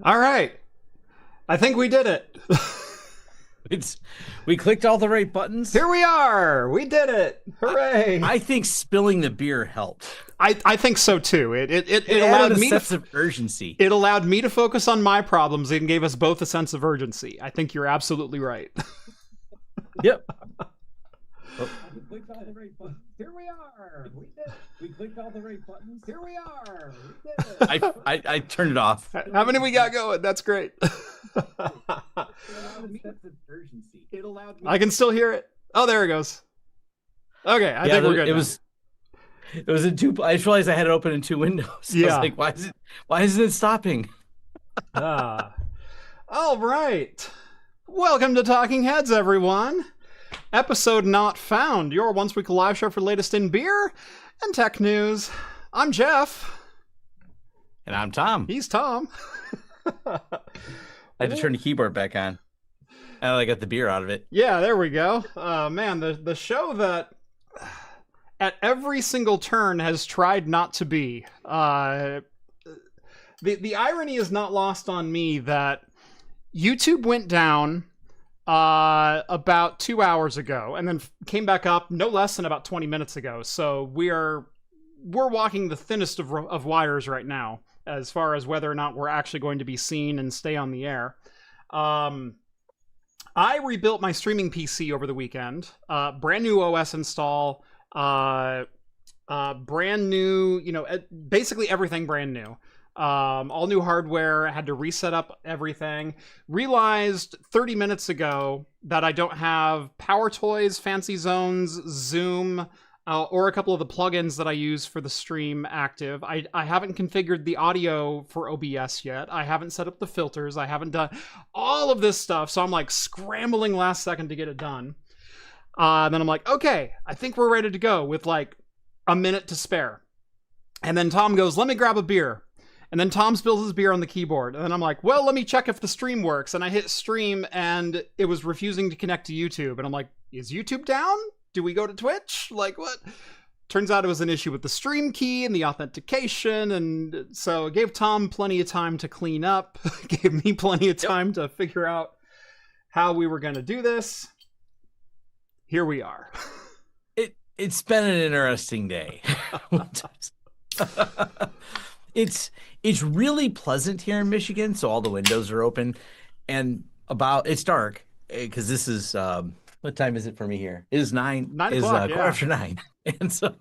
All right. I think we did it. We clicked all the right buttons. Here we are. We did it. Hooray. I think spilling the beer helped. I think so too. It It allowed added a me sense to of urgency. it allowed me to focus on my problems and gave us both a sense of urgency. I think you're absolutely right. Yep. We clicked all the right buttons. Here we are. We did it. We clicked all the right buttons. Here we are. We did it. I turned it off. How many we got going? That's great. I can still hear it. Oh, there it goes. Okay, I think we're good. It was in two. I just realized I had it open in two windows. Yeah. I was like, why isn't it stopping? All right. Welcome to Talking Heads, everyone. Episode not found. Your once weekly live show for the latest in beer and tech news. I'm Jeff. And I'm Tom. He's Tom. I had to turn the keyboard back on. And I got the beer out of it. Yeah, there we go. Man, the show that at every single turn has tried not to be. The irony is not lost on me that YouTube went down about 2 hours ago and then came back up no less than about 20 minutes ago. So we're walking the thinnest of wires right now as far as whether or not we're actually going to be seen and stay on the air. I rebuilt my streaming PC over the weekend. Brand new OS install, brand new, basically everything brand new. All new hardware, had to reset up everything. Realized 30 minutes ago that I don't have Power Toys, Fancy Zones, Zoom, or a couple of the plugins that I use for the stream active. I haven't configured the audio for OBS yet. I haven't set up the filters. I haven't done all of this stuff. So I'm like scrambling last second to get it done. Then I'm like, okay, I think we're ready to go with like a minute to spare. And then Tom goes, let me grab a beer. And then Tom spills his beer on the keyboard. And then I'm like, well, let me check if the stream works. And I hit stream and it was refusing to connect to YouTube. And I'm like, is YouTube down? Do we go to Twitch? Like what? Turns out it was an issue with the stream key and the authentication. And so it gave Tom plenty of time to clean up. Gave me plenty of time to figure out how we were going to do this. Here we are. It's been an interesting day. It's really pleasant here in Michigan, so all the windows are open, and it's dark because this is what time is it for me here? It is 9 o'clock, quarter after 9, and so,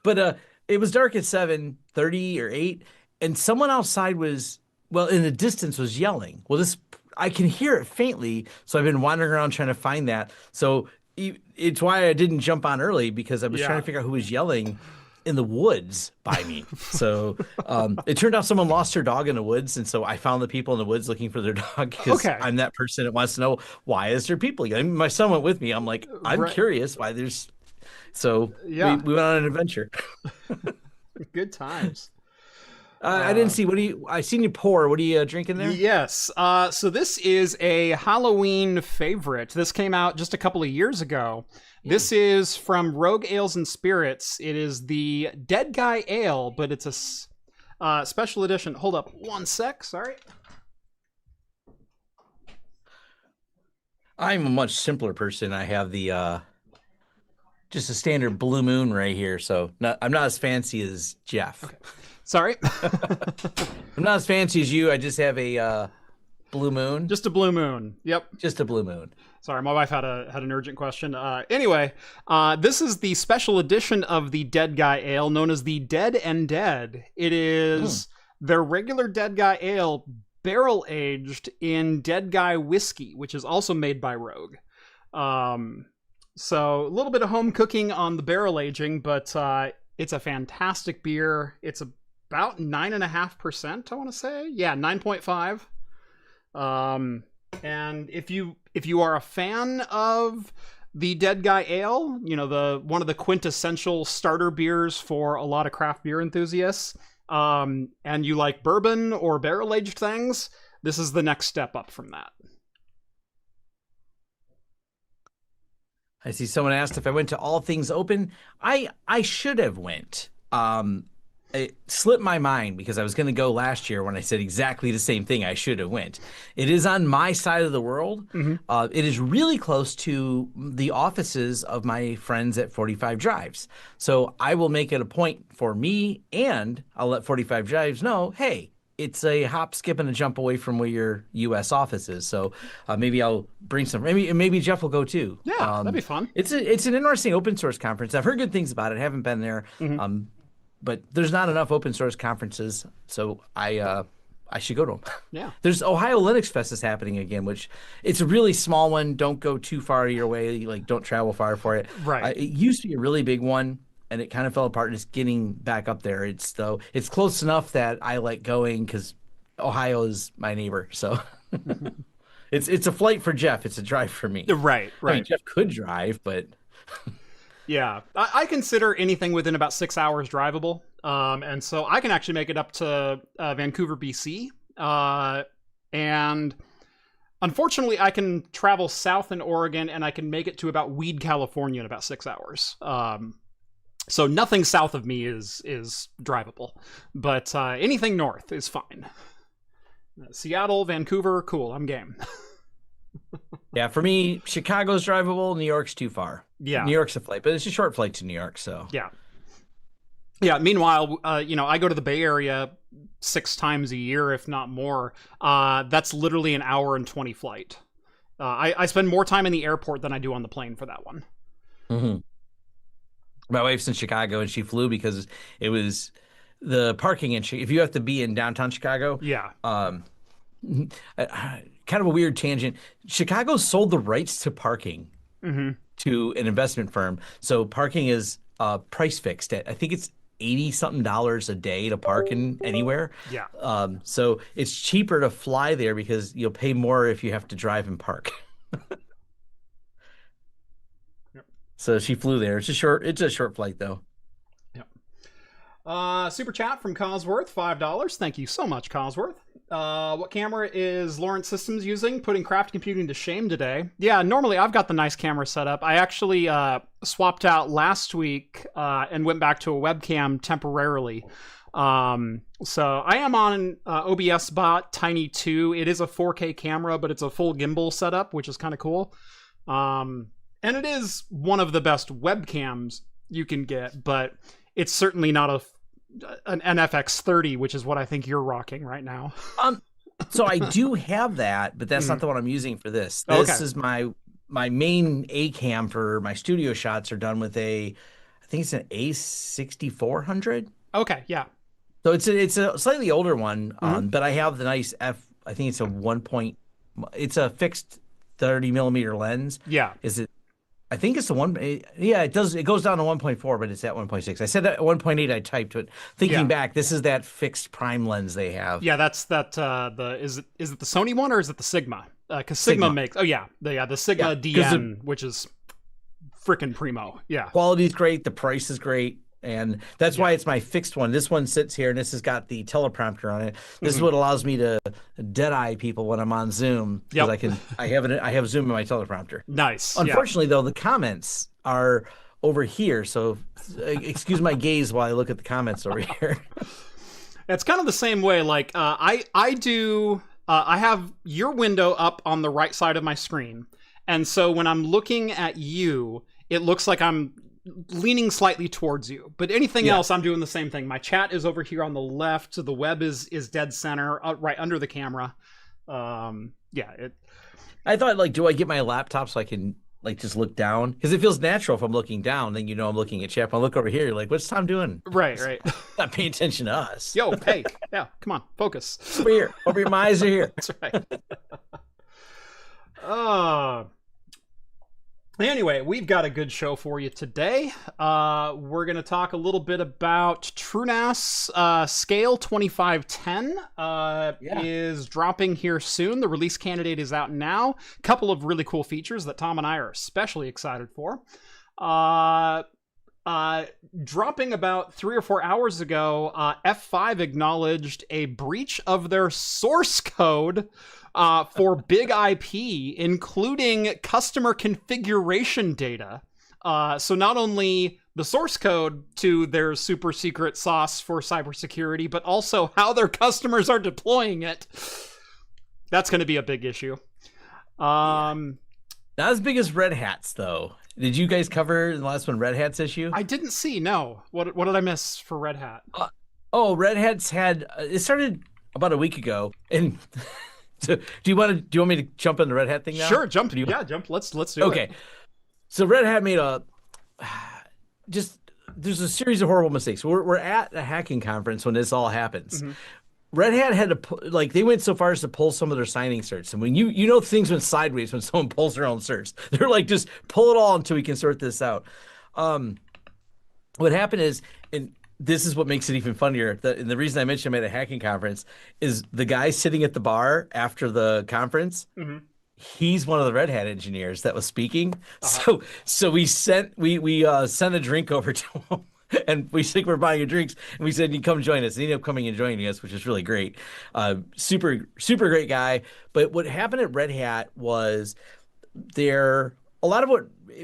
but it was dark at 7:30 or 8, and someone outside in the distance was yelling. Well, I can hear it faintly, so I've been wandering around trying to find that. So it's why I didn't jump on early, because I was trying to figure out who was yelling in the woods by me. So it turned out someone lost her dog in the woods, and so I found the people in the woods looking for their dog, because I'm that person that wants to know, why is there people? I mean, my son went with me. I'm like, I'm curious why there's. So we went on an adventure. Good times. I didn't see. I seen you pour. What are you drinking there? Yes. So this is a Halloween favorite. This came out just a couple of years ago. This is from Rogue Ales and Spirits. It is the Dead Guy Ale, but it's a special edition. Hold up one sec. Sorry. I'm a much simpler person. I have the just a standard Blue Moon right here. So I'm not as fancy as Jeff. Okay. Sorry. I'm not as fancy as you. I just have a Blue Moon. Just a Blue Moon. Yep. Just a Blue Moon. Sorry, my wife had an urgent question. Anyway, this is the special edition of the Dead Guy Ale, known as the Dead and Dead. It is their regular Dead Guy Ale, barrel aged in Dead Guy whiskey, which is also made by Rogue. So a little bit of home cooking on the barrel aging, but it's a fantastic beer. It's about 9.5%, I want to say. Yeah, 9.5. And if you are a fan of the Dead Guy Ale, one of the quintessential starter beers for a lot of craft beer enthusiasts, and you like bourbon or barrel-aged things, this is the next step up from that. I see someone asked if I went to All Things Open. I should have went. And it slipped my mind because I was going to go last year when I said exactly the same thing. I should have went. It is on my side of the world. It is really close to the offices of my friends at 45 Drives. So I will make it a point for me, and I'll let 45 Drives know, hey, it's a hop, skip, and a jump away from where your U.S. office is. So maybe I'll bring some. Maybe Jeff will go too. Yeah, that'd be fun. It's an interesting open source conference. I've heard good things about it. I haven't been there. But there's not enough open source conferences, so I should go to them. Yeah. There's Ohio Linux Fest is happening again, which it's a really small one. Don't go too far your way. Like, don't travel far for it. Right. It used to be a really big one, and it kind of fell apart. And it's getting back up there. It's close enough that I like going because Ohio is my neighbor. So it's a flight for Jeff. It's a drive for me. Right. I mean, Jeff could drive, but. Yeah, I consider anything within about 6 hours drivable, and so I can actually make it up to Vancouver, BC, and unfortunately, I can travel south in Oregon, and I can make it to about Weed, California in about 6 hours. So nothing south of me is drivable, but anything north is fine. Seattle, Vancouver, cool, I'm game. Yeah, for me, Chicago's drivable. New York's too far. Yeah, New York's a flight, but it's a short flight to New York. So yeah. Meanwhile, I go to the Bay Area 6 times a year, if not more. That's literally an hour and 20 flight. I spend more time in the airport than I do on the plane for that one. Mm-hmm. My wife's in Chicago, and she flew because it was the parking in. If you have to be in downtown Chicago, yeah. Kind of a weird tangent. Chicago sold the rights to parking to an investment firm. So parking is price fixed at, I think it's $80-something a day to park in anywhere. Yeah. So it's cheaper to fly there because you'll pay more if you have to drive and park. Yep. So she flew there. It's a short flight though. Yep. Super chat from Cosworth, $5. Thank you so much, Cosworth. What camera is Lawrence Systems using? Putting craft computing to shame today. Yeah, normally I've got the nice camera set up. I actually swapped out last week and went back to a webcam temporarily. So I am on OBS Bot Tiny 2. It is a 4K camera, but it's a full gimbal setup, which is kind of cool. And it is one of the best webcams you can get, but it's certainly not an NFX30, which is what I think you're rocking right now. So I do have that, but that's not the one I'm using for this. This is my main A cam for my studio shots are done with I think it's an A6400. Okay, yeah. So it's a slightly older one, but I have the nice I think it's it's a fixed 30 millimeter lens. Yeah. I think it's the one. Yeah, it does. It goes down to 1.4, but it's at 1.6. I said that at 1.8. I typed, but thinking back, this is that fixed prime lens they have. Yeah, that's that. Is it the Sony one or is it the Sigma? Because Sigma makes. Oh yeah, the Sigma DN, which is freaking primo. Yeah, quality's great. The price is great. And that's why it's my fixed one. This one sits here, and this has got the teleprompter on it. This is what allows me to dead-eye people when I'm on Zoom because I have Zoom in my teleprompter. Nice. Unfortunately, though, the comments are over here, so excuse my gaze while I look at the comments over here. It's kind of the same way. Like I have your window up on the right side of my screen, and so when I'm looking at you, it looks like I'm leaning slightly towards you, but anything else I'm doing the same thing. My chat is over here on the left, the web is dead center right under the camera. I thought, like, do I get my laptop so I can like just look down, because it feels natural if I'm looking down, then you know I'm looking at chat. I look over here, you're like, what's Tom doing? Right Not paying attention to us. Yo, hey, yeah, come on, focus over here. My eyes are here. That's right. Anyway, we've got a good show for you today. We're going to talk a little bit about TrueNAS Scale 2510 is dropping here soon. The release candidate is out now. A couple of really cool features that Tom and I are especially excited for. Dropping about 3 or 4 hours ago, F5 acknowledged a breach of their source code for big IP, including customer configuration data. So not only the source code to their super secret sauce for cybersecurity, but also how their customers are deploying it. That's going to be a big issue. Not as big as Red Hat's, though. Did you guys cover in the last one Red Hat's issue? I didn't see. No. What did I miss for Red Hat? Red Hat's had it started about a week ago, and so do you want me to jump in the Red Hat thing now? Sure, jump. Jump. Let's do it. Okay. So Red Hat made there's a series of horrible mistakes. We're at a hacking conference when this all happens. Mm-hmm. Red Hat had to they went so far as to pull some of their signing certs. And when you know things went sideways when someone pulls their own certs. They're like, just pull it all until we can sort this out. What happened is, and this is what makes it even funnier, and the reason I mentioned I'm at a hacking conference is the guy sitting at the bar after the conference. Mm-hmm. He's one of the Red Hat engineers that was speaking. Uh-huh. So we sent a drink over to him, and we said we're buying your drinks, and we said you come join us. And he ended up coming and joining us, which is really great. Super great guy. But what happened at Red Hat was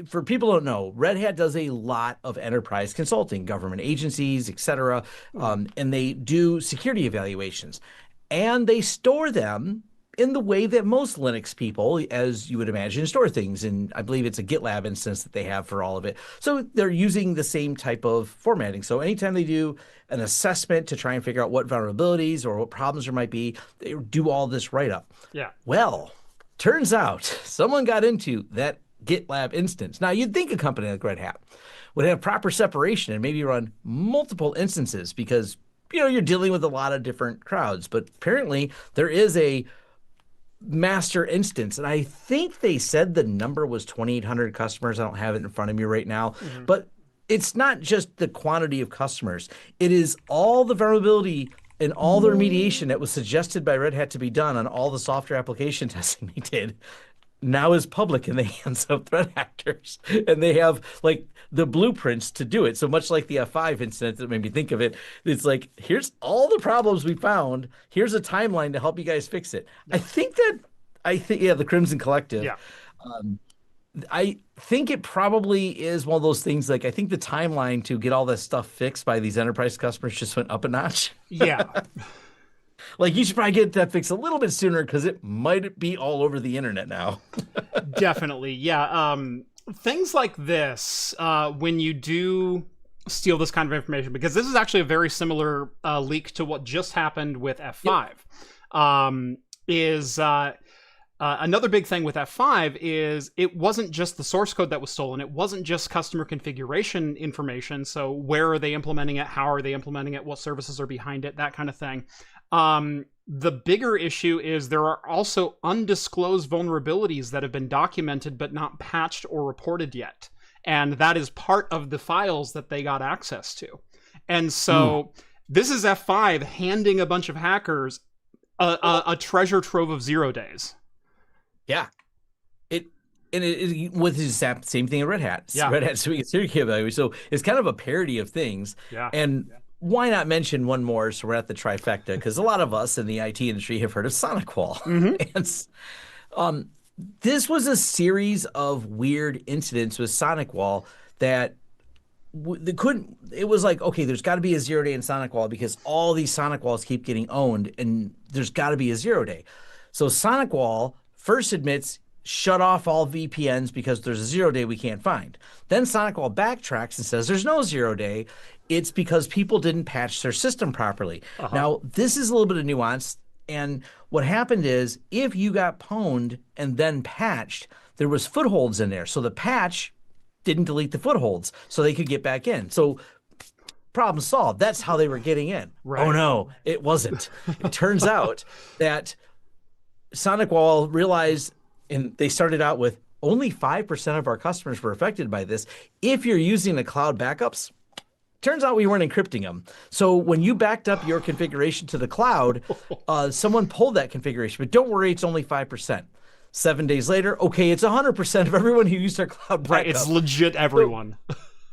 for people who don't know, Red Hat does a lot of enterprise consulting, government agencies, et cetera, and they do security evaluations, and they store them in the way that most Linux people, as you would imagine, store things. And I believe it's a GitLab instance that they have for all of it. So they're using the same type of formatting. So anytime they do an assessment to try and figure out what vulnerabilities or what problems there might be, they do all this write-up. Yeah. Well, turns out someone got into that GitLab instance. Now, you'd think a company like Red Hat would have proper separation and maybe run multiple instances because, you're dealing with a lot of different crowds. But apparently there is a master instance, and I think they said the number was 2,800 customers. I don't have it in front of me right now, but it's not just the quantity of customers. It is all the vulnerability and all the remediation that was suggested by Red Hat to be done on all the software application testing they did now is public in the hands of threat actors, and they have the blueprints to do it. So much like the F5 incident that made me think of it, it's like, here's all the problems we found. Here's a timeline to help you guys fix it. Yeah. I think the Crimson Collective. Yeah. I think it probably is one of those things. I think the timeline to get all this stuff fixed by these enterprise customers just went up a notch. Yeah. You should probably get that fixed a little bit sooner because it might be all over the internet now. Definitely. Yeah. Things like this, when you do steal this kind of information, because this is actually a very similar leak to what just happened with F5, another big thing with F5 is it wasn't just the source code that was stolen. It wasn't just customer configuration information. So where are they implementing it? How are they implementing it? What services are behind it? That kind of thing. The bigger issue is there are also undisclosed vulnerabilities that have been documented but not patched or reported yet. And that is part of the files that they got access to. And so this is F5 handing a bunch of hackers a treasure trove of 0 days. Yeah. It with the same thing at Red Hat. Yeah. Red Hat's doing a security evaluation. So it's kind of a parody of things. Yeah. And why not mention one more so we're at the trifecta? Because a lot of us in the IT industry have heard of SonicWall. Mm-hmm. And this was a series of weird incidents with SonicWall that they couldn't. It was like, okay, there's got to be a 0 day in SonicWall because all these SonicWalls keep getting owned, and there's got to be a 0 day. So SonicWall first admits shut off all VPNs because there's a 0 day we can't find. Then SonicWall backtracks and says there's no 0 day. It's because people didn't patch their system properly. Uh-huh. Now, this is a little bit of nuance. And what happened is if you got pwned and then patched, there was footholds in there. So the patch didn't delete the footholds so they could get back in. So problem solved. That's how they were getting in. Right. Oh, no, it wasn't. It turns out that SonicWall realized, and they started out with only 5% of our customers were affected by this. If you're using the cloud backups, turns out we weren't encrypting them. So when you backed up your configuration to the cloud, someone pulled that configuration. But don't worry, it's only 5%. 7 days later, okay, it's 100% of everyone who used our cloud backup. Right, it's legit everyone.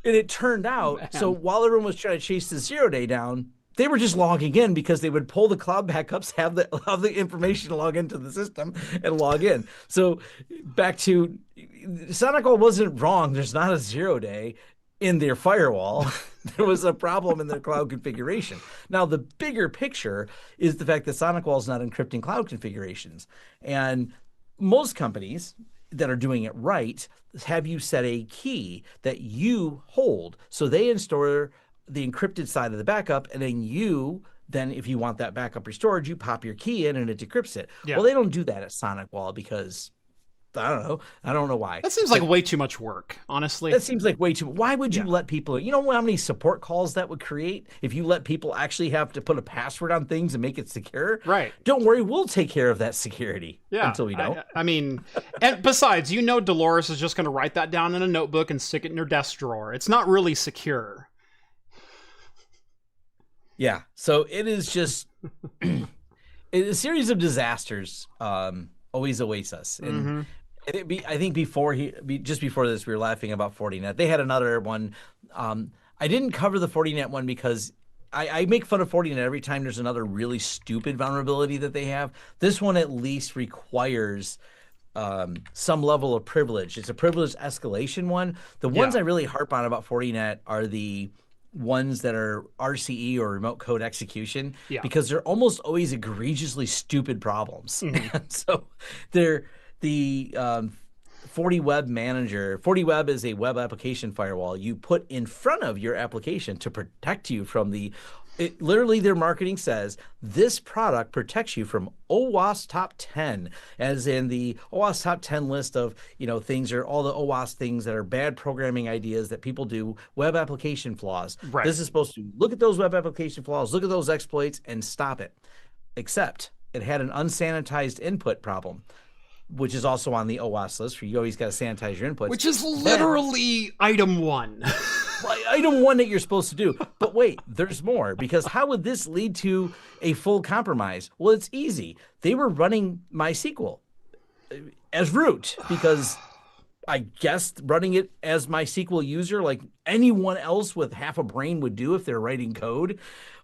And it turned out, so while everyone was trying to chase the 0 day down, They were just logging in because they would pull the cloud backups, have the information to log into the system and log in. So back to SonicWall wasn't wrong. There's not a 0-day in their firewall. There was a problem in their cloud configuration. Now, the bigger picture is the fact that SonicWall is not encrypting cloud configurations. And most companies that are doing it right have you set a key that you hold. So they store the encrypted side of the backup, and then if you want that backup restored, you pop your key in and it decrypts it. Yeah. Well, they don't do that at SonicWall because I don't know why. That seems like way too much work, honestly. That seems like way too. Why would you let people? You know how many support calls that would create if you let people actually have to put a password on things and make it secure? Right. Don't worry, we'll take care of that security. Yeah. Until we don't. I mean, and besides, Dolores is just going to write that down in a notebook and stick it in her desk drawer. It's not really secure. Yeah. So it is just a series of disasters. Always awaits us. And I think just before this, we were laughing about Fortinet. They had another one. I didn't cover the Fortinet one because I make fun of Fortinet every time there's another really stupid vulnerability that they have. This one at least requires some level of privilege. It's a privilege escalation one. The ones I really harp on about Fortinet are the ones that are RCE or remote code execution, because they're almost always egregiously stupid problems. So they're the FortiWeb Manager. FortiWeb is a web application firewall you put in front of your application to protect you from literally their marketing says this product protects you from OWASP top 10, as in the OWASP top 10 list of, things or all the OWASP things that are bad programming ideas that people do, web application flaws. Right. This is supposed to look at those web application flaws, look at those exploits and stop it. Except it had an unsanitized input problem, which is also on the OWASP list, where you always got to sanitize your inputs. Which is literally item 1. Item 1 that you're supposed to do. But wait, there's more, because how would this lead to a full compromise? Well, it's easy. They were running MySQL as root, because I guess running it as MySQL user, like anyone else with half a brain would do if they're writing code.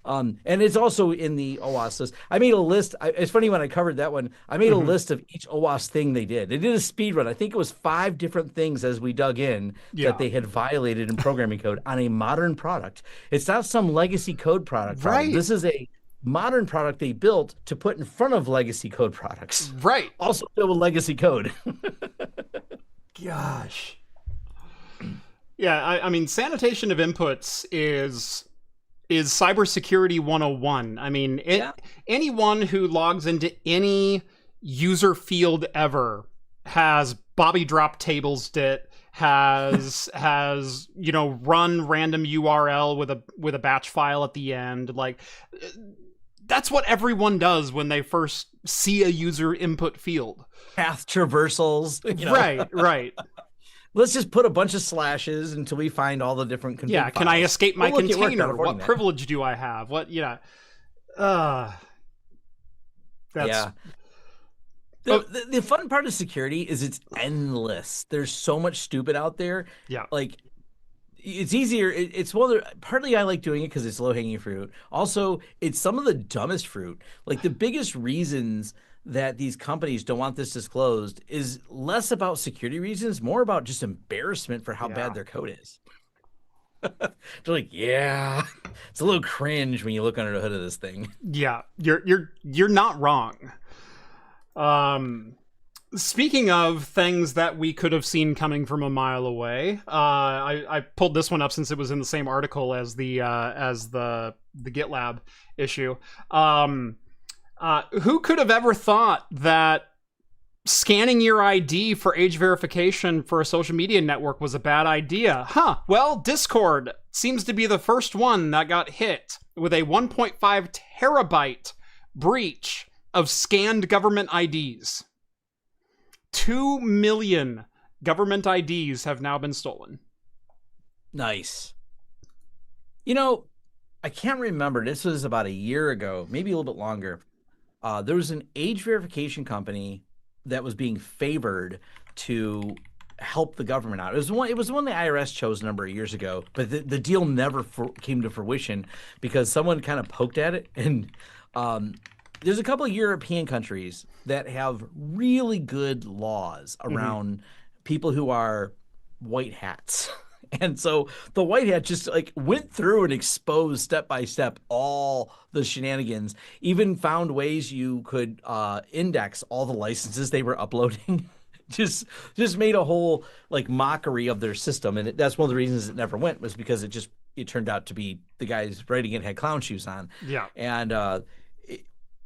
And it's also in the OWASP list. I made a list. It's funny, when I covered that one, I made a list of each OWASP thing they did. They did a speed run. I think it was 5 different things as we dug in that they had violated in programming code on a modern product. It's not some legacy code product. Right. This is a modern product they built to put in front of legacy code products. Right. Also built with legacy code. Gosh. Yeah, I mean, sanitation of inputs is cybersecurity 101. I mean, anyone who logs into any user field ever has Bobby drop tables it, has run random URL with a batch file at the end. Like, that's what everyone does when they first see a user input field. Path traversals. Right. Let's just put a bunch of slashes until we find all the different config files. Can I escape my container? What Fortinet. privilege do I have? The fun part of security is it's endless. There's so much stupid out there. Yeah. Like, it's easier. Partly I like doing it because it's low hanging fruit. Also, it's some of the dumbest fruit. Like, the biggest reasons that these companies don't want this disclosed is less about security reasons, more about just embarrassment for how bad their code is. They're like, it's a little cringe when you look under the hood of this thing. Yeah, you're not wrong. Speaking of things that we could have seen coming from a mile away, I pulled this one up since it was in the same article as the GitLab issue. Who could have ever thought that scanning your ID for age verification for a social media network was a bad idea? Well, Discord seems to be the first one that got hit with a 1.5 terabyte breach of scanned government IDs. 2 million government IDs have now been stolen. Nice. I can't remember. This was about a year ago, maybe a little bit longer. There was an age verification company that was being favored to help the government out. It was one the IRS chose a number of years ago, but the deal never came to fruition because someone kind of poked at it. And there's a couple of European countries that have really good laws around people who are white hats. And so the white hat just like went through and exposed step by step all the shenanigans, even found ways you could index all the licenses they were uploading. just made a whole like mockery of their system. And that's one of the reasons it never went, was because it turned out to be the guys writing it had clown shoes on. Yeah. And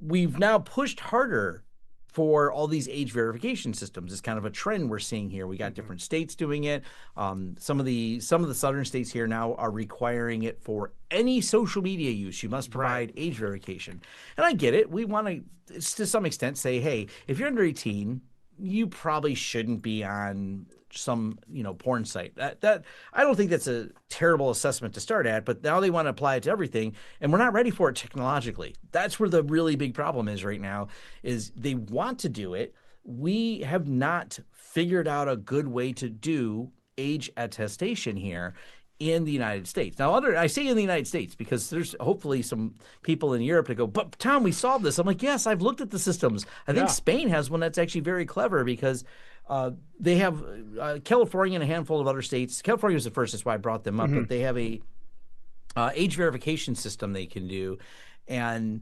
we've now pushed harder for all these age verification systems. It's kind of a trend we're seeing here. We got different states doing it. Some of the southern states here now are requiring it for any social media use. You must provide age verification. And I get it. We want to some extent say, hey, if you're under 18, you probably shouldn't be on some porn site. That I don't think that's a terrible assessment to start at, but now they want to apply it to everything, and we're not ready for it technologically. That's where the really big problem is right now, is they want to do it. We have not figured out a good way to do age attestation here in the United States. Now, I say in the United States because there's hopefully some people in Europe that go, but Tom, we solved this. I'm like, yes, I've looked at the systems. I think Spain has one that's actually very clever because they have California and a handful of other states. California was the first, that's why I brought them up, but they have a age verification system they can do. And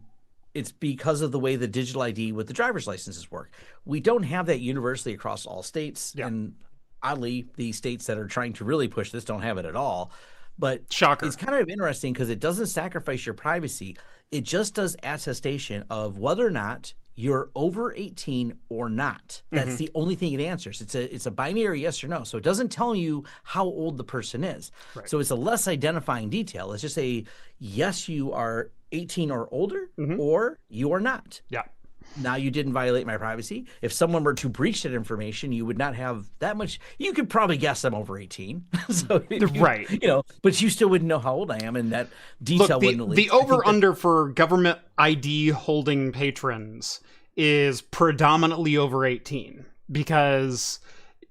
it's because of the way the digital ID with the driver's licenses work. We don't have that universally across all states. Yeah. And oddly, the states that are trying to really push this don't have it at all. But shocker. It's kind of interesting because it doesn't sacrifice your privacy. It just does attestation of whether or not you're over 18 or not. That's the only thing it answers. It's a binary yes or no. So it doesn't tell you how old the person is. Right. So it's a less identifying detail. It's just a yes, you are 18 or older, or you are not. Yeah. Now, you didn't violate my privacy. If someone were to breach that information, you would not have that much. You could probably guess I'm over 18. So right. But you still wouldn't know how old I am, and that detail wouldn't leak. The over-under for government ID holding patrons is predominantly over 18 because,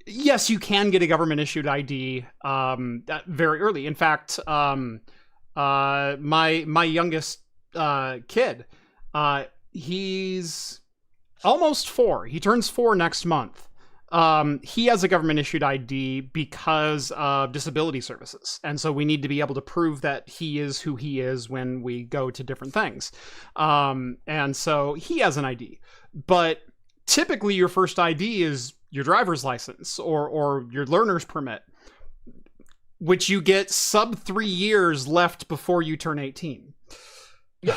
yes, you can get a government-issued ID very early. In fact, my youngest kid, he's almost 4. He turns 4 next month. He has a government issued ID because of disability services. And so we need to be able to prove that he is who he is when we go to different things. And so he has an ID, but typically your first ID is your driver's license or your learner's permit, which you get sub 3 years left before you turn 18. Yeah.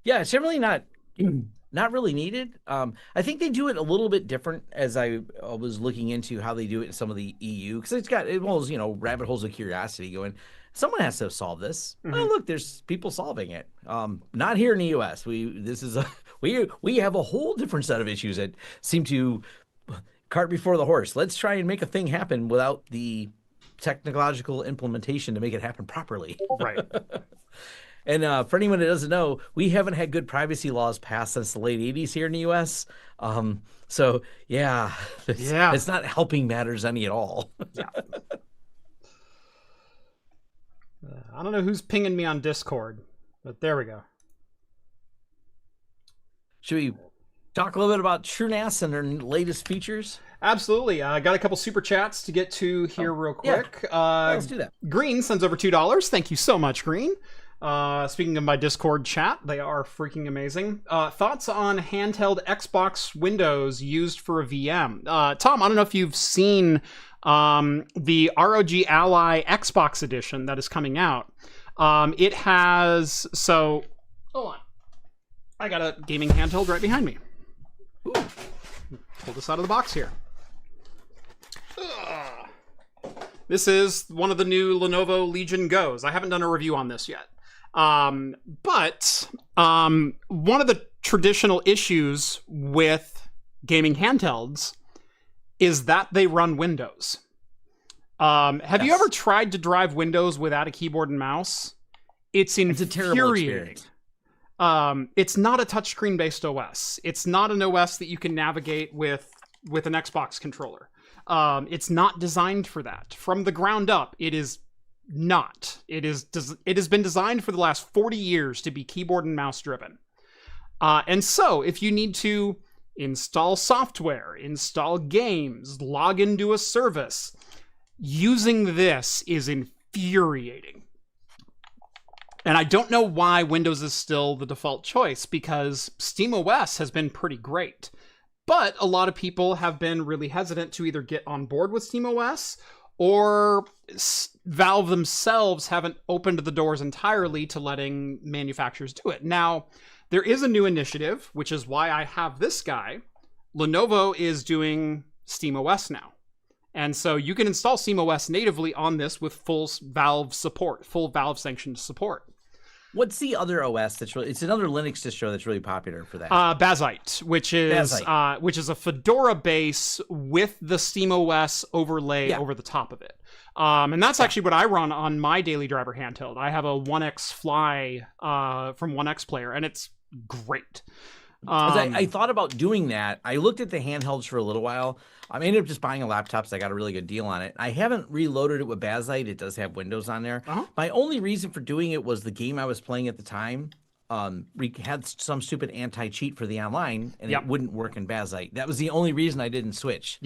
Yeah, it's generally not really needed. I think they do it a little bit different as I was looking into how they do it in some of the EU, because it was rabbit holes of curiosity going, someone has to solve this. Oh, look, there's people solving it. Not here in the US. We have a whole different set of issues that seem to cart before the horse. Let's try and make a thing happen without the technological implementation to make it happen properly. Right. And for anyone that doesn't know, we haven't had good privacy laws passed since the late 80s here in the U.S. So, it's not helping matters any at all. Yeah. I don't know who's pinging me on Discord, but there we go. Should we talk a little bit about TrueNAS and their latest features? Absolutely. I got a couple super chats to get to here real quick. Yeah. Let's do that. Green sends over $2. Thank you so much, Green. Speaking of my Discord chat, they are freaking amazing. Thoughts on handheld Xbox Windows used for a VM? Tom, I don't know if you've seen the ROG Ally Xbox edition that is coming out. It has... So, hold on. I got a gaming handheld right behind me. Ooh. Pull this out of the box here. This is one of the new Lenovo Legion Go's. I haven't done a review on this yet. But one of the traditional issues with gaming handhelds is that they run Windows. Have you ever tried to drive Windows without a keyboard and mouse? It's infuriating. It's a terrible experience. It's not a touchscreen based OS. It's not an OS that you can navigate with an Xbox controller. It's not designed for that. From the ground up, it is not. It has been designed for the last 40 years to be keyboard and mouse driven. And so, if you need to install software, install games, log into a service, using this is infuriating. And I don't know why Windows is still the default choice, because SteamOS has been pretty great. But a lot of people have been really hesitant to either get on board with SteamOS, or Valve themselves haven't opened the doors entirely to letting manufacturers do it. Now, there is a new initiative, which is why I have this guy. Lenovo is doing SteamOS now. And so you can install SteamOS natively on this with full Valve support, full Valve sanctioned support. What's the other OS that's really? It's another Linux distro that's really popular for that. Bazzite, which is a Fedora base with the SteamOS overlay over the top of it. And that's actually what I run on my daily driver handheld. I have a 1X Fly from 1X Player, and it's great. I thought about doing that. I looked at the handhelds for a little while. I ended up just buying a laptop, so I got a really good deal on it. I haven't reloaded it with Bazzite. It does have Windows on there. My only reason for doing it was the game I was playing at the time had some stupid anti-cheat for the online, and it wouldn't work in Bazzite. That was the only reason I didn't switch.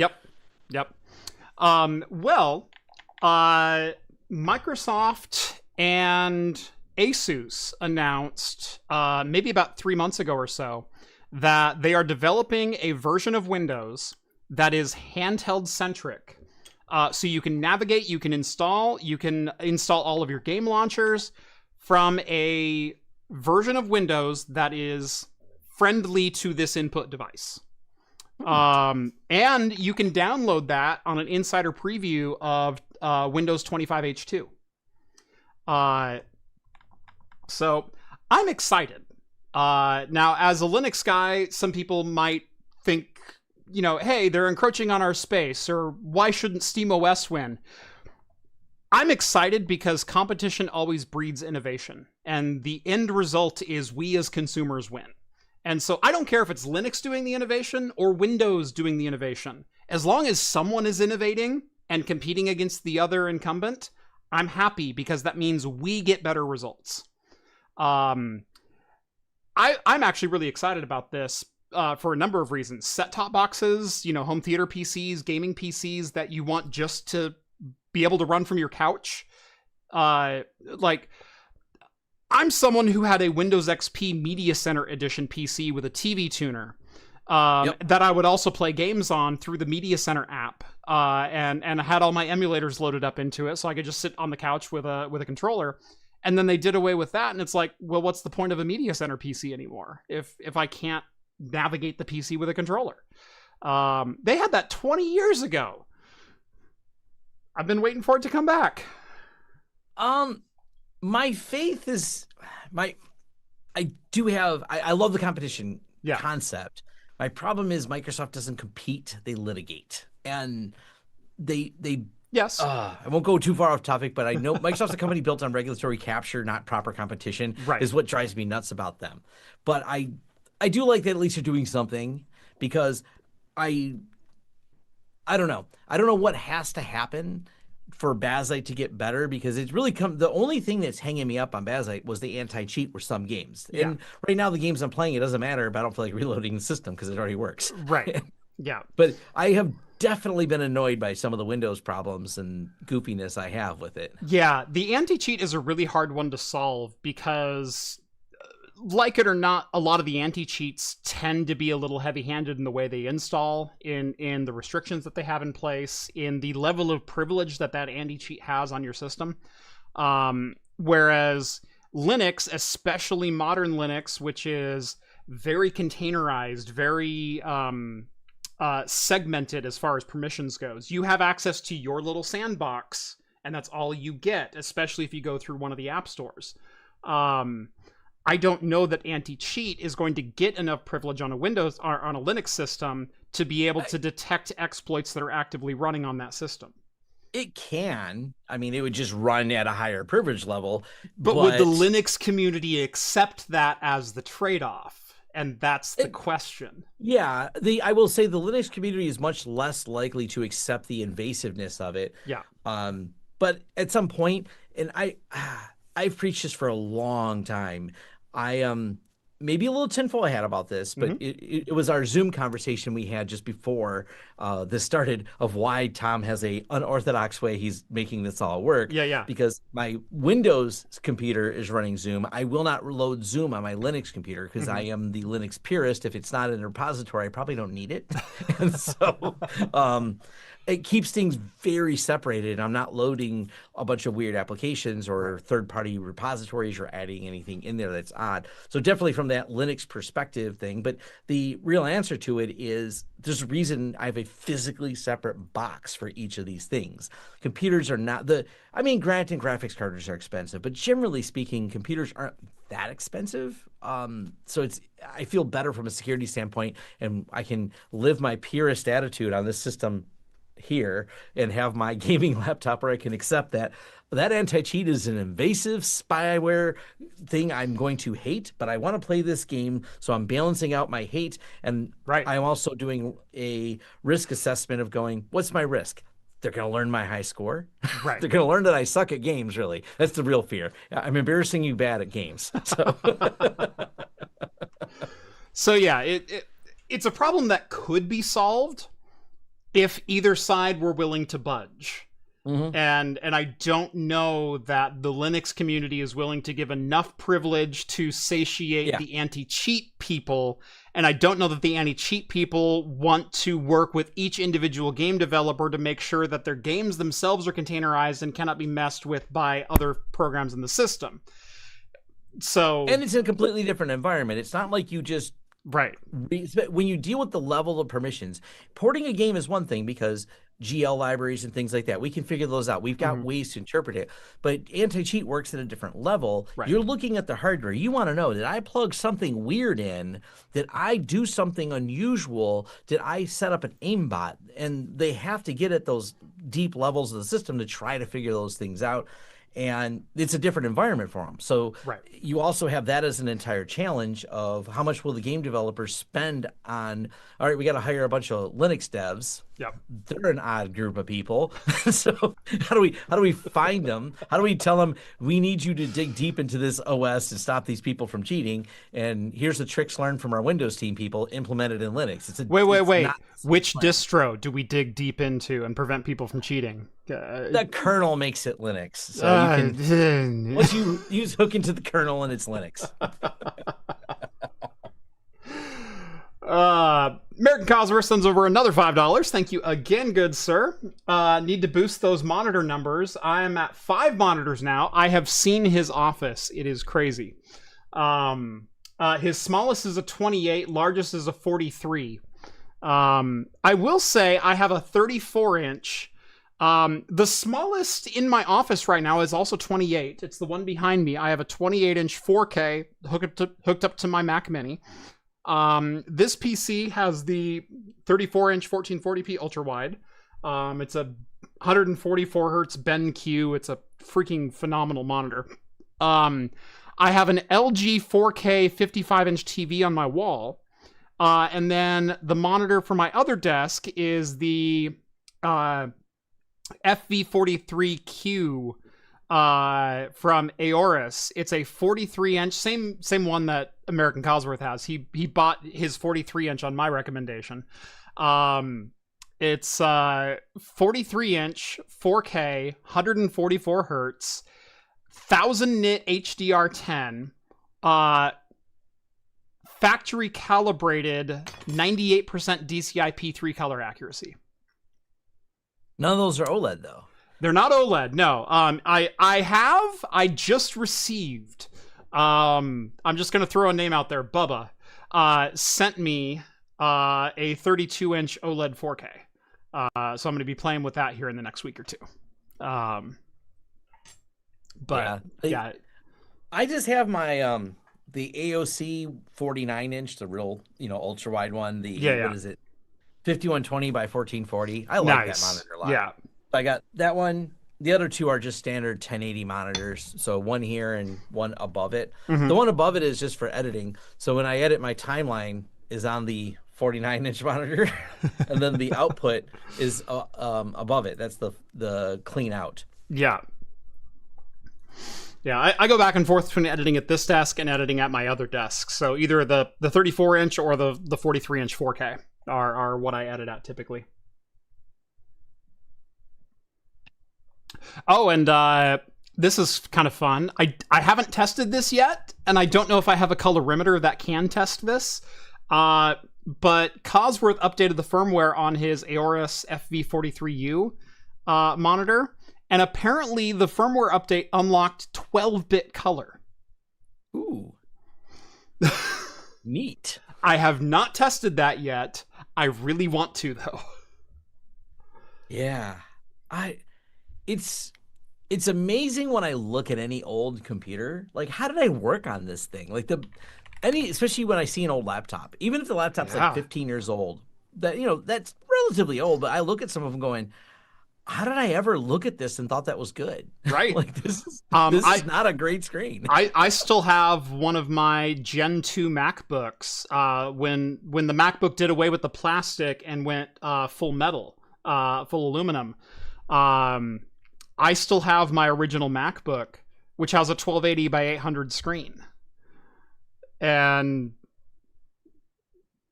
Microsoft and Asus announced maybe about 3 months ago or so that they are developing a version of Windows that is handheld centric. So you can navigate, you can install all of your game launchers from a version of Windows that is friendly to this input device. And you can download that on an insider preview of Windows 25H2. So I'm excited. Now, as a Linux guy, some people might think, hey, they're encroaching on our space, or why shouldn't SteamOS win? I'm excited because competition always breeds innovation, and the end result is we as consumers win. And so I don't care if it's Linux doing the innovation or Windows doing the innovation. As long as someone is innovating and competing against the other incumbent, I'm happy, because that means we get better results. I'm actually really excited about this for a number of reasons. Set-top boxes, home theater PCs, gaming PCs that you want just to be able to run from your couch. I'm someone who had a Windows XP Media Center Edition PC with a TV tuner that I would also play games on through the Media Center app, and I had all my emulators loaded up into it, so I could just sit on the couch with a controller. And then they did away with that, and it's like, well, what's the point of a Media Center PC anymore if I can't navigate the PC with a controller? They had that 20 years ago. I've been waiting for it to come back. My faith is I love the competition concept. My problem is Microsoft doesn't compete, they litigate. And they Yes. I won't go too far off topic, but I know Microsoft's a company built on regulatory capture, not proper competition, is what drives me nuts about them. But I do like that at least they're doing something, because I don't know. I don't know what has to happen for Bazzite to get better, because it's really the only thing that's hanging me up on Bazzite was the anti-cheat for some games. And right now the games I'm playing, it doesn't matter, but I don't feel like reloading the system because it already works. Right. Yeah. But I have definitely been annoyed by some of the Windows problems and goofiness I have with it. Yeah, the anti-cheat is a really hard one to solve, because like it or not, a lot of the anti-cheats tend to be a little heavy-handed in the way they install, in the restrictions that they have in place, in the level of privilege that anti-cheat has on your system. Whereas Linux, especially modern Linux, which is very containerized, very segmented as far as permissions goes. You have access to your little sandbox, and that's all you get, especially if you go through one of the app stores. I don't know that anti-cheat is going to get enough privilege on a Windows or on a Linux system to be able to detect exploits that are actively running on that system. It can. I mean, it would just run at a higher privilege level. But would the Linux community accept that as the trade-off? And that's the question. Yeah, I will say the Linux community is much less likely to accept the invasiveness of it. Yeah. But at some point, and I've preached this for a long time. I maybe a little tinfoil hat about this, but it was our Zoom conversation we had just before this started of why Tom has a unorthodox way he's making this all work. Yeah. Because my Windows computer is running Zoom. I will not load Zoom on my Linux computer because I am the Linux purist. If it's not in a repository, I probably don't need it. And so it keeps things very separated. I'm not loading a bunch of weird applications or third-party repositories or adding anything in there that's odd. So definitely from that Linux perspective thing. But the real answer to it is there's a reason I have a physically separate box for each of these things. Computers are not granted graphics cards are expensive, but generally speaking, computers aren't that expensive. So I feel better from a security standpoint, and I can live my purist attitude on this system here and have my gaming laptop where I can accept that anti-cheat is an invasive spyware thing I'm going to hate, but I want to play this game, so I'm balancing out my hate, and I'm also doing a risk assessment of going, what's my risk? They're going to learn my high score. They're going to learn that I suck at games, really. That's the real fear. I'm embarrassing you bad at games. So, so yeah, it's a problem that could be solved if either side were willing to budge. And I don't know that the Linux community is willing to give enough privilege to satiate the anti-cheat people. And I don't know that the anti-cheat people want to work with each individual game developer to make sure that their games themselves are containerized and cannot be messed with by other programs in the system. So, and it's a completely different environment. It's not like you just when you deal with the level of permissions, porting a game is one thing because GL libraries and things like that, we can figure those out. We've got ways to interpret it, but anti-cheat works at a different level. You're looking at the hardware. You want to know, did I plug something weird in? Did I do something unusual? Did I set up an aimbot? And they have to get at those deep levels of the system to try to figure those things out. And it's a different environment for them. So you also have that as an entire challenge of how much will the game developers spend on, all right, we got to hire a bunch of Linux devs. They're an odd group of people. So how do we find them? How do we tell them we need you to dig deep into this OS and stop these people from cheating? And here's the tricks learned from our Windows team people implemented in Linux. Wait. Which distro do we dig deep into and prevent people from cheating? The kernel makes it Linux. So you can, once you use hook into the kernel and it's Linux. American Cosworth sends over another $5. Thank you again, good sir. Need to boost those monitor numbers. I am at 5 monitors now. I have seen his office. It is crazy. His smallest is a 28, largest is a 43. I will say I have a 34-inch. The smallest in my office right now is also 28. It's the one behind me. I have a 28-inch 4K hooked up to my Mac Mini. This PC has the 34-inch 1440p ultra wide. It's a 144 hertz BenQ. It's a freaking phenomenal monitor. I have an LG 4K 55-inch TV on my wall. And then the monitor for my other desk is the FV43Q from Aorus. It's a 43-inch, same one that American Cosworth has. He bought his 43-inch on my recommendation. It's 43-inch, 4K, 144 hertz, 1000 nit HDR10, factory calibrated 98% DCI-P3 color accuracy. None of those are OLED though. They're not OLED, no. I just received, I'm just going to throw a name out there, Bubba, sent me a 32-inch OLED 4K. So I'm going to be playing with that here in the next week or two. But yeah. I just have my, the AOC 49-inch, the real, ultra wide one. What is it? 5120 by 1440. I like that monitor a lot. Yeah. I got that one. The other two are just standard 1080 monitors. So one here and one above it. Mhm. The one above it is just for editing. So when I edit, my timeline is on the 49-inch monitor, and then the output is above it. That's the clean out. Yeah. Yeah, I go back and forth between editing at this desk and editing at my other desk. So either the 34-inch or the 43-inch 4K are what I edit at typically. Oh, and this is kind of fun. I haven't tested this yet, and I don't know if I have a colorimeter that can test this. But Cosworth updated the firmware on his Aorus FV43U monitor, and apparently the firmware update unlocked 12-bit color. Ooh. Neat. I have not tested that yet. I really want to, though. Yeah. It's amazing when I look at any old computer. Like, how did I work on this thing? Like especially when I see an old laptop, even if the laptop's like 15 years old, that's relatively old, but I look at some of them going, how did I ever look at this and thought that was good? Right. Like this is not a great screen. I still have one of my Gen 2 MacBooks when the MacBook did away with the plastic and went full metal, full aluminum. I still have my original MacBook, which has a 1280 by 800 screen. And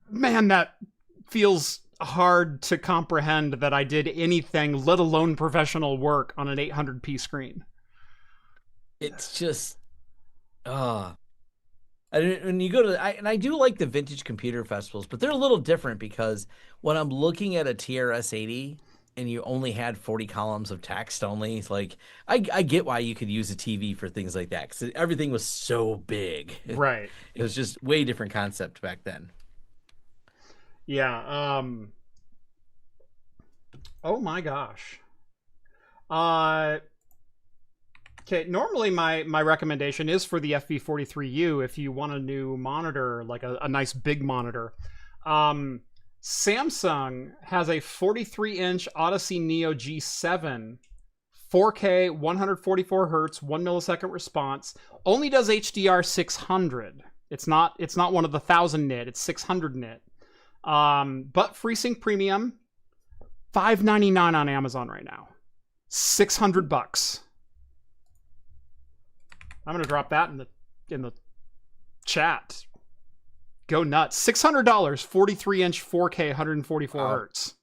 man, that feels hard to comprehend that I did anything, let alone professional work, on an 800p screen. It's just, when you go to, I do like the vintage computer festivals, but they're a little different because when I'm looking at a TRS-80 and you only had 40 columns of text only, it's like, I get why you could use a TV for things like that, because everything was so big. Right. It was just way different concept back then. Yeah. Oh my gosh. Okay, normally my recommendation is for the FV43U if you want a new monitor, like a nice big monitor. Samsung has a 43-inch Odyssey Neo G7, 4K, 144 hertz, 1 millisecond response. Only does HDR 600. It's not one of the 1000 nit. It's 600 nit. But FreeSync Premium, $599 on Amazon right now. $600. I'm gonna drop that in the chat. Go nuts. $600, 43-inch 4K, 144 hertz.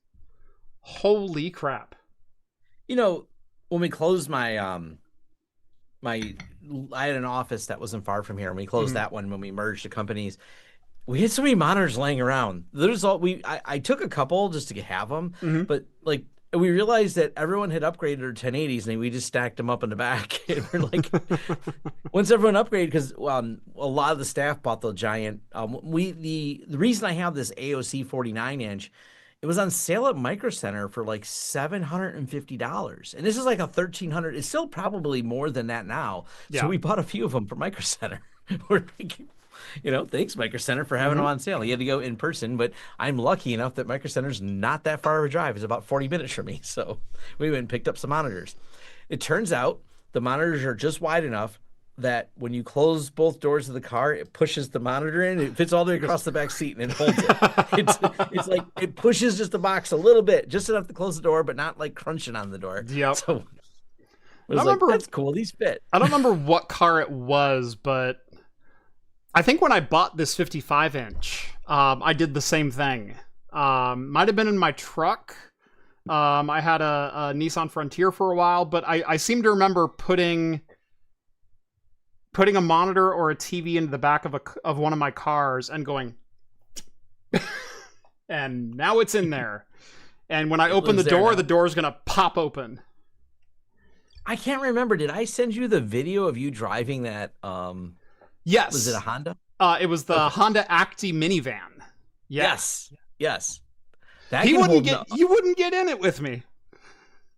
Holy crap. When we closed my I had an office that wasn't far from here, and we closed that one when we merged the companies. We had so many monitors laying around. I took a couple just to have them, but like we realized that everyone had upgraded their 1080s, and we just stacked them up in the back. And we're like, once everyone upgraded, because a lot of the staff bought the giant. The reason I have this AOC 49-inch, it was on sale at Micro Center for like $750, and this is like a $1,300. It's still probably more than that now. Yeah. So we bought a few of them from Micro Center. We're thinking, thanks Micro Center for having them on sale. You had to go in person, but I'm lucky enough that Micro Center's not that far of a drive. It's about 40 minutes from me. So we went and picked up some monitors. It turns out the monitors are just wide enough that when you close both doors of the car, it pushes the monitor in. It fits all the way across the back seat, and it holds it. It's like it pushes just the box a little bit, just enough to close the door, but not like crunching on the door. Yep. So that's cool. These fit. I don't remember what car it was, but I think when I bought this 55-inch, I did the same thing. Might have been in my truck. I had a Nissan Frontier for a while, but I seem to remember putting a monitor or a TV into the back of one of my cars and going, and now it's in there. And when I open the door is going to pop open. I can't remember. Did I send you the video of you driving that? Yes. Was it a Honda? It was the Honda Acti minivan. Yes. You wouldn't get in it with me.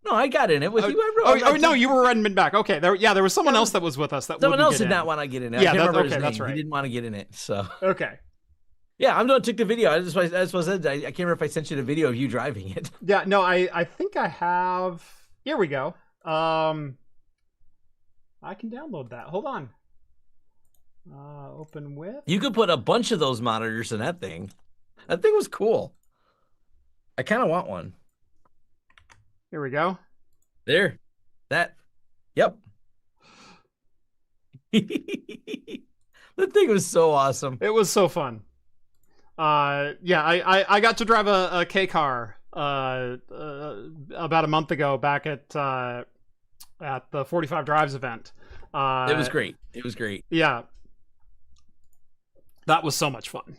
No, I got in it with you. No, you were running back. Okay, there was someone else that was with us. Someone else did not want to get in it. Yeah, I can't remember his name. That's right. He didn't want to get in it. So okay. Yeah, I'm the one who took the video. I can't remember if I sent you the video of you driving it. Yeah, no, I think I have. Here we go. I can download that. Hold on. Open with. You could put a bunch of those monitors in that thing. That thing was cool. I kind of want one. Here we go. There. That. Yep. The thing was so awesome. It was so fun. Yeah, I got to drive a K car about a month ago back at the 45 Drives event. It was great. It was great. Yeah. That was so much fun.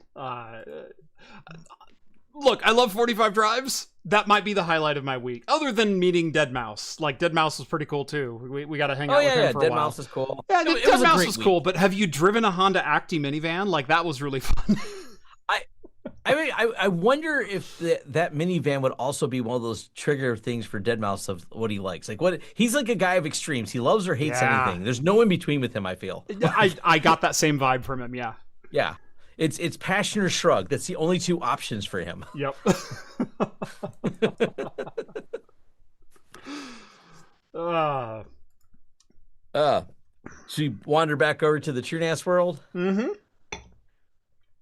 Look, I love 45 Drives. That might be the highlight of my week, other than meeting Dead Mouse. Like, Dead Mouse was pretty cool, too. We got to hang out with him for a while. Dead Mouse is cool. Yeah, It Dead was a Mouse great was week. cool, but have you driven a Honda Acti minivan? Like, that was really fun. I mean, I wonder if that minivan would also be one of those trigger things for Dead Mouse of what he likes. Like, what he's like a guy of extremes. He loves or hates anything. There's no in between with him, I feel. I got that same vibe from him, yeah. Yeah. It's passion or shrug. That's the only two options for him. Yep. Should we wander back over to the TrueNAS world? Mm-hmm.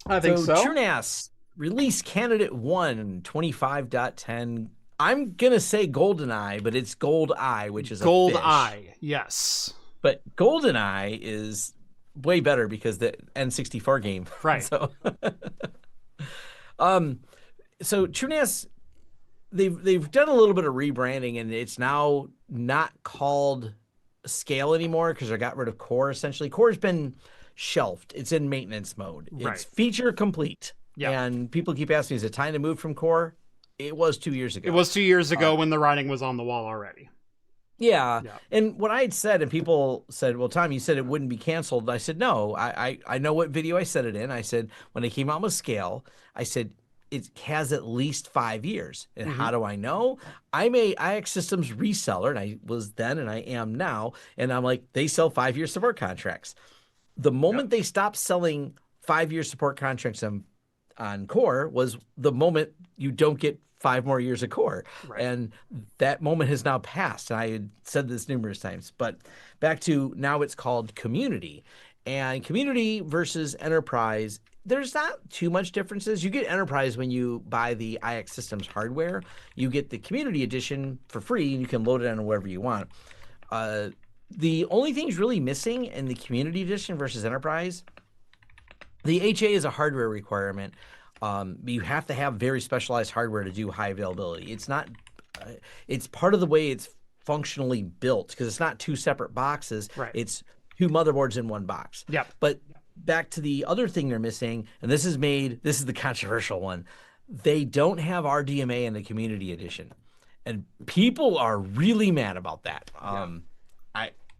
I think so. TrueNAS release candidate 1, 25.10. I'm going to say GoldenEye, but it's Gold Eye, which is Gold a fish. Eye, yes. But GoldenEye is way better because the N64 game. Right. So, so TrueNAS, they've done a little bit of rebranding, and it's now not called Scale anymore because they got rid of Core. Essentially, Core's been shelved. It's in maintenance mode. Right. It's feature complete. Yeah. And people keep asking, is it time to move from Core? It was 2 years ago. It was 2 years ago when the writing was on the wall already. Yeah. And what I had said, and people said, well, Tom, you said it wouldn't be canceled. And I said, no, I know what video I said it in. I said, when it came out with Scale, I said, it has at least 5 years. And how do I know? I'm a IX Systems reseller, and I was then, and I am now. And I'm like, they sell 5-year support contracts. The moment they stopped selling 5-year support contracts on Core was the moment you don't get 5 more years of Core. Right. And that moment has now passed. And I had said this numerous times, but back to now it's called Community. And Community versus Enterprise, there's not too much differences. You get Enterprise when you buy the IX Systems hardware. You get the Community Edition for free, and you can load it on wherever you want. The only things really missing in the Community Edition versus Enterprise, the HA is a hardware requirement. You have to have very specialized hardware to do high availability. It's not, it's part of the way it's functionally built because it's not 2 separate boxes. Right. It's 2 motherboards in one box. Yep. But back to the other thing they're missing, and this is the controversial one. They don't have RDMA in the Community Edition. And people are really mad about that.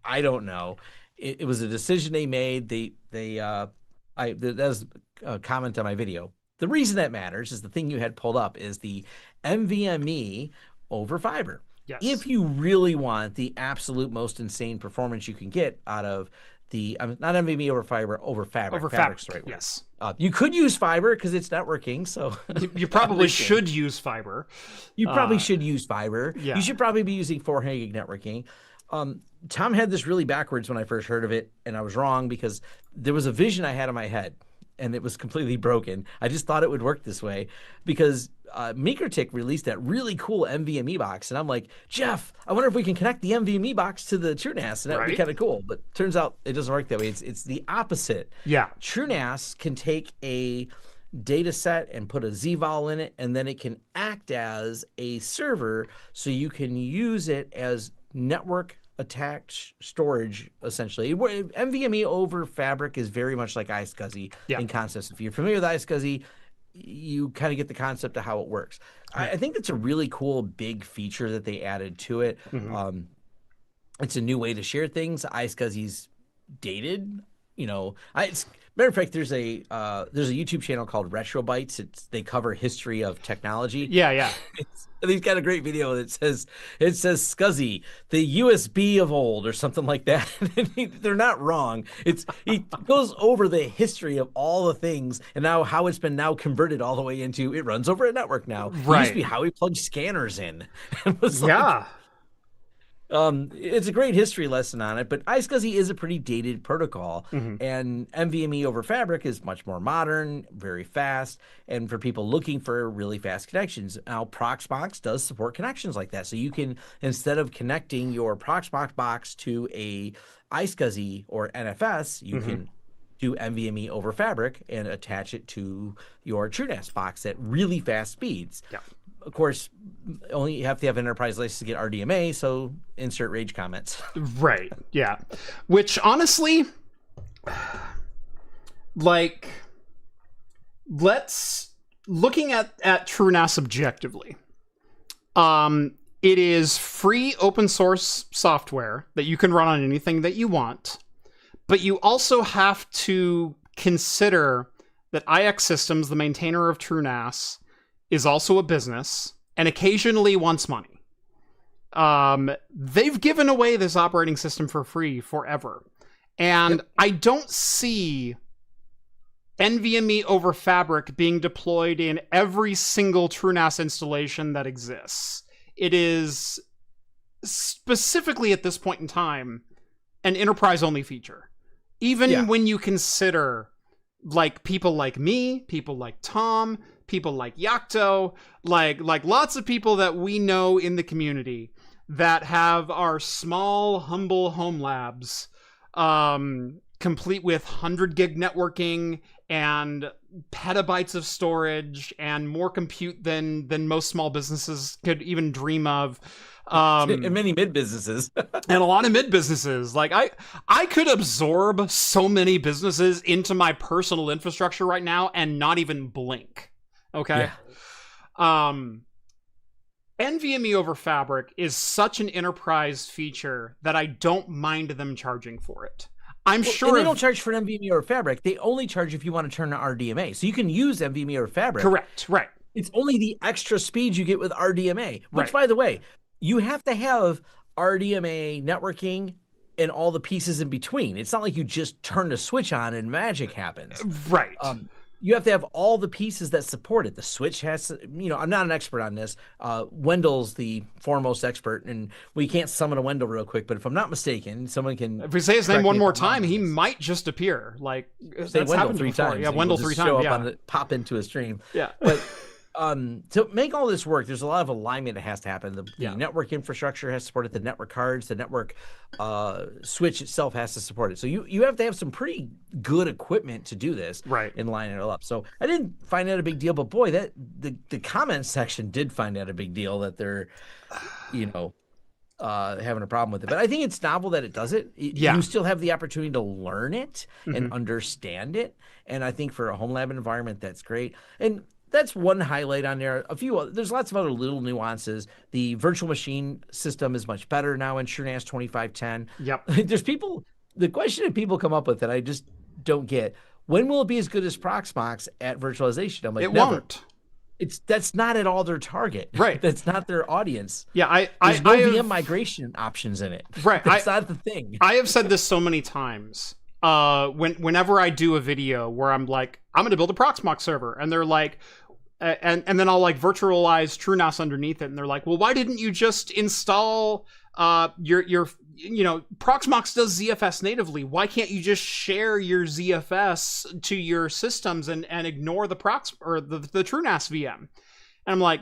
I don't know. It was a decision they made. That was a comment on my video. The reason that matters is the thing you had pulled up is the NVMe over fiber. Yes. If you really want the absolute most insane performance you can get out of the not NVMe over fiber, over fabric. Over Fabric's fabric, the right word. yes. You could use fiber because it's networking. So you probably should use fiber. You probably should use fiber. Yeah. You should probably be using 400 gig networking. Tom had this really backwards when I first heard of it, and I was wrong because there was a vision I had in my head, and it was completely broken. I just thought it would work this way because MikroTik released that really cool NVMe box, and I'm like, Jeff, I wonder if we can connect the NVMe box to the TrueNAS, and that would be kind of cool. But turns out it doesn't work that way. It's the opposite. Yeah. TrueNAS can take a data set and put a ZVol in it, and then it can act as a server, so you can use it as network attached storage, essentially. NVMe over Fabric is very much like iSCSI in concepts. If you're familiar with iSCSI, you kind of get the concept of how it works. I think that's a really cool big feature that they added to it. It's a new way to share things. iSCSI's dated. Matter of fact, there's a YouTube channel called Retrobytes. They cover history of technology. Yeah. He's got a great video that says SCSI, the USB of old, or something like that. They're not wrong. He goes over the history of all the things and now how it's been now converted all the way into it runs over a network now. Right. It used to be how we plugged scanners in. It was It's a great history lesson on it, but iSCSI is a pretty dated protocol, Mm-hmm. and NVMe over Fabric is much more modern, very fast, and for people looking for really fast connections. Now, Proxmox does support connections like that, so you can, instead of connecting your Proxmox box to a iSCSI or NFS, you Mm-hmm. can do NVMe over Fabric and attach it to your TrueNAS box at really fast speeds. Yeah. Of course, only you have to have an enterprise license to get RDMA, so insert rage comments. Right. Yeah. Which honestly, like, looking at TrueNAS objectively. It is free open source software that you can run on anything that you want, but you also have to consider that IX Systems, the maintainer of TrueNAS, is also a business and occasionally wants money. They've given away this operating system for free forever. And I don't see NVMe over Fabric being deployed in every single TrueNAS installation that exists. It is specifically at this point in time an enterprise-only feature. Even when you consider like people like me, people like Tom, people like Yakto, like lots of people that we know in the community that have our small, humble home labs, complete with 100 gig networking and petabytes of storage and more compute than most small businesses could even dream of. And many mid businesses. And a lot of mid businesses. Like I could absorb so many businesses into my personal infrastructure right now and not even blink. Okay. Yeah. NVMe over Fabric is such an enterprise feature that I don't mind them charging for it. I'm sure they don't charge for NVMe over Fabric. They only charge if you want to turn to RDMA. So you can use NVMe over Fabric. Correct. Right. It's only the extra speed you get with RDMA, which, by the way, you have to have RDMA networking and all the pieces in between. It's not like you just turn the switch on and magic happens. Right. You have to have all the pieces that support it. The switch has to, I'm not an expert on this. Wendell's the foremost expert, and we can't summon a Wendell real quick, but if I'm not mistaken, someone can. If we say his name one more time, he might just appear. Like, say Wendell 3 times. Yeah, Wendell 3 times. Yeah. Pop into a stream. Yeah. But to make all this work, there's a lot of alignment that has to happen. The network infrastructure has to support it. The network cards, the network switch itself has to support it. So you have to have some pretty good equipment to do this, and line it all up. So I didn't find that a big deal, but boy, that the comment section did find that a big deal that they're, having a problem with it. But I think it's novel that it does it. You still have the opportunity to learn it and understand it. And I think for a home lab environment, that's great. And that's one highlight on there. There's lots of other little nuances. The virtual machine system is much better now in TrueNAS 2510. Yep. The question that people come up with that I just don't get: when will it be as good as Proxmox at virtualization? I'm like, it never. Won't. That's not at all their target. Right. That's not their audience. Yeah, There's no VM migration options in it. Right. That's not the thing. I have said this so many times. Whenever I do a video where I'm like, I'm going to build a Proxmox server, and they're like, and then I'll like virtualize TrueNAS underneath it, and they're like, well, why didn't you just install your Proxmox does ZFS natively? Why can't you just share your ZFS to your systems and ignore the the TrueNAS VM? And I'm like,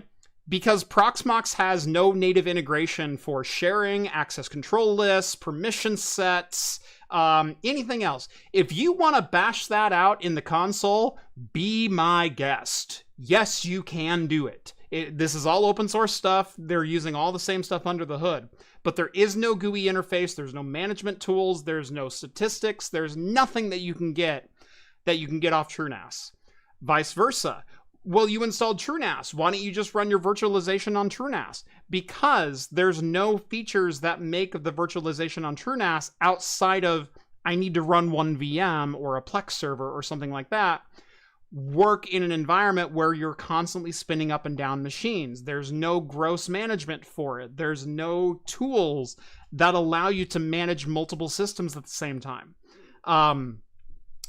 because Proxmox has no native integration for sharing, access control lists, permission sets, anything else. If you want to bash that out in the console, be my guest. Yes, you can do it. This is all open source stuff. They're using all the same stuff under the hood, but there is no GUI interface. There's no management tools. There's no statistics. There's nothing that you can get off TrueNAS. Vice versa. Well, you installed TrueNAS. Why don't you just run your virtualization on TrueNAS? Because there's no features that make the virtualization on TrueNAS outside of I need to run one VM or a Plex server or something like that work in an environment where you're constantly spinning up and down machines. There's no gross management for it. There's no tools that allow you to manage multiple systems at the same time.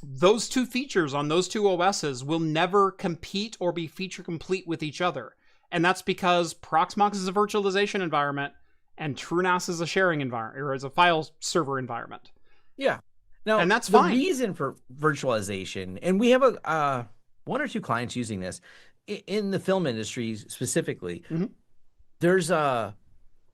Those two features on those two OSs will never compete or be feature complete with each other. And that's because Proxmox is a virtualization environment and TrueNAS is a sharing environment or is a file server environment. Yeah. Now, And that's the fine. reason for virtualization, and we have one or two clients using this in the film industry specifically. Mhm. There's a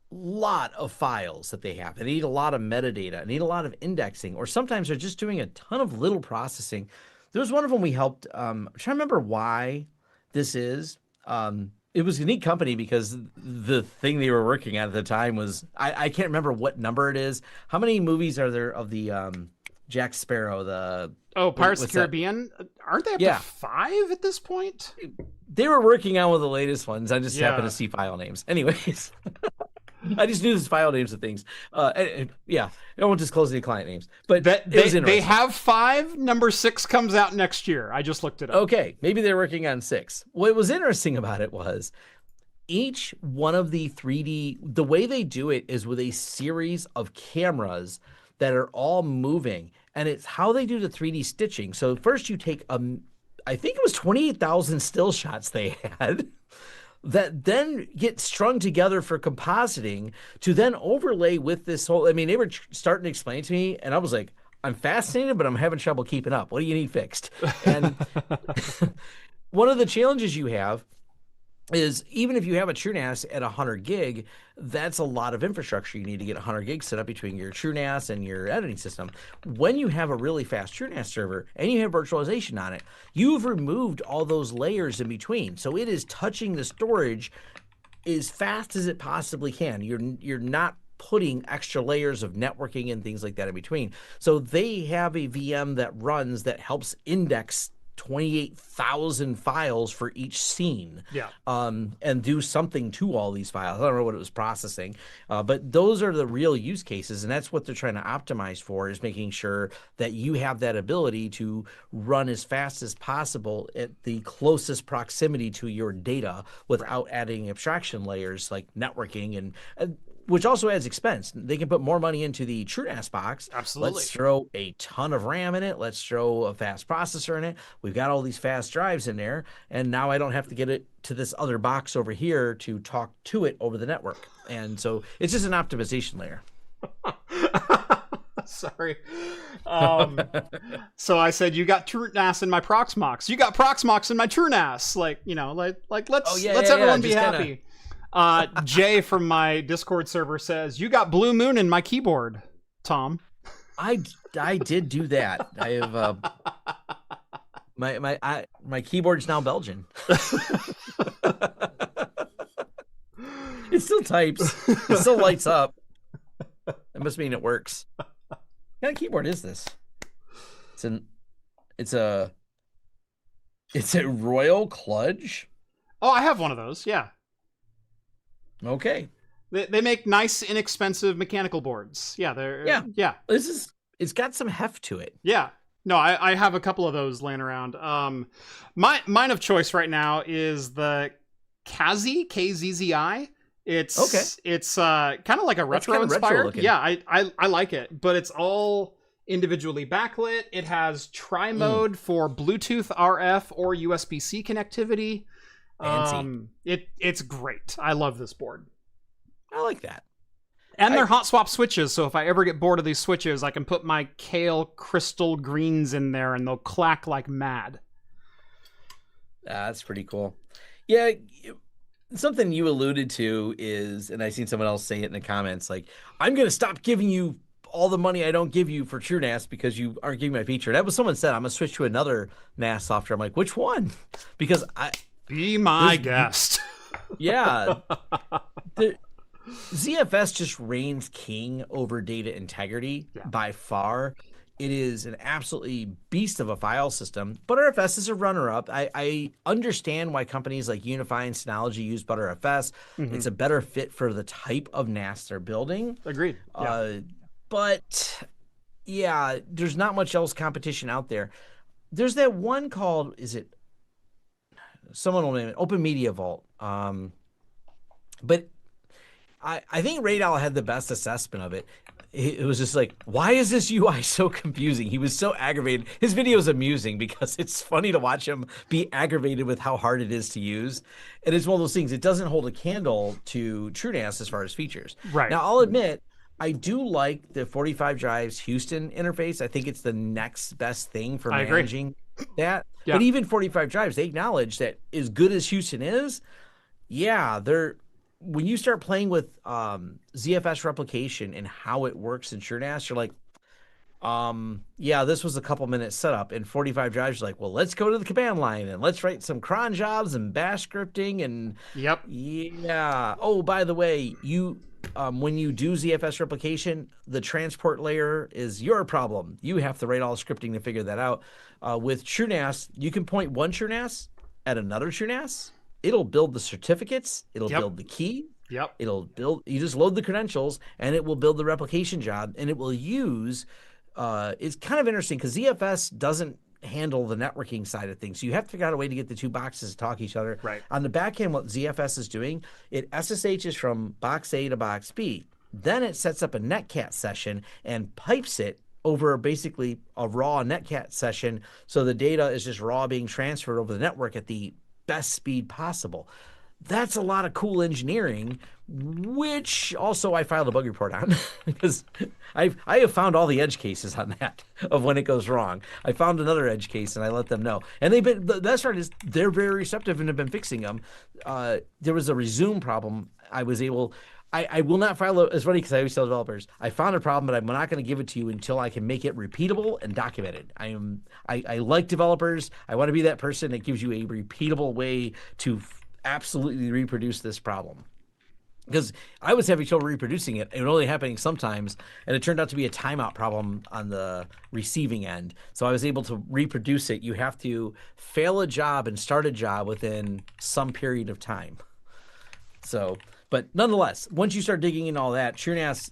lot of files that they have. They need a lot of metadata. They need a lot of indexing, or sometimes they're just doing a ton of little processing. There was one of them we helped. I'm trying to remember why this is. It was a neat company because the thing they were working at the time was, I can't remember what number it is. How many movies are there of the Jack Sparrow? Pirates of what's the Caribbean? Aren't they up Yeah. to 5 at this point? They were working on one of the latest ones. I just Yeah. happened to see file names. Anyways, I just knew this file names of things. Yeah, I won't disclose any client names, but That it was they interesting. have 5. Number 6 comes out next year. I just looked it up. Okay, maybe they're working on 6. What was interesting about it was each one of the 3D, the way they do it is with a series of cameras that are all moving, and it's how they do the 3D stitching. So first you take I think it was 28,000 still shots they had that then get strung together for compositing to then overlay with this whole, I mean, they were starting to explain to me, and I was like, I'm fascinated, but I'm having trouble keeping up. What do you need fixed? And one of the challenges you have is even if you have a TrueNAS at 100 gig, that's a lot of infrastructure. You need to get 100 gig set up between your TrueNAS and your editing system. When you have a really fast TrueNAS server and you have virtualization on it, you've removed all those layers in between. So it is touching the storage as fast as it possibly can. You're not putting extra layers of networking and things like that in between. So they have a VM that runs that helps index 28,000 files for each scene. Yeah. And do something to all these files. I don't know what it was processing, but those are the real use cases, and that's what they're trying to optimize for, is making sure that you have that ability to run as fast as possible at the closest proximity to your data without adding abstraction layers like networking and which also adds expense. They can put more money into the TrueNAS box. Absolutely. Let's throw a ton of RAM in it. Let's throw a fast processor in it. We've got all these fast drives in there, and now I don't have to get it to this other box over here to talk to it over the network. And so it's just an optimization layer. Sorry. So I said, you got TrueNAS in my Proxmox. You got Proxmox in my TrueNAS. Like, let's everyone be just happy. Jay from my Discord server says, you got Blue Moon in my keyboard, Tom. I did do that. I have my keyboard's now Belgian. It still types. It still lights up. That must mean it works. What kind of keyboard is this? It's a Royal Kludge. Oh, I have one of those. Yeah. Okay. They make nice, inexpensive mechanical boards. Yeah. Yeah. It's got some heft to it. Yeah. No, I have a couple of those laying around. Mine of choice right now is the Kazzi, KZZI. It's kind of like a retro inspired. Yeah, I like it, but it's all individually backlit. It has tri-mode for Bluetooth, RF, or USB-C connectivity. It's great. I love this board. I like that. And they're hot swap switches, so if I ever get bored of these switches, I can put my Kale crystal greens in there and they'll clack like mad. That's pretty cool. Yeah, something you alluded to is, and I seen someone else say it in the comments, like, I'm going to stop giving you all the money I don't give you for TrueNAS because you aren't giving my feature. That was someone said, I'm going to switch to another NAS software. I'm like, which one? Because Be my guest. Yeah. The ZFS just reigns king over data integrity by far. It is an absolutely beast of a file system. ButterFS is a runner-up. I understand why companies like Unify and Synology use ButterFS. Mm-hmm. It's a better fit for the type of NAS they're building. Agreed. But yeah, there's not much else competition out there. There's that one called, someone will name it, Open Media Vault. But I think Radal had the best assessment of it. it was just like, why is this UI so confusing? He was so aggravated. His video is amusing because it's funny to watch him be aggravated with how hard it is to use. And it's one of those things, it doesn't hold a candle to TrueNAS as far as features. Right. Now, I'll admit, I do like the 45 drives Houston interface. I think it's the next best thing for managing that. Yeah. But even 45 drives, they acknowledge that as good as Houston is, yeah, when you start playing with ZFS replication and how it works in TrueNAS, you're like, yeah, this was a couple minutes setup. And 45 drives, you're like, well, let's go to the command line and let's write some cron jobs and bash scripting and yeah. Oh, by the way, when you do ZFS replication, the transport layer is your problem. You have to write all the scripting to figure that out. With TrueNAS, you can point one TrueNAS at another TrueNAS. It'll build the certificates. It'll build the key. It'll build. You just load the credentials, and it will build the replication job, and it will use. It's kind of interesting because ZFS doesn't handle the networking side of things. So you have to figure out a way to get the two boxes to talk to each other. Right. On the back end, what ZFS is doing, it SSHs from box A to box B. Then it sets up a netcat session and pipes it over basically a raw netcat session. So the data is just raw being transferred over the network at the best speed possible. That's a lot of cool engineering, which also I filed a bug report on because I have found all the edge cases on that of when it goes wrong. I found another edge case and I let them know. And the best part is they're very receptive and have been fixing them. There was a resume problem. I will not file it's funny because I always tell developers, I found a problem, but I'm not going to give it to you until I can make it repeatable and documented. I like developers. I want to be that person that gives you a repeatable way to absolutely reproduce this problem. Because I was having trouble reproducing it. It was only happening sometimes, and it turned out to be a timeout problem on the receiving end. So I was able to reproduce it. You have to fail a job and start a job within some period of time. So, but nonetheless, once you start digging in all that, TrueNAS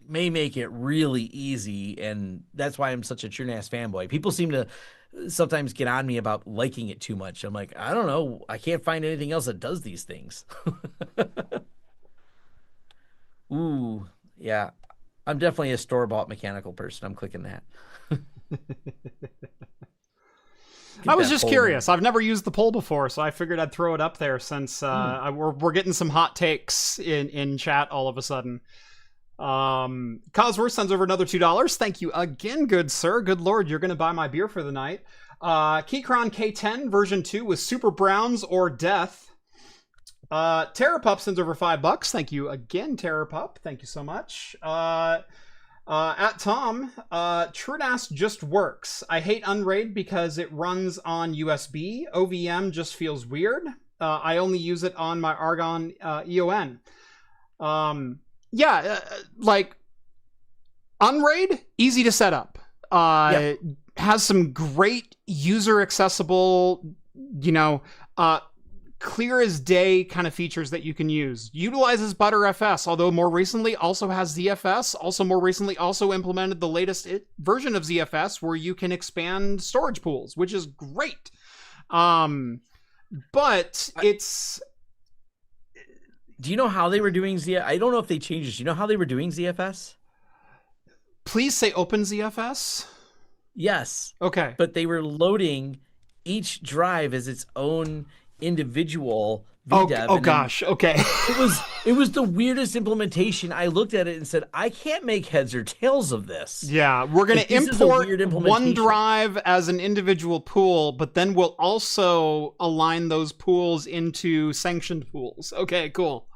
may make it really easy, and that's why I'm such a TrueNAS fanboy. People seem to sometimes get on me about liking it too much. I'm like, I don't know. I can't find anything else that does these things. Ooh, yeah. I'm definitely a store-bought mechanical person. I'm clicking that. I was just curious. I've never used the poll before, so I figured I'd throw it up there since we're getting some hot takes in chat all of a sudden. Cosworth sends over another $2. Thank you again, good sir. Good lord, you're gonna buy my beer for the night. Keychron K10 version 2 with Super Browns or Death. Terrapup sends over $5. Thank you again, Terrapup. Thank you so much. At Tom, TrueNAS just works. I hate Unraid because it runs on USB. OVM just feels weird. I only use it on my Argon EON. Yeah, like Unraid, easy to set up. Has some great user accessible, clear as day kind of features that you can use. Utilizes ButterFS, although more recently also has ZFS. Also more recently also implemented the latest version of ZFS where you can expand storage pools, which is great. But it's... Do you know how they were doing ZFS? I don't know if they changed this. Do you know how they were doing ZFS? Please say OpenZFS. Yes. Okay. But they were loading each drive as its own individual VDEV. Oh gosh. Okay. It was the weirdest implementation. I looked at it and said, I can't make heads or tails of this. Yeah, we're going to import one drive as an individual pool, but then we'll also align those pools into sanctioned pools. Okay, cool.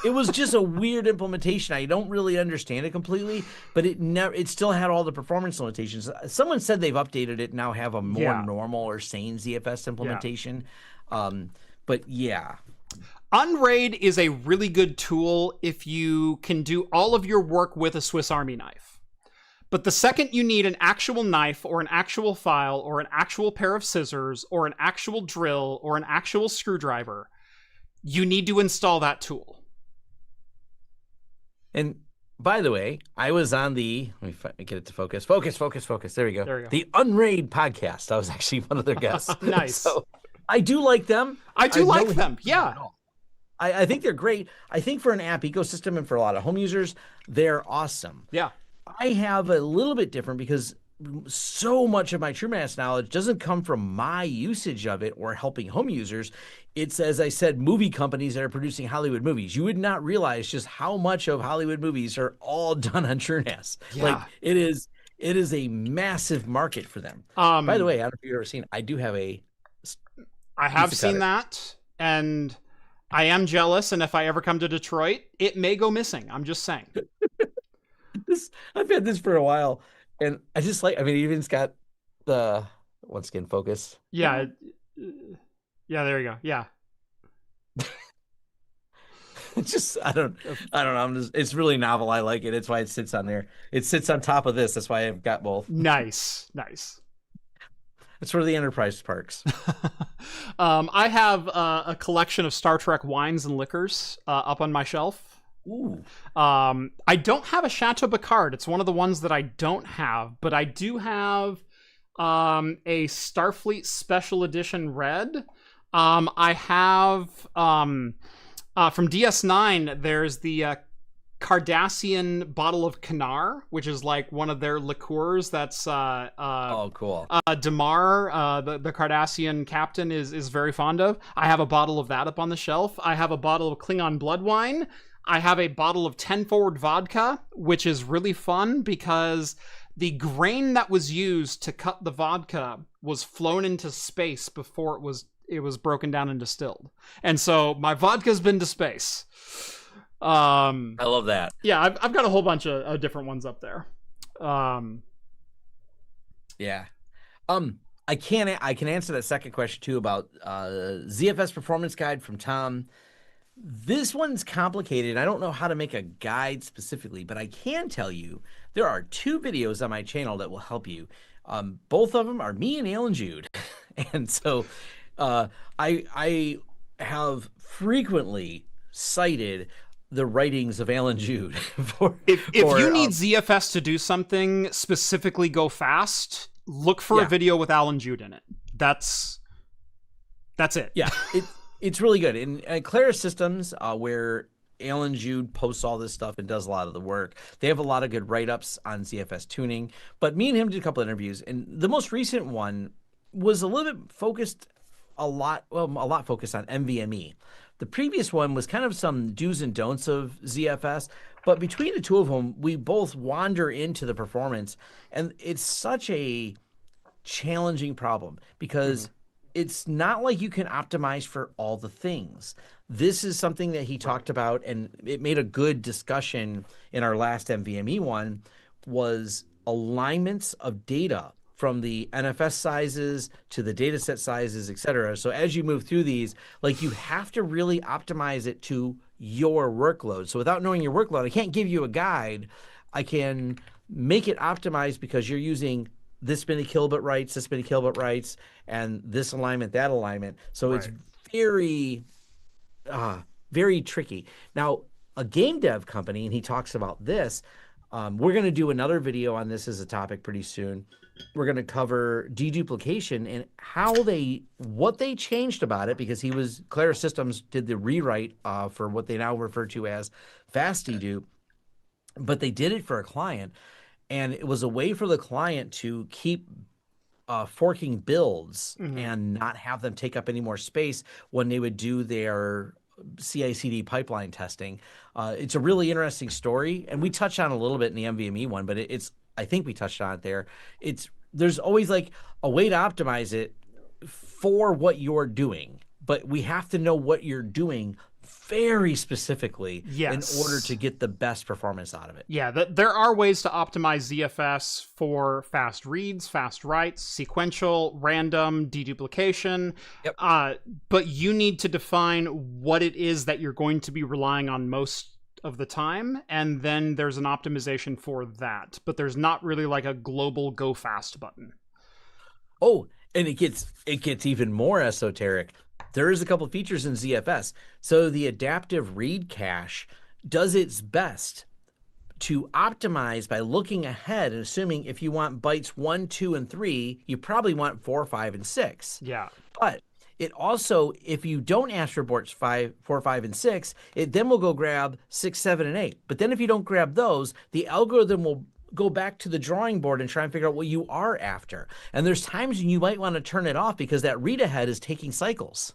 It was just a weird implementation. I don't really understand it completely, but it still had all the performance limitations. Someone said they've updated it, now have a more normal or sane ZFS implementation. But yeah. Unraid is a really good tool if you can do all of your work with a Swiss Army knife. But the second you need an actual knife or an actual file or an actual pair of scissors or an actual drill or an actual screwdriver, you need to install that tool. And by the way, I was on the, let me get it to focus. Focus. There we go. The Unraid podcast. I was actually one of their guests. Nice. So I do like them. I do like them. Yeah. I think they're great. I think for an app ecosystem and for a lot of home users, they're awesome. Yeah. I have a little bit different because so much of my TrueNAS knowledge doesn't come from my usage of it or helping home users. It's, as I said, movie companies that are producing Hollywood movies. You would not realize just how much of Hollywood movies are all done on TrueNAS. Yeah. Like it is a massive market for them. By the way, I don't know if you've ever seen, I do have I have pizza cutter. seen that, and I am jealous, and if I ever come to Detroit, it may go missing. I'm just saying. I've had this for a while, and I just like, I mean, even it's got the once again focus. Yeah. Yeah, there you go. Yeah. It's just I don't know. It's really novel. I like it. It's why it sits on there. It sits on top of this. That's why I've got both. Nice. It's for the enterprise parks. I have a collection of Star Trek wines and liquors up on my shelf. Ooh. I don't have a Chateau Picard. It's one of the ones that I don't have, but I do have a Starfleet Special Edition Red. I have from DS9. There's the Cardassian bottle of Canar, which is like one of their liqueurs. That's oh, cool. Damar, the Cardassian captain, is very fond of. I have a bottle of that up on the shelf. I have a bottle of Klingon blood wine. I have a bottle of 10 Forward vodka, which is really fun because the grain that was used to cut the vodka was flown into space before it was broken down and distilled. And so my vodka's been to space. I love that. Yeah, I've got a whole bunch of different ones up there. Yeah. I can answer that second question too about ZFS Performance Guide from Tom. This one's complicated. I don't know how to make a guide specifically, but I can tell you there are 2 videos on my channel that will help you. Both of them are me and Alan Jude. And so I have frequently cited the writings of Alan Jude. If you need ZFS to do something, specifically go fast, look for a video with Alan Jude in it. That's it. Yeah, it's really good. In Clara Systems, where Alan Jude posts all this stuff and does a lot of the work, they have a lot of good write-ups on ZFS tuning. But me and him did a couple of interviews, and the most recent one was a little bit focused, a lot focused on NVMe. The previous one was kind of some do's and don'ts of ZFS, but between the two of them, we both wander into the performance, and it's such a challenging problem because it's not like you can optimize for all the things. This is something that he talked about, and it made a good discussion in our last NVMe one, was alignments of data from the NFS sizes to the data set sizes, et cetera. So as you move through these, like you have to really optimize it to your workload. So without knowing your workload, I can't give you a guide. I can make it optimized because you're using this many kilobit writes, this many kilobit writes, and this alignment, that alignment. So it's very, very tricky. Now, a game dev company, and he talks about this, we're going to do another video on this as a topic pretty soon. We're going to cover deduplication and what they changed about it, because Clara Systems did the rewrite for what they now refer to as fast dedupe, but they did it for a client, and it was a way for the client to keep forking builds and not have them take up any more space when they would do their CI/CD pipeline testing. It's a really interesting story, and we touched on it a little bit in the NVMe one, but I think we touched on it there. There's always like a way to optimize it for what you're doing, but we have to know what you're doing very specifically in order to get the best performance out of it. Yeah, there are ways to optimize ZFS for fast reads, fast writes, sequential, random, deduplication. Yep. But you need to define what it is that you're going to be relying on most of the time, and then there's an optimization for that. But there's not really like a global go fast button. Oh, and it gets even more esoteric. There is a couple of features in ZFS. So the adaptive read cache does its best to optimize by looking ahead and assuming if you want bytes 1, 2, and 3, you probably want 4, 5, and 6. Yeah. But it also, if you don't ask for ports 4, 5, and 6, it then will go grab 6, 7, and 8. But then if you don't grab those, the algorithm will go back to the drawing board and try and figure out what you are after. And there's times when you might want to turn it off because that read ahead is taking cycles.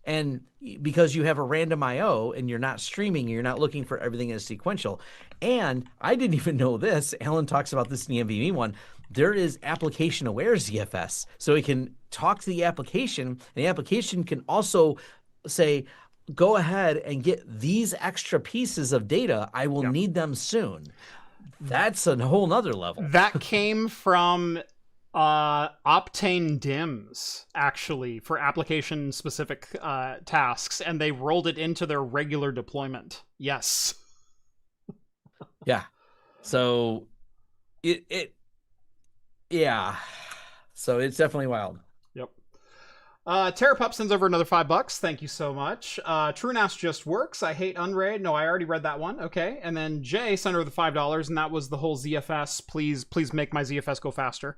And because you have a random IO and you're not streaming, you're not looking for everything as sequential. And I didn't even know this. Alan talks about this in the NVMe one. There is application aware ZFS. So it can talk to the application, and the application can also say, go ahead and get these extra pieces of data. I will need them soon. That's a whole nother level. That came from Optane DIMMs, actually, for application specific tasks, and they rolled it into their regular deployment. Yes. Yeah. So yeah. So it's definitely wild. Yep. Terrapup sends over another $5. Thank you so much. TrueNAS just works. I hate Unraid. No, I already read that one. Okay. And then Jay sent over the $5, and that was the whole ZFS. Please make my ZFS go faster.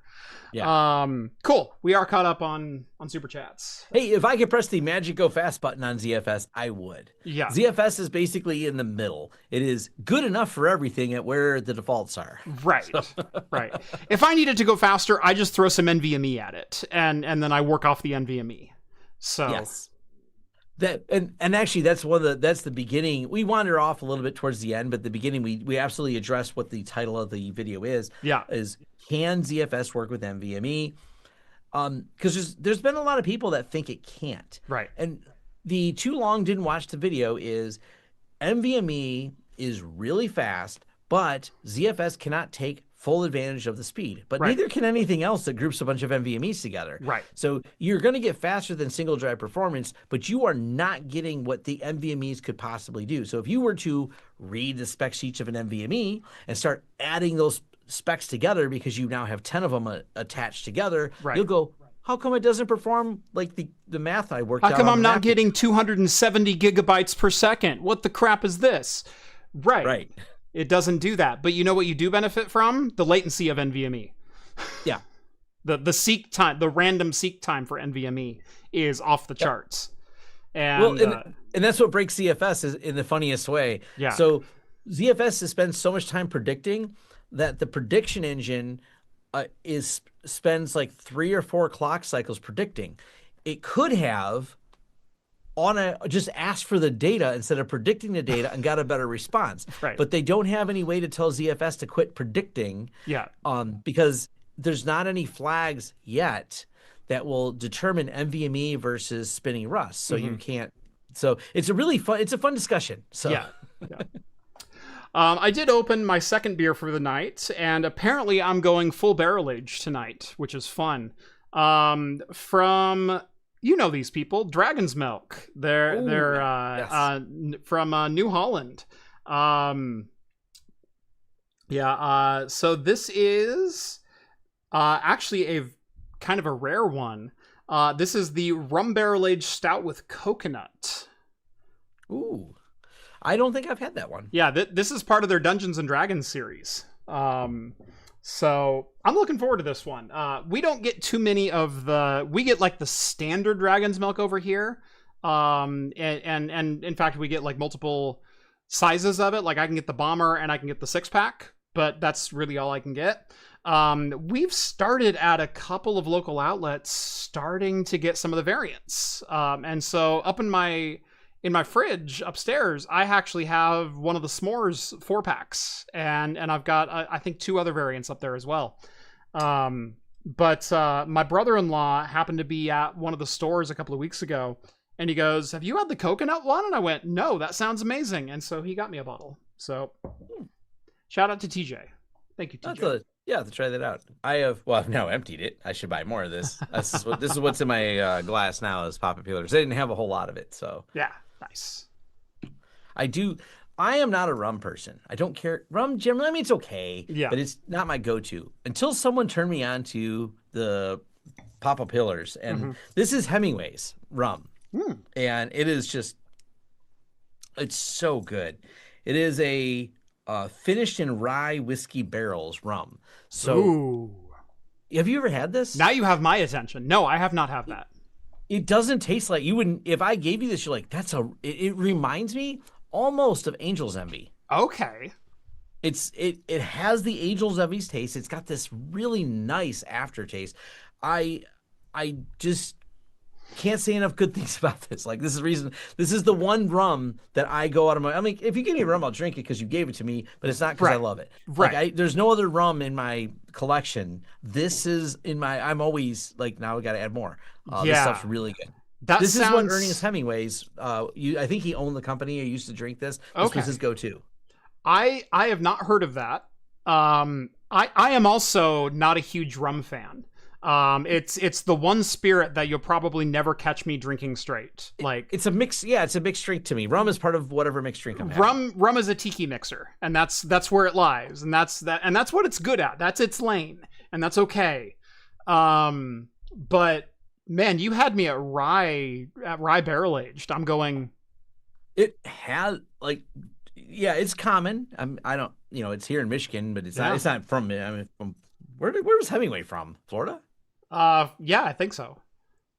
Yeah. Cool. We are caught up on super chats. Hey, if I could press the magic go fast button on ZFS, I would. Yeah. ZFS is basically in the middle. It is good enough for everything at where the defaults are. Right. Right. If I needed to go faster, I just throw some NVMe at it, and then I work off the NVMe. So yes. That and actually that's that's the beginning. We wander off a little bit towards the end, but the beginning we absolutely address what the title of the video is. Yeah. Is can ZFS work with NVMe? Because there's been a lot of people that think it can't. Right. And the too long didn't watch the video is NVMe is really fast, but ZFS cannot take full advantage of the speed, but neither can anything else that groups a bunch of NVMEs together. Right. So you're going to get faster than single drive performance, but you are not getting what the NVMEs could possibly do. So if you were to read the spec sheets of an NVMe and start adding those specs together because you now have 10 of them attached together, you'll go, how come it doesn't perform like the math I worked out? How come I'm not getting 270 gigabytes per second? What the crap is this? Right. It doesn't do that. But you know what you do benefit from? The latency of NVMe. Yeah. The seek time, the random seek time for NVMe is off the charts. And, and that's what breaks ZFS is in the funniest way. Yeah. So ZFS spends so much time predicting that the prediction engine spends like 3 or 4 clock cycles predicting. It could have just asked for the data instead of predicting the data and got a better response. Right. But they don't have any way to tell ZFS to quit predicting. Yeah. Because there's not any flags yet that will determine NVMe versus spinning Rust. So you can't. So it's a fun discussion. So yeah. I did open my second beer for the night, and apparently I'm going full barrel age tonight, which is fun. From these people, Dragon's Milk. They're from New Holland. So this is actually a kind of a rare one. This is the rum barrel aged stout with coconut. Ooh, I don't think I've had that one. Yeah, this is part of their Dungeons and Dragons series. So I'm looking forward to this one. We don't get too many we get like the standard Dragon's Milk over here. And in fact, we get like multiple sizes of it. Like I can get the bomber and I can get the 6-pack, but that's really all I can get. We've started at a couple of local outlets starting to get some of the variants. And so up in my fridge upstairs, I actually have one of the S'mores 4-packs, and I've got I think 2 other variants up there as well. But my brother-in-law happened to be at one of the stores a couple of weeks ago, and he goes, "Have you had the coconut one?" And I went, "No, that sounds amazing." And so he got me a bottle. So shout out to TJ. Thank you, TJ. Yeah, have to try that out. I've now emptied it. I should buy more of this. This is what's in my glass now is Papa Peelers. They didn't have a whole lot of it, so yeah, nice. I am not a rum person. I don't care. Rum generally, I mean, it's okay, but it's not my go-to. Until someone turned me on to the Papa Pillars, and this is Hemingway's rum, and it is it's so good. It is a finished in rye whiskey barrels rum. So, have you ever had this? Now you have my attention. No, I have not had that. It doesn't taste like you wouldn't. If I gave you this, you're like, it reminds me almost of Angel's Envy. Okay. It has the Angel's Envy's taste. It's got this really nice aftertaste. I just can't say enough good things about this. Like, this is the one rum that I go out of my, I mean, if you give me rum, I'll drink it because you gave it to me, but it's not because I love it. Right. Like, there's no other rum in my collection. This is I'm always like, now we got to add more. This stuff's really good. This is what Ernest Hemingway's, I think he owned the company or used to drink this. This was his go-to. I have not heard of that. I am also not a huge rum fan. It's the one spirit that you'll probably never catch me drinking straight. Like, it's a mix. Yeah, it's a mixed drink to me. Rum is part of whatever mixed drink I'm having. Rum is a tiki mixer, and that's where it lies, and that's what it's good at. That's its lane, and that's okay. But man, you had me at rye barrel aged. I'm going. It has yeah, it's common. I don't, it's here in Michigan, but it's not from. I mean, from where was Hemingway from? Florida? Yeah, I think so.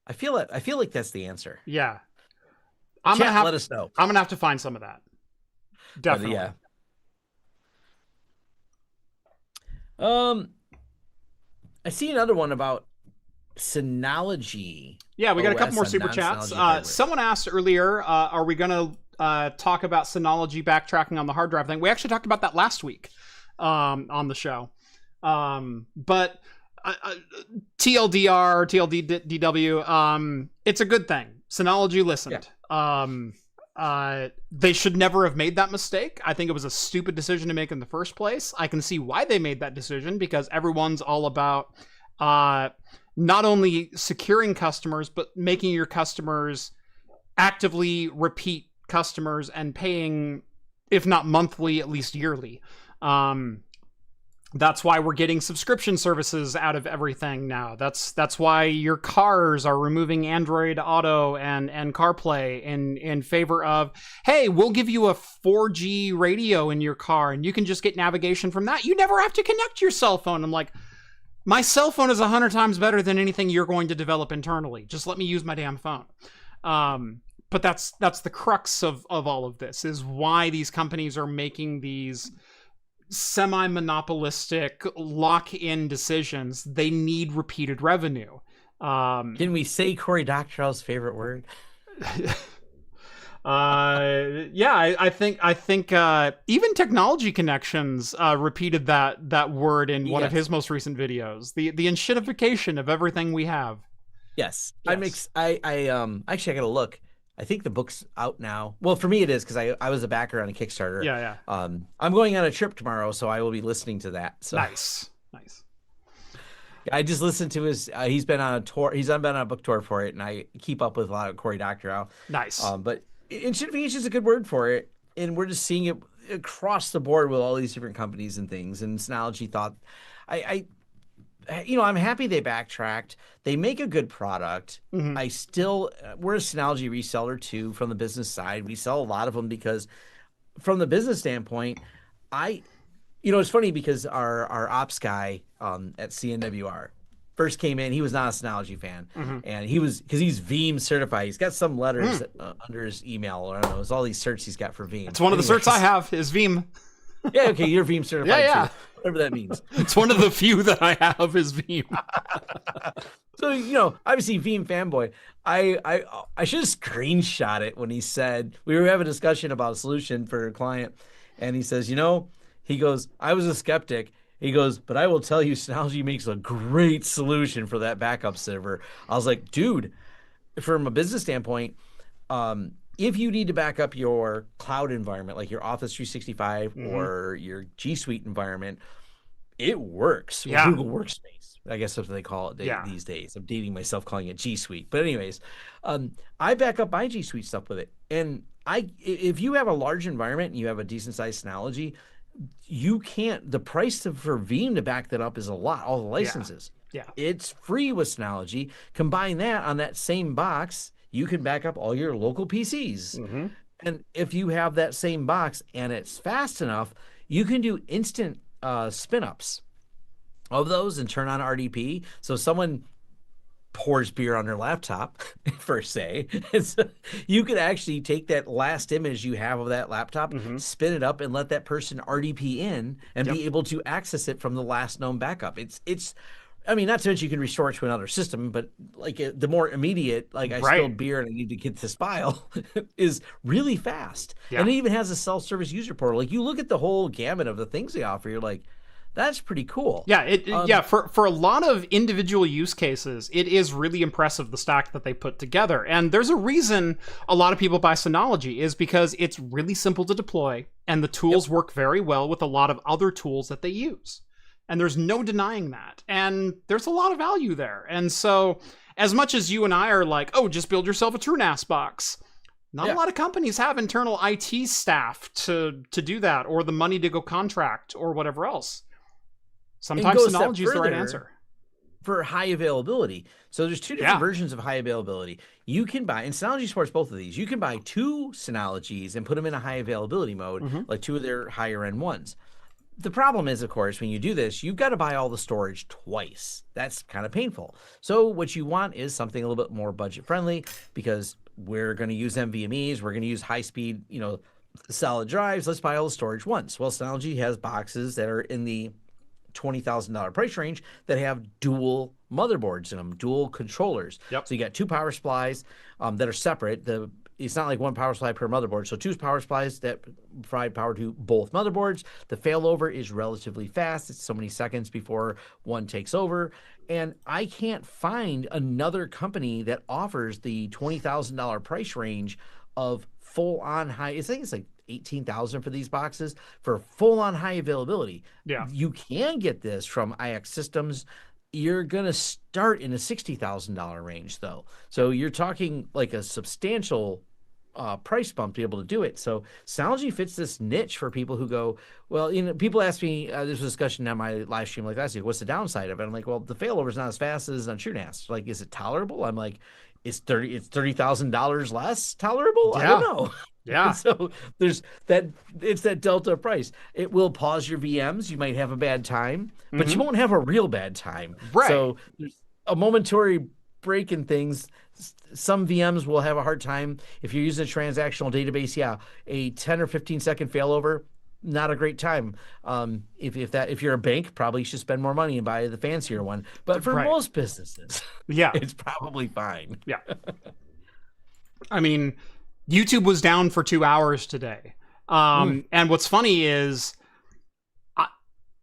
I feel like that's the answer. Yeah. Let us know. I'm gonna have to find some of that. Definitely. I see another one about Synology. Yeah, we got a couple more super chats. Someone asked earlier, are we gonna talk about Synology backtracking on the hard drive thing? We actually talked about that last week on the show. But TLDR, TLDW, it's a good thing. Synology listened. Yeah. They should never have made that mistake. I think it was a stupid decision to make in the first place. I can see why they made that decision, because everyone's all about not only securing customers, but making your customers actively repeat customers and paying, if not monthly, at least yearly. That's why we're getting subscription services out of everything now. That's why your cars are removing Android Auto and CarPlay in favor of, hey, we'll give you a 4G radio in your car and you can just get navigation from that. You never have to connect your cell phone. I'm like, my cell phone is 100 times better than anything you're going to develop internally. Just let me use my damn phone. But that's the crux of all of this, is why these companies are making these semi-monopolistic lock-in decisions. They need repeated revenue. Can we say Cory Doctorow's favorite word? Yeah, I think even Technology Connections repeated that word in one of his most recent videos. The enshittification of everything we have. Yes. I actually, I gotta look. I think the book's out now. Well, for me it is, because I was a backer on a Kickstarter. Yeah. I'm going on a trip tomorrow, so I will be listening to that. So. Nice. I just listened to his. He's been on a tour. He's been on a book tour for it, and I keep up with a lot of Cory Doctorow. Nice. But enshittification is a good word for it, and we're just seeing it across the board with all these different companies and things. And Synology thought, I'm happy they backtracked. They make a good product. Mm-hmm. We're a Synology reseller too, from the business side. We sell a lot of them because from the business standpoint, it's funny because our ops guy at CNWR first came in. He was not a Synology fan. Mm-hmm. And because he's Veeam certified. He's got some letters under his email, or I don't know. It's all these certs he's got for Veeam. It's one of the certs I have is Veeam. Yeah, okay, you're Veeam certified too. Whatever that means. It's one of the few that I have is Veeam. So, obviously Veeam fanboy. I should have screenshot it when he said, we were having a discussion about a solution for a client, and he says, he goes, I was a skeptic. He goes, but I will tell you, Synology makes a great solution for that backup server. I was like, dude, from a business standpoint, if you need to back up your cloud environment, like your Office 365 or your G Suite environment, it works with Google Workspace. I guess that's what they call it these days. I'm dating myself calling it G Suite. But anyways, I back up my G Suite stuff with it. And if you have a large environment and you have a decent sized Synology, the price for Veeam to back that up is a lot, all the licenses. Yeah. It's free with Synology. Combine that on that same box, you can back up all your local PCs. Mm-hmm. And if you have that same box and it's fast enough, you can do instant spin-ups of those and turn on RDP. So someone pours beer on their laptop, per se. And so you could actually take that last image you have of that laptop, spin it up, and let that person RDP in and be able to access it from the last known backup. It's I mean, not to mention you can restore it to another system, but like the more immediate, like I spilled beer and I need to get this file, is really fast. And it even has a self-service user portal. Like you look at the whole gamut of the things they offer, you're like, that's pretty cool. Yeah, for a lot of individual use cases, it is really impressive, the stack that they put together. And there's a reason a lot of people buy Synology is because it's really simple to deploy, and the tools work very well with a lot of other tools that they use. And there's no denying that. And there's a lot of value there. And so as much as you and I are like, oh, just build yourself a TrueNAS box, not a lot of companies have internal IT staff to do that, or the money to go contract or whatever else. Sometimes Synology is the right answer. For high availability. So there's two different versions of high availability. You can buy, and Synology supports both of these. You can buy two Synologies and put them in a high availability mode, like two of their higher end ones. The problem is, of course, when you do this, you've got to buy all the storage twice. That's kind of painful. So what you want is something a little bit more budget friendly, because we're going to use NVMe's, we're going to use high speed, solid drives. Let's buy all the storage once. Well, Synology has boxes that are in the $20,000 price range that have dual motherboards in them, dual controllers. So you got two power supplies that are separate. It's not like one power supply per motherboard. So two power supplies that provide power to both motherboards. The failover is relatively fast. It's so many seconds before one takes over. And I can't find another company that offers the $20,000 price range of full-on high. I think it's like $18,000 for these boxes for full-on high availability. You can get this from IX Systems. You're going to start in a $60,000 range, though. So you're talking like a substantial price bump to be able to do it. So Synology fits this niche for people who go, well, people ask me, there's a discussion on my live stream like last week, what's the downside of it? I'm like, well, the failover is not as fast as on TrueNAS. Like, is it tolerable? I'm like, it's $30,000 less tolerable? I don't know. So there's that, it's that delta price. It will pause your VMs. You might have a bad time, but you won't have a real bad time. So there's a momentary break in things. Some VMs will have a hard time. If you're using a transactional database, a 10 or 15 second failover, not a great time. If you're a bank, probably you should spend more money and buy the fancier one. But for most businesses, it's probably fine. I mean, YouTube was down for 2 hours today. And what's funny is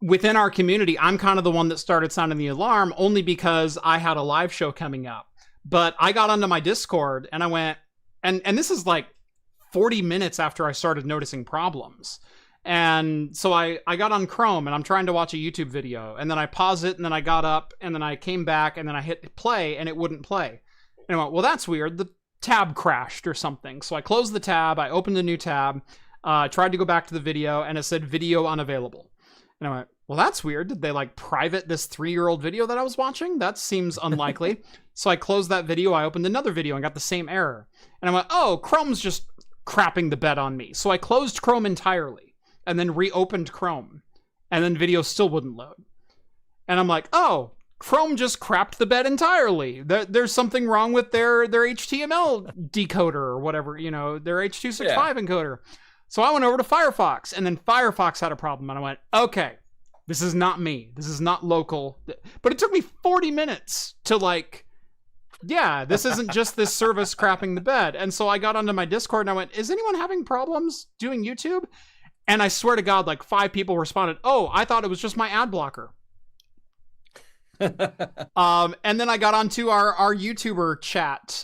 within our community, I'm kind of the one that started sounding the alarm only because I had a live show coming up. But I got onto my Discord and I went, and this is like 40 minutes after I started noticing problems. And so I got on Chrome and I'm trying to watch a YouTube video, and then I paused it, and then I got up, and then I came back, and then I hit play and it wouldn't play. And I went, well, that's weird. The tab crashed or something. So I closed the tab, I opened a new tab, tried to go back to the video, and it said video unavailable. And I went, well, that's weird. Did they like private this 3-year-old video that I was watching? That seems unlikely. So I closed that video, I opened another video and got the same error. And I went, oh, Chrome's just crapping the bed on me. So I closed Chrome entirely and then reopened Chrome, and then video still wouldn't load. And I'm like, oh, Chrome just crapped the bed entirely. There's something wrong with their HTML decoder or whatever, their H.265 encoder. So I went over to Firefox, and then Firefox had a problem, and I went, okay, this is not me. This is not local. But it took me 40 minutes to this isn't just this service crapping the bed. And so I got onto my Discord and I went, is anyone having problems doing YouTube? And I swear to God, like 5 people responded, oh, I thought it was just my ad blocker. And then I got onto our YouTuber chat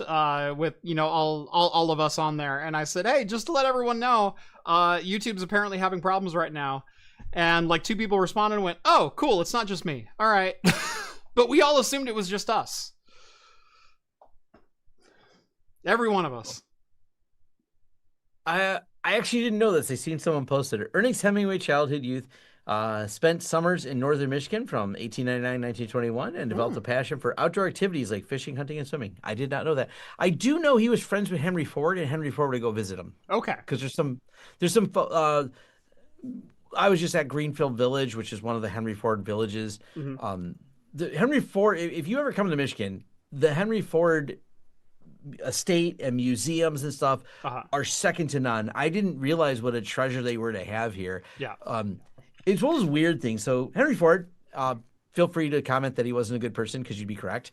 with all of us on there, and I said, hey, just to let everyone know, YouTube's apparently having problems right now. And like 2 people responded and went, oh, cool, it's not just me. All right. But we all assumed it was just us. Every one of us. I actually didn't know this. I seen someone posted it. Ernest Hemingway, childhood youth, spent summers in northern Michigan from 1899 to 1921 and developed a passion for outdoor activities like fishing, hunting, and swimming. I did not know that. I do know he was friends with Henry Ford, and Henry Ford would go visit him. Okay. Because there's some I was just at Greenfield Village, which is one of the Henry Ford villages. The Henry Ford, if you ever come to Michigan, the Henry Ford estate and museums and stuff are second to none. I didn't realize what a treasure they were to have here. Yeah. It's one of those weird things. So Henry Ford, feel free to comment that he wasn't a good person, because you'd be correct.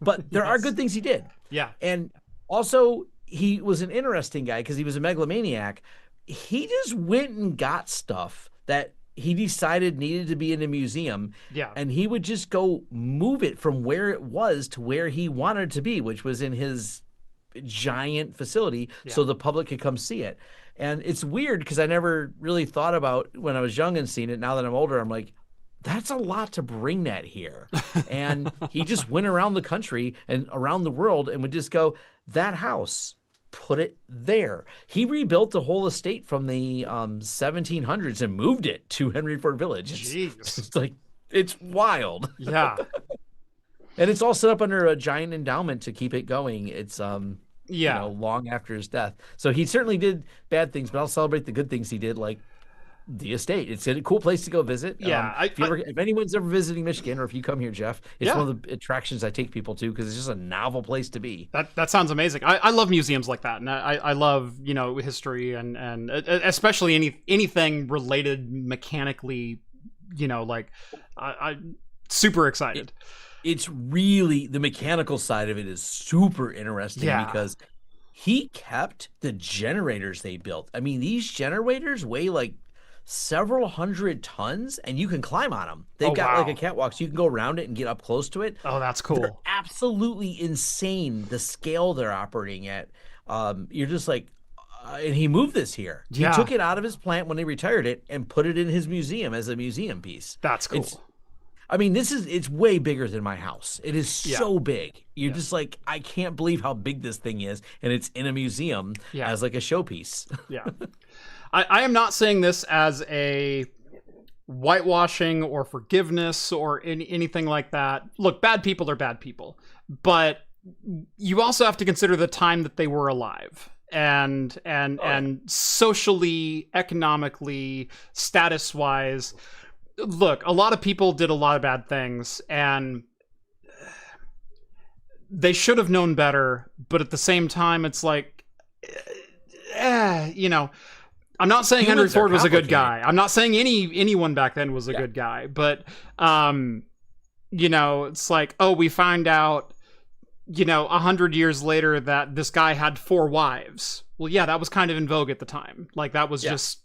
But there are good things he did. Yeah. And also, he was an interesting guy because he was a megalomaniac. He just went and got stuff that he decided needed to be in a museum. Yeah. And he would just go move it from where it was to where he wanted it to be, which was in his giant facility, so the public could come see it. And it's weird because I never really thought about when I was young and seen it. Now that I'm older, I'm like, that's a lot to bring that here. And he just went around the country and around the world and would just go, that house, put it there. He rebuilt the whole estate from the 1700s and moved it to Henry Ford Village. It's like, it's wild. Yeah. And it's all set up under a giant endowment to keep it going. It's you Yeah. know, long after his death. So he certainly did bad things, but I'll celebrate the good things he did, like the estate. It's a cool place to go visit. Yeah, If anyone's ever visiting Michigan, or if you come here, Jeff, it's Yeah. one of the attractions I take people to because it's just a novel place to be. That sounds amazing. I love museums like that, and I love, you know, history and especially anything related mechanically, you know, like I'm super excited. It's really, the mechanical side of it is super interesting because he kept the generators they built. I mean, these generators weigh like several hundred tons, and you can climb on them. They've got like a catwalk, so you can go around it and get up close to it. Oh, that's cool. They're absolutely insane, the scale they're operating at. You're just like, and he moved this here. He took it out of his plant when he retired it and put it in his museum as a museum piece. That's cool. I mean, it's way bigger than my house. It is so big. You're just like, I can't believe how big this thing is. And it's in a museum as like a showpiece. Yeah. I am not saying this as a whitewashing or forgiveness or anything like that. Look, bad people are bad people. But you also have to consider the time that they were alive. And socially, economically, status-wise. Look, a lot of people did a lot of bad things, and they should have known better, but at the same time, it's like, you know, I'm not saying Henry Ford was a good guy. I'm not saying anyone back then was a good guy, but, you know, it's like, oh, we find out, you know, 100 years later that this guy had 4 wives. Well, yeah, that was kind of in vogue at the time. Like, that was just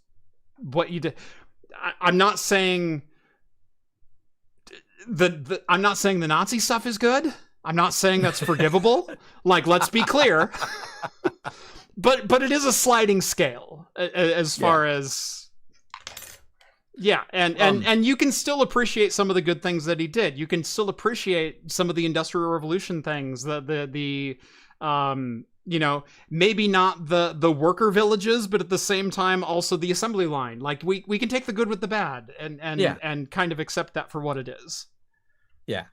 what you did. I'm not saying I'm not saying the Nazi stuff is good. I'm not saying that's forgivable. Like, let's be clear. But it is a sliding scale as far as and you can still appreciate some of the good things that he did. You can still appreciate some of the Industrial Revolution things, the you know, maybe not the worker villages, but at the same time also the assembly line. Like, we can take the good with the bad and kind of accept that for what it is. Yeah.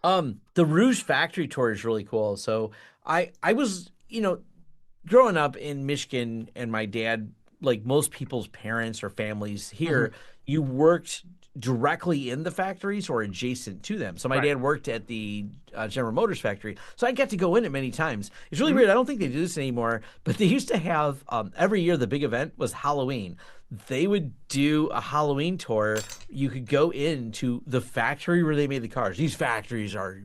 The Rouge factory tour is really cool. So I was, you know, growing up in Michigan, and my dad, like most people's parents or families here, you worked directly in the factories or adjacent to them. So my dad worked at the General Motors factory, so I got to go in it many times. It's really weird. I don't think they do this anymore, but they used to have every year the big event was Halloween. They would do a Halloween tour. You could go into the factory where they made the cars. These factories are,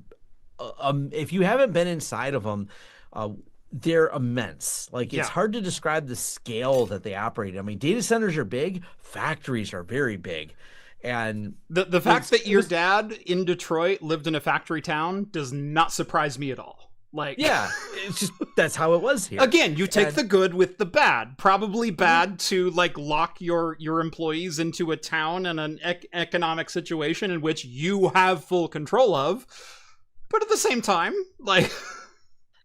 if you haven't been inside of them, they're immense. Like, it's hard to describe the scale that they operate. I mean, data centers are big, factories are very big. And the fact that your dad in Detroit lived in a factory town does not surprise me at all. Like, it's just, that's how it was here. Again, you take the good with the bad. Probably bad to like lock your employees into a town and an economic situation in which you have full control of. But at the same time, like,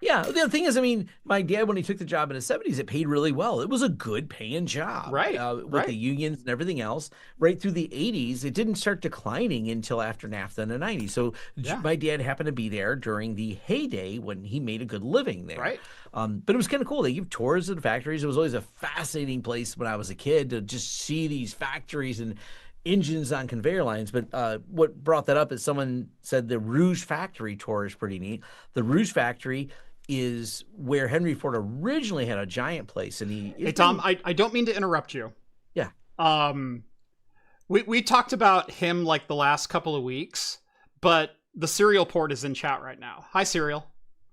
yeah, the thing is, I mean, my dad, when he took the job in the 70s, it paid really well. It was a good paying job. With the unions and everything else. Right through the 80s, it didn't start declining until after NAFTA in the 90s. So my dad happened to be there during the heyday when he made a good living there. But it was kind of cool. They give tours of the factories. It was always a fascinating place when I was a kid to just see these factories. And engines on conveyor lines. But what brought that up is someone said the Rouge Factory tour is pretty neat. The Rouge Factory is where Henry Ford originally had a giant place, and Hey Tom, I don't mean to interrupt you. Yeah. We talked about him like the last couple of weeks, but the Serial Port is in chat right now. Hi, Serial.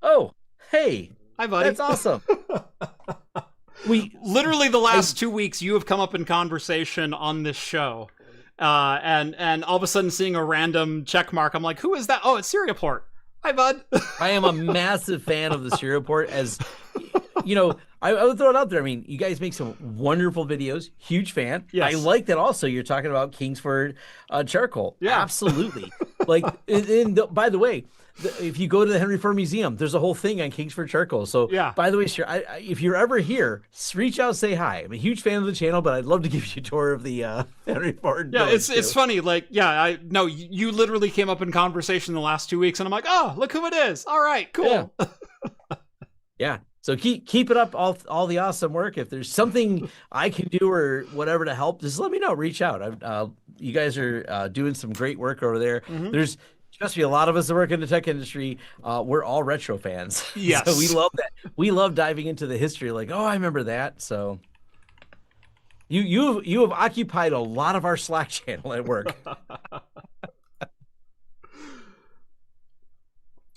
Oh, hey. Hi, buddy. That's awesome. We literally the last 2 weeks you have come up in conversation on this show, and all of a sudden seeing a random check mark, I'm like, who is that? Oh, it's Serial Port. Hi, bud. I am a massive fan of the Serial Port. As you know, I would throw it out there. I mean, you guys make some wonderful videos. Huge fan. Yes. I like that also you're talking about Kingsford charcoal. Yeah. Absolutely. Like, by the way, if you go to the Henry Ford Museum, there's a whole thing on Kingsford charcoal. So, yeah. By the way, sure, if you're ever here, reach out, say hi. I'm a huge fan of the channel, but I'd love to give you a tour of the Henry Ford. Yeah, it's funny. Like, yeah, you literally came up in conversation the last 2 weeks, and I'm like, oh, look who it is. All right, cool. Yeah. Yeah. So keep it up, all the awesome work. If there's something I can do or whatever to help, just let me know. Reach out. You guys are doing some great work over there. Mm-hmm. There's especially a lot of us that work in the tech industry. We're all retro fans. Yes. So we love that. We love diving into the history. Like, oh, I remember that. So you have occupied a lot of our Slack channel at work.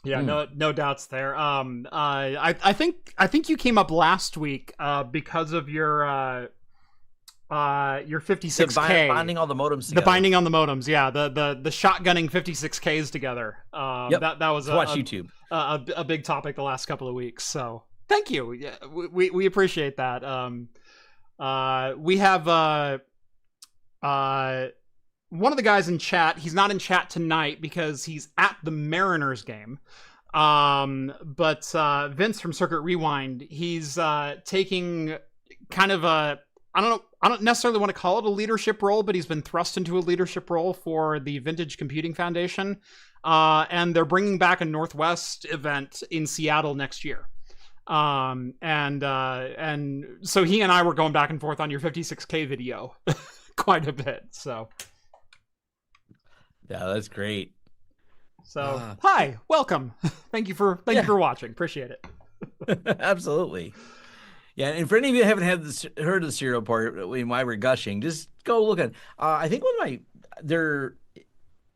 Yeah, no doubts there. I think you came up last week because of your 56K binding all the modems together. The binding on the modems, yeah. The shotgunning 56Ks together. Yep. That was watch YouTube. A big topic the last couple of weeks. So thank you. Yeah, we appreciate that. We have one of the guys in chat. He's not in chat tonight because he's at the Mariners game. But Vince from Circuit Rewind, he's taking kind of a, I don't necessarily want to call it a leadership role, but he's been thrust into a leadership role for the Vintage Computing Foundation. And they're bringing back a Northwest event in Seattle next year. And so he and I were going back and forth on your 56K video quite a bit. So. Yeah, that's great. So, hi, welcome. Thank you for watching. Appreciate it. Absolutely. Yeah, and for any of you who haven't heard of the Serial Port, why we're gushing, just go look at. I think one of their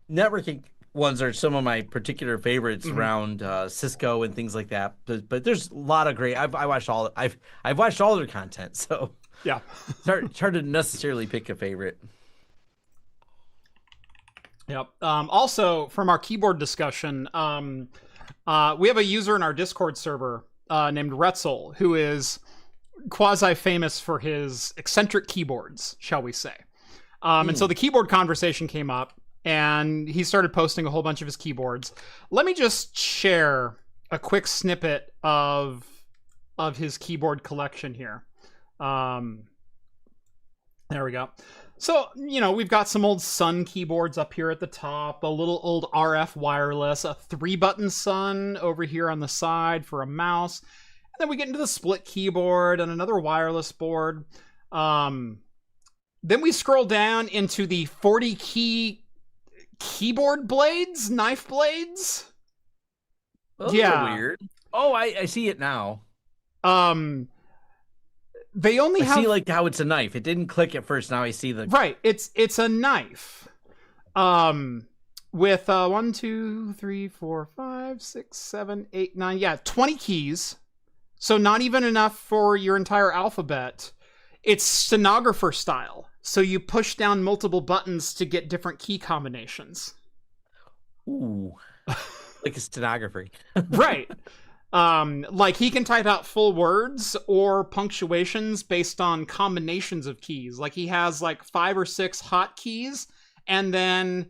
networking ones are some of my particular favorites around Cisco and things like that. But there's a lot of great. I've watched all. I've watched all their content. So yeah, it's hard to necessarily pick a favorite. Yep. Also, from our keyboard discussion, we have a user in our Discord server named Retzel, who is quasi-famous for his eccentric keyboards, shall we say. And so the keyboard conversation came up, and he started posting a whole bunch of his keyboards. Let me just share a quick snippet of his keyboard collection here. There we go. So, we've got some old Sun keyboards up here at the top, a little old RF wireless, a 3-button Sun over here on the side for a mouse. And then we get into the split keyboard and another wireless board. Then we scroll down into the 40-key keyboard blades, knife blades. Those are weird. Oh, I see it now. They only have... see like how it's a knife. It didn't click at first. Now I see the... Right. It's a knife. With 1, 2, 3, 4, 5, 6, 7, 8, 9. Yeah, 20 keys. So not even enough for your entire alphabet. It's stenographer style. So you push down multiple buttons to get different key combinations. Ooh. Like a stenographer. Right. Like he can type out full words or punctuations based on combinations of keys. Like he has like 5 or 6 hotkeys, and then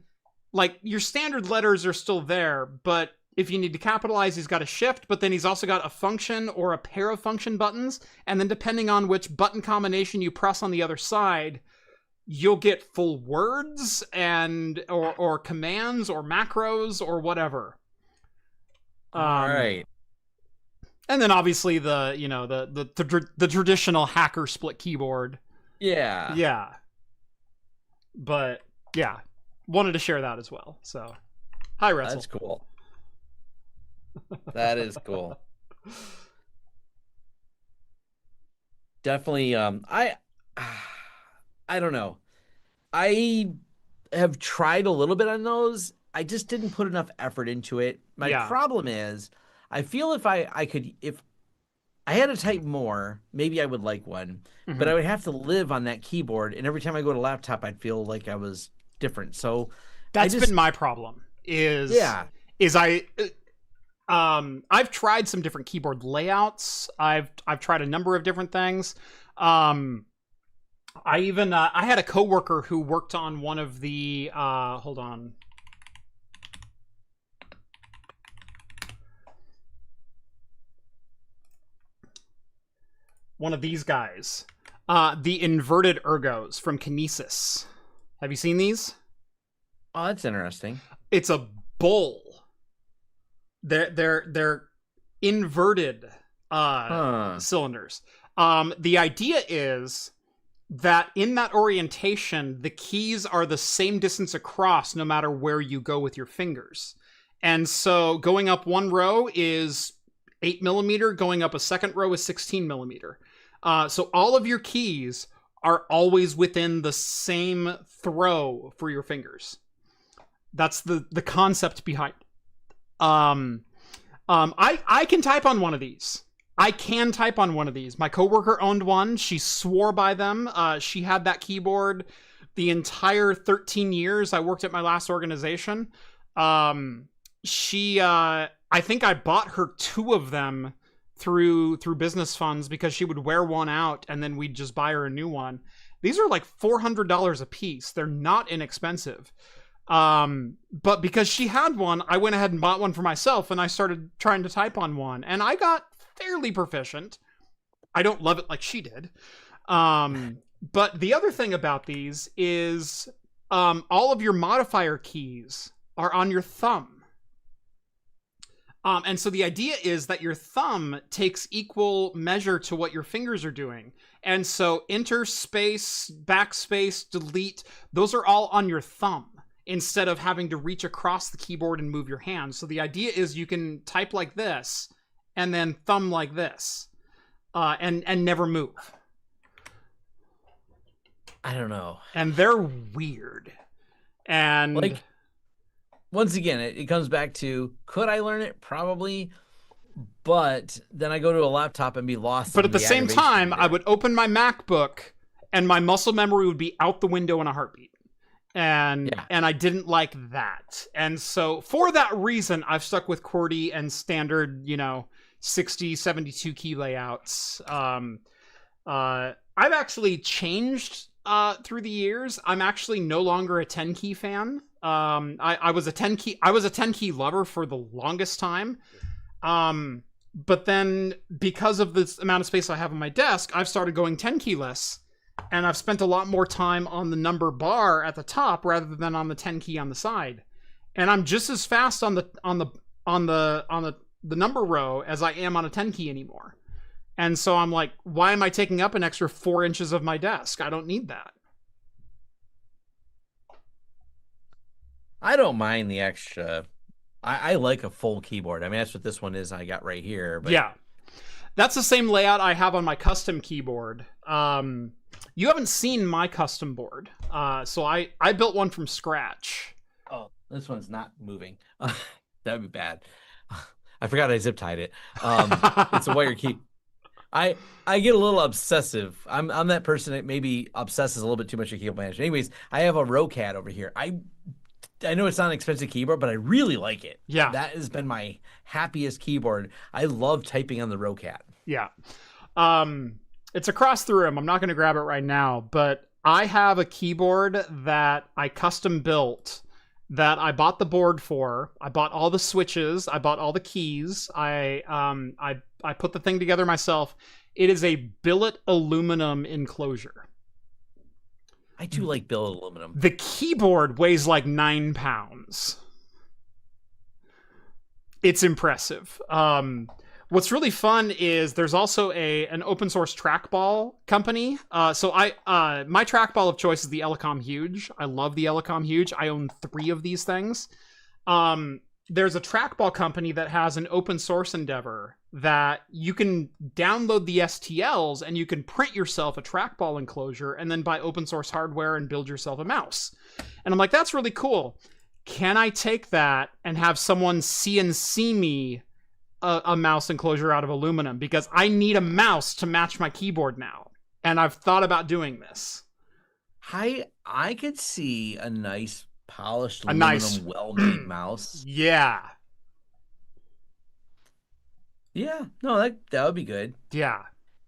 like your standard letters are still there, but if you need to capitalize, he's got a shift, but then he's also got a function or a pair of function buttons, and then depending on which button combination you press on the other side, you'll get full words and or commands or macros or whatever. All right. And then obviously the traditional hacker split keyboard. Yeah. Yeah. But Yeah, wanted to share that as well. So, hi, Retzel. That's cool. That is cool. Definitely. I don't know. I have tried a little bit on those. I just didn't put enough effort into it. My problem is, I feel if I had to type more, maybe I would like one, but I would have to live on that keyboard, and every time I go to laptop, I'd feel like I was different. So that's been my problem. I've tried some different keyboard layouts. I've tried a number of different things. I even I had a coworker who worked on one of the hold on. One of these guys. The inverted ergos from Kinesis. Have you seen these? Oh, that's interesting. It's a bowl. They're inverted cylinders. The idea is that in that orientation, the keys are the same distance across no matter where you go with your fingers. And so going up one row is 8mm, going up a second row is 16mm. So all of your keys are always within the same throw for your fingers. That's the concept behind it. I can type on one of these. My coworker owned one. She swore by them. She had that keyboard the entire 13 years I worked at my last organization. I think I bought her 2 of them through business funds because she would wear one out and then we'd just buy her a new one. These are like $400 a piece. They're not inexpensive. But because she had one, I went ahead and bought one for myself and I started trying to type on one and I got fairly proficient. I don't love it like she did. But the other thing about these is, all of your modifier keys are on your thumb. And so the idea is that your thumb takes equal measure to what your fingers are doing. And so enter, space, backspace, delete, those are all on your thumb instead of having to reach across the keyboard and move your hand. So the idea is you can type like this and then thumb like this, and never move. I don't know. And they're weird. And like, once again, it comes back to, could I learn it? Probably. But then I go to a laptop and be lost. But at the same time, I would open my MacBook and my muscle memory would be out the window in a heartbeat. And I didn't like that. And so for that reason, I've stuck with QWERTY and standard, 60, 72 key layouts. I've actually changed through the years. I'm actually no longer a 10 key fan. I was a 10 key lover for the longest time. But then because of this amount of space I have on my desk, I've started going 10 keyless. And I've spent a lot more time on the number bar at the top rather than on the 10 key on the side. And I'm just as fast on the number row as I am on a 10 key anymore. And so I'm like, why am I taking up an extra 4 inches of my desk? I don't need that. I don't mind the extra. I like a full keyboard. I mean, that's what this one is I got right here. But yeah. That's the same layout I have on my custom keyboard. You haven't seen my custom board. So I built one from scratch. Oh, this one's not moving. That'd be bad. I forgot I zip tied it. It's a wire key. I get a little obsessive. I'm that person that maybe obsesses a little bit too much with keyboard management. Anyways, I have a Rocat over here. I know it's not an expensive keyboard, but I really like it. Yeah. That has been my happiest keyboard. I love typing on the Rocat. Yeah. It's across the room. I'm not going to grab it right now, but I have a keyboard that I custom built that I bought the board for. I bought all the switches. I bought all the keys. I put the thing together myself. It is a billet aluminum enclosure. I do like billet aluminum. The keyboard weighs like 9 pounds. It's impressive. What's really fun is there's also an open source trackball company. So my trackball of choice is the Elecom Huge. I love the Elecom Huge. I own 3 of these things. There's a trackball company that has an open source endeavor that you can download the STLs and you can print yourself a trackball enclosure and then buy open source hardware and build yourself a mouse. And I'm like, that's really cool. Can I take that and have someone CNC me a mouse enclosure out of aluminum? Because I need a mouse to match my keyboard now. And I've thought about doing this. I could see a nice polished aluminum well-made mouse. Yeah. Yeah, no, that would be good. Yeah.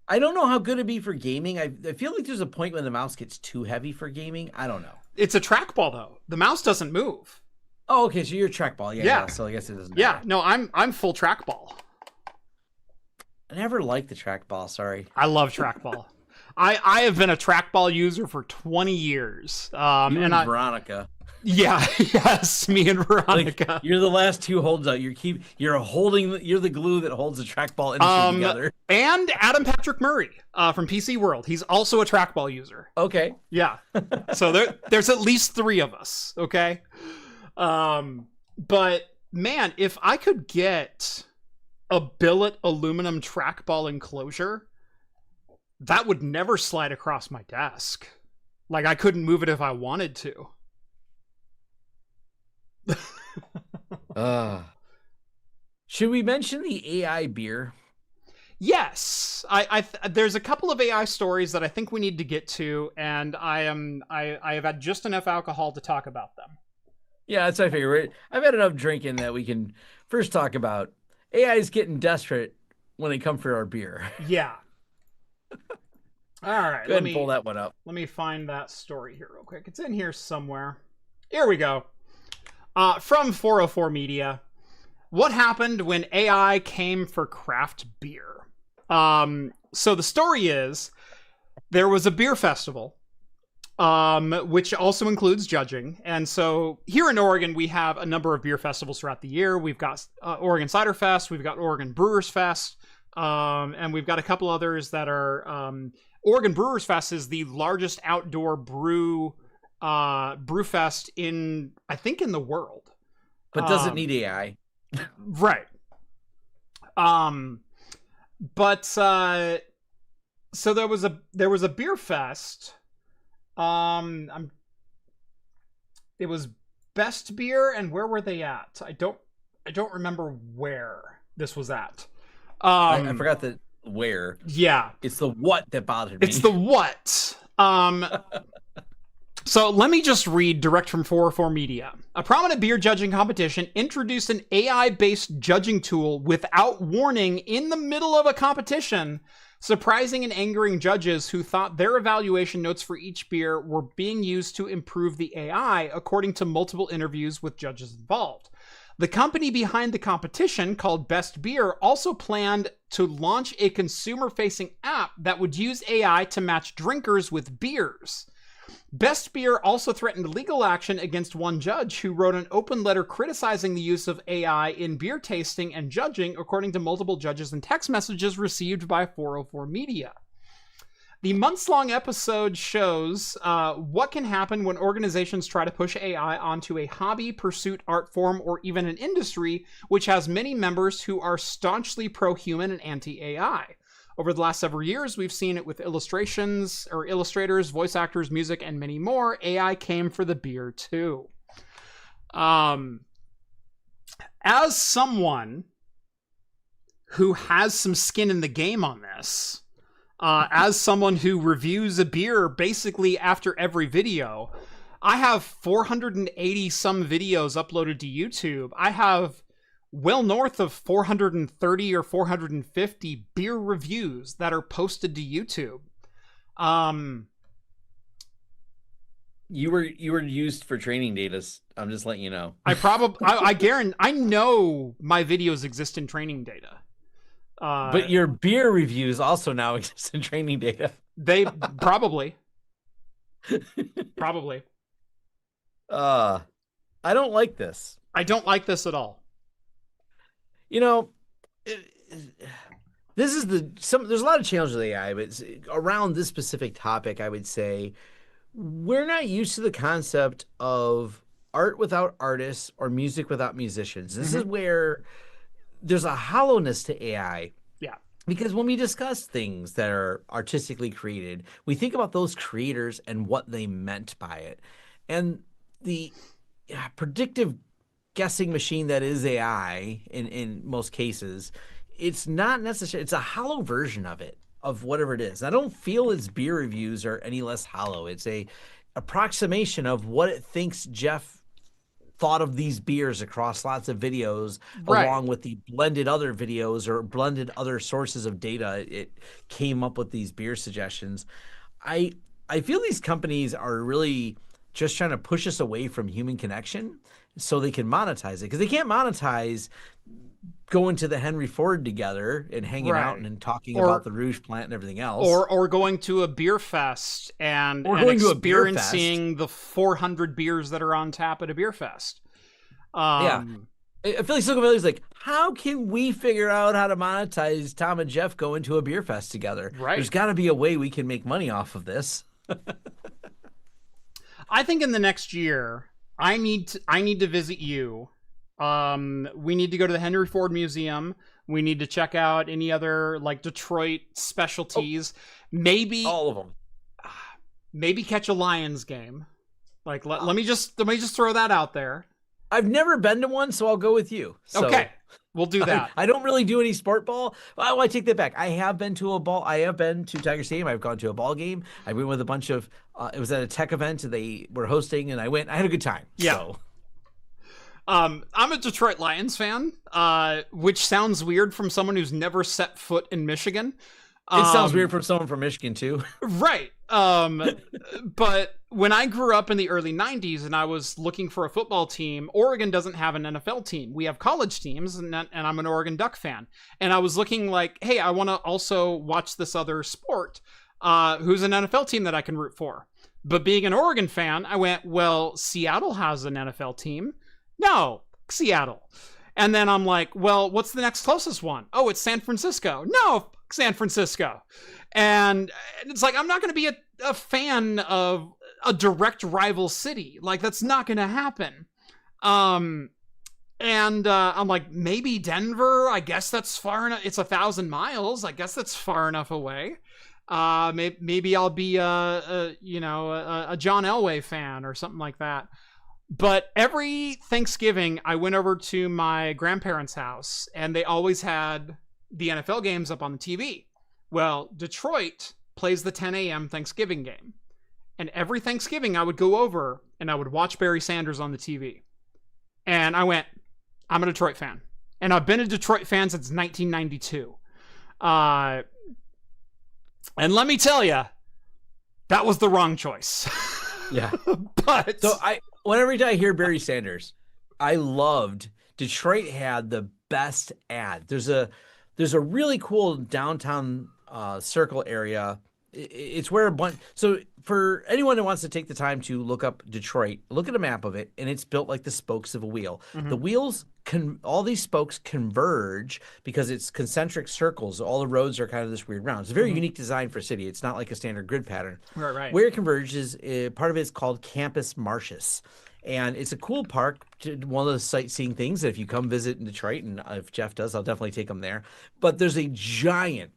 I don't know how good it'd be for gaming. I feel like there's a point when the mouse gets too heavy for gaming. I don't know. It's a trackball though. The mouse doesn't move. Oh, okay. So you're trackball. Yeah. So I guess it doesn't matter. Yeah. No, I'm full trackball. I never liked the trackball. Sorry. I love trackball. I have been a trackball user for 20 years. And Veronica. Yeah. Yes. Me and Veronica. Like, you're the last 2 holdout. You're the glue that holds the trackball industry together. And Adam Patrick Murray from PC World. He's also a trackball user. Okay. Yeah. So there's at least 3 of us. Okay. But man, if I could get a billet aluminum trackball enclosure, that would never slide across my desk. Like I couldn't move it if I wanted to. Should we mention the AI beer? Yes, there's a couple of AI stories that I think we need to get to, and I have had just enough alcohol to talk about them. Yeah, that's my favorite. I've had enough drinking that we can first talk about AI is getting desperate when they come for our beer. Yeah. All right. Go ahead and pull that one up. Let me find that story here real quick. It's in here somewhere. Here we go. From 404 Media. What happened when AI came for craft beer? So the story is there was a beer festival, which also includes judging. And so here in Oregon, we have a number of beer festivals throughout the year. We've got Oregon Cider Fest, we've got Oregon Brewers Fest, and we've got a couple others that are Oregon Brewers Fest is the largest outdoor brew fest in the world. But doesn't need AI. Right. But so there was a beer fest. It was Best Beer, and where were they at? I don't remember where this was at. I forgot the where. Yeah. It's the what that bothered me. It's the what. So let me just read direct from 404 Media. A prominent beer judging competition introduced an AI-based judging tool without warning in the middle of a competition, surprising and angering judges who thought their evaluation notes for each beer were being used to improve the AI, according to multiple interviews with judges involved. The company behind the competition, called Best Beer, also planned to launch a consumer-facing app that would use AI to match drinkers with beers. Best Beer also threatened legal action against one judge who wrote an open letter criticizing the use of AI in beer tasting and judging, according to multiple judges and text messages received by 404 Media. The months-long episode shows what can happen when organizations try to push AI onto a hobby, pursuit, art form, or even an industry which has many members who are staunchly pro-human and anti-AI. Over the last several years, we've seen it with illustrators, voice actors, music, and many more. AI came for the beer too. As someone who has some skin in the game on this, as someone who reviews a beer basically after every video, I have 480 some videos uploaded to YouTube. I have well north of 430 or 450 beer reviews that are posted to YouTube. You were used for training data. I'm just letting you know. I guarantee I know my videos exist in training data. But your beer reviews also now exist in training data. They probably. Probably. I don't like this. I don't like this at all. You know, this is there's a lot of challenges with AI, but around this specific topic, I would say we're not used to the concept of art without artists or music without musicians. This is where there's a hollowness to AI. Yeah. Because when we discuss things that are artistically created, we think about those creators and what they meant by it. And the predictive guessing machine that is AI in most cases, it's not necessarily, it's a hollow version of it, of whatever it is. I don't feel its beer reviews are any less hollow. It's a approximation of what it thinks Jeff thought of these beers across lots of videos, along with the blended other videos or blended other sources of data. It came up with these beer suggestions. I feel these companies are really just trying to push us away from human connection so they can monetize it, because they can't monetize going to the Henry Ford together and hanging out and talking about the Rouge plant and everything else, or going to a beer fest and experiencing the 400 beers that are on tap at a beer fest. I feel like Silicon Valley's like, how can we figure out how to monetize Tom and Jeff going to a beer fest together? There's got to be a way we can make money off of this. I think in the next year, I need to visit you. We need to go to the Henry Ford Museum. We need to check out any other like Detroit specialties. Maybe all of them. Maybe catch a Lions game. Like let me just throw that out there. I've never been to one, so I'll go with you. So okay, we'll do that. I don't really do any sport ball. Oh, I take that back. I have been to a ball. I have been to Tiger Stadium. I've gone to a ball game. I went with a bunch of. It was at a tech event they were hosting, and I went. I had a good time. Yeah. So. I'm a Detroit Lions fan, which sounds weird from someone who's never set foot in Michigan. It sounds weird from someone from Michigan too. Right. But when I grew up in the early 90s and I was looking for a football team, Oregon doesn't have an NFL team. We have college teams, and I'm an Oregon Duck fan. And I was looking like, hey, I want to also watch this other sport. Who's an NFL team that I can root for? But being an Oregon fan, I went, well, Seattle has an NFL team. No, Seattle. And then I'm like, well, what's the next closest one? Oh, it's San Francisco. No, San Francisco. And it's like, I'm not going to be a fan of a direct rival city. Like, that's not going to happen. And I'm like, maybe Denver. I guess that's far enough. It's 1,000 miles. I guess that's far enough away. Maybe I'll be a John Elway fan or something like that. But every Thanksgiving, I went over to my grandparents' house, and they always had the NFL games up on the TV. Well, Detroit plays the 10 a.m. Thanksgiving game. And every Thanksgiving, I would go over, and I would watch Barry Sanders on the TV. And I went, I'm a Detroit fan. And I've been a Detroit fan since 1992. And let me tell you, that was the wrong choice. Yeah. But... So whenever I hear Barry Sanders, I loved Detroit had the best ad. There's a really cool downtown circle area. It's where a bunch. So for anyone who wants to take the time to look up Detroit, look at a map of it, and it's built like the spokes of a wheel. The wheels all these spokes converge because it's concentric circles. All the roads are kind of this weird round. It's a very unique design for a city. It's not like a standard grid pattern. Right. Where it converges, part of it is called Campus Martius. And it's a cool park, one of the sightseeing things that if you come visit in Detroit, and if Jeff does, I'll definitely take him there. But there's a giant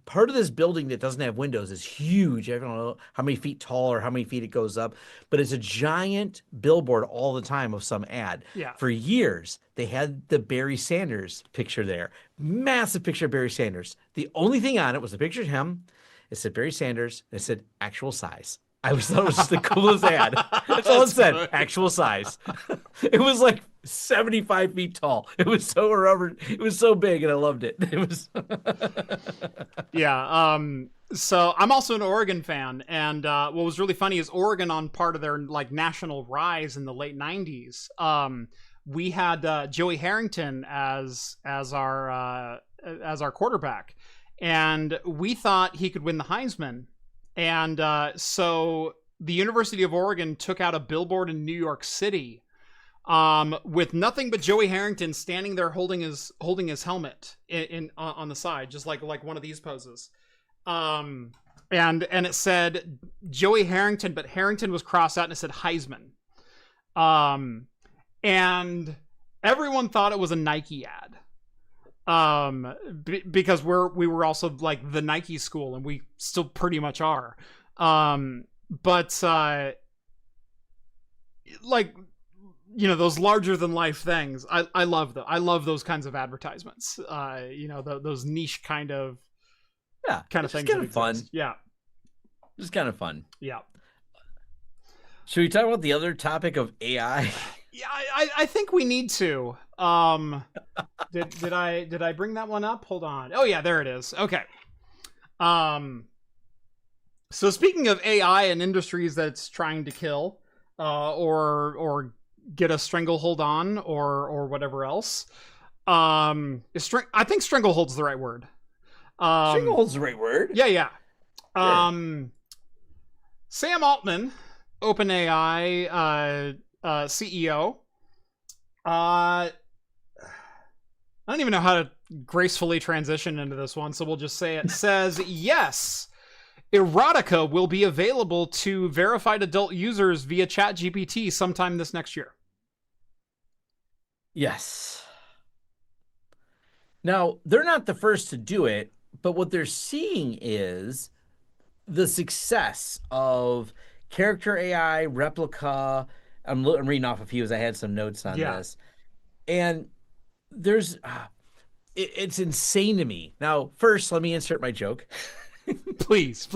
part of this building that doesn't have windows is huge. I don't know how many feet tall or how many feet it goes up, but it's a giant billboard all the time of some ad. Yeah. For years, they had the Barry Sanders picture there. Massive picture of Barry Sanders. The only thing on it was a picture of him. It said Barry Sanders. And it said actual size. I always thought it was just the coolest ad. That's all it said. Good. Actual size. It was like 75 feet tall. It was so rubber. It was so big, and I loved it. It was. Yeah. So I'm also an Oregon fan, and what was really funny is Oregon, on part of their like national rise in the late '90s. We had Joey Harrington as our quarterback, and we thought he could win the Heisman. And so the University of Oregon took out a billboard in New York City with nothing but Joey Harrington standing there holding his helmet on the side, just like one of these poses. And it said Joey Harrington, but Harrington was crossed out and it said Heisman. And everyone thought it was a Nike ad. Because we were also like the Nike school, and we still pretty much are. But like, you know, those larger than life things, I love them. I love those kinds of advertisements. You know, those niche kind of things. Kind of fun. Yeah. Just kind of fun. Yeah. Should we talk about the other topic of AI? Yeah, I think we need to. Did I bring that one up? Hold on. Oh yeah, there it is. Okay. So speaking of AI and industries that's trying to kill, or get a stranglehold on, or whatever else, I think stranglehold's the right word. Stranglehold's the right word. Yeah. Sure. Sam Altman, OpenAI CEO. I don't even know how to gracefully transition into this one, so we'll just say it. Says, yes, erotica will be available to verified adult users via ChatGPT sometime this next year. Yes. Now, they're not the first to do it, but what they're seeing is the success of character AI, replica. I'm reading off a few as I had some notes on this. And there's, it's insane to me. Now, first, let me insert my joke. Please.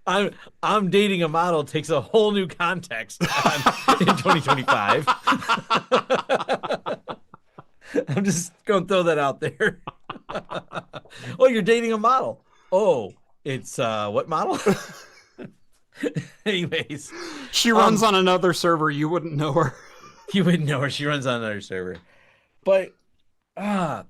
I'm dating a model takes a whole new context in 2025. I'm just going to throw that out there. Oh, you're dating a model. Oh, it's what model? Anyways, she runs on another server. You wouldn't know her. You wouldn't know her. She runs on another server. But I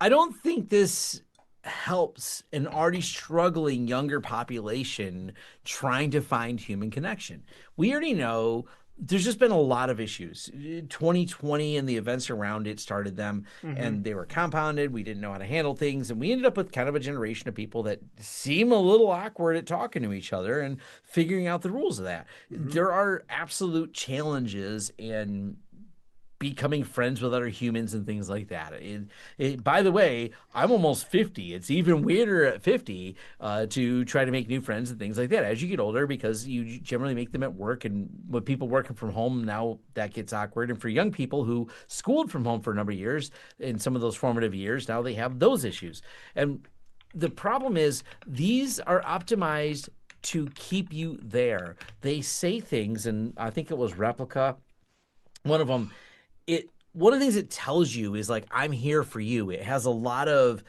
don't think this helps an already struggling younger population trying to find human connection. We already know there's just been a lot of issues. 2020 and the events around it started them, and they were compounded. We didn't know how to handle things, and we ended up with kind of a generation of people that seem a little awkward at talking to each other and figuring out the rules of that. There are absolute challenges in becoming friends with other humans and things like that. By the way, I'm almost 50. It's even weirder at 50 to try to make new friends and things like that as you get older, because you generally make them at work, and with people working from home now, that gets awkward. And for young people who schooled from home for a number of years, in some of those formative years, now they have those issues. And the problem is these are optimized to keep you there. They say things, and I think it was Replica, one of them, one of the things it tells you is like, I'm here for you. It has a lot of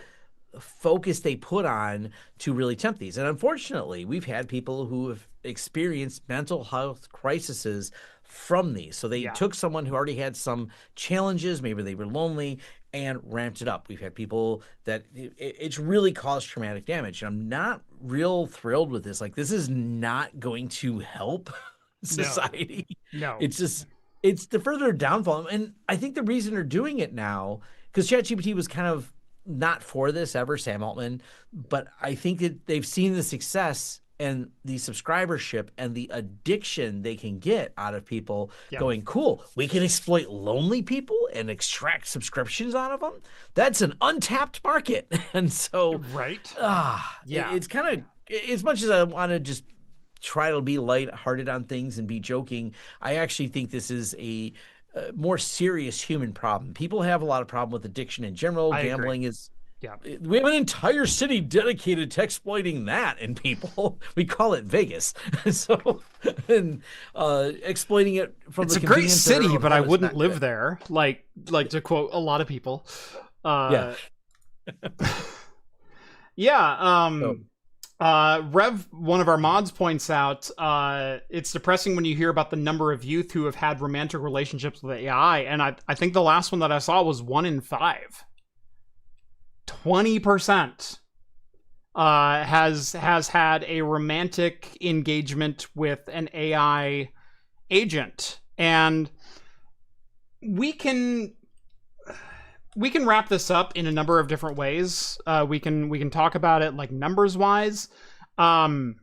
focus they put on to really tempt these. And unfortunately, we've had people who have experienced mental health crises from these. So they took someone who already had some challenges, maybe they were lonely, and ramped it up. We've had people that it's really caused traumatic damage. And I'm not real thrilled with this. Like, this is not going to help society. No. It's the further downfall. And I think the reason they're doing it now, because ChatGPT was kind of not for this ever, Sam Altman, but I think that they've seen the success and the subscribership and the addiction they can get out of people going, cool, we can exploit lonely people and extract subscriptions out of them. That's an untapped market. And so, it's kind of, as much as I want to just try to be lighthearted on things and be joking, I actually think this is a more serious human problem. People have a lot of problem with addiction in general. Gambling is. Yeah, we have an entire city dedicated to exploiting that in people. We call it Vegas. So, and exploiting it from it's a great city, but I wouldn't live there. Like to quote a lot of people. Rev, one of our mods, points out it's depressing when you hear about the number of youth who have had romantic relationships with AI, and I think the last one that I saw was 1 in 5. 20% has had a romantic engagement with an AI agent. And we can wrap this up in a number of different ways. We can talk about it like numbers wise, but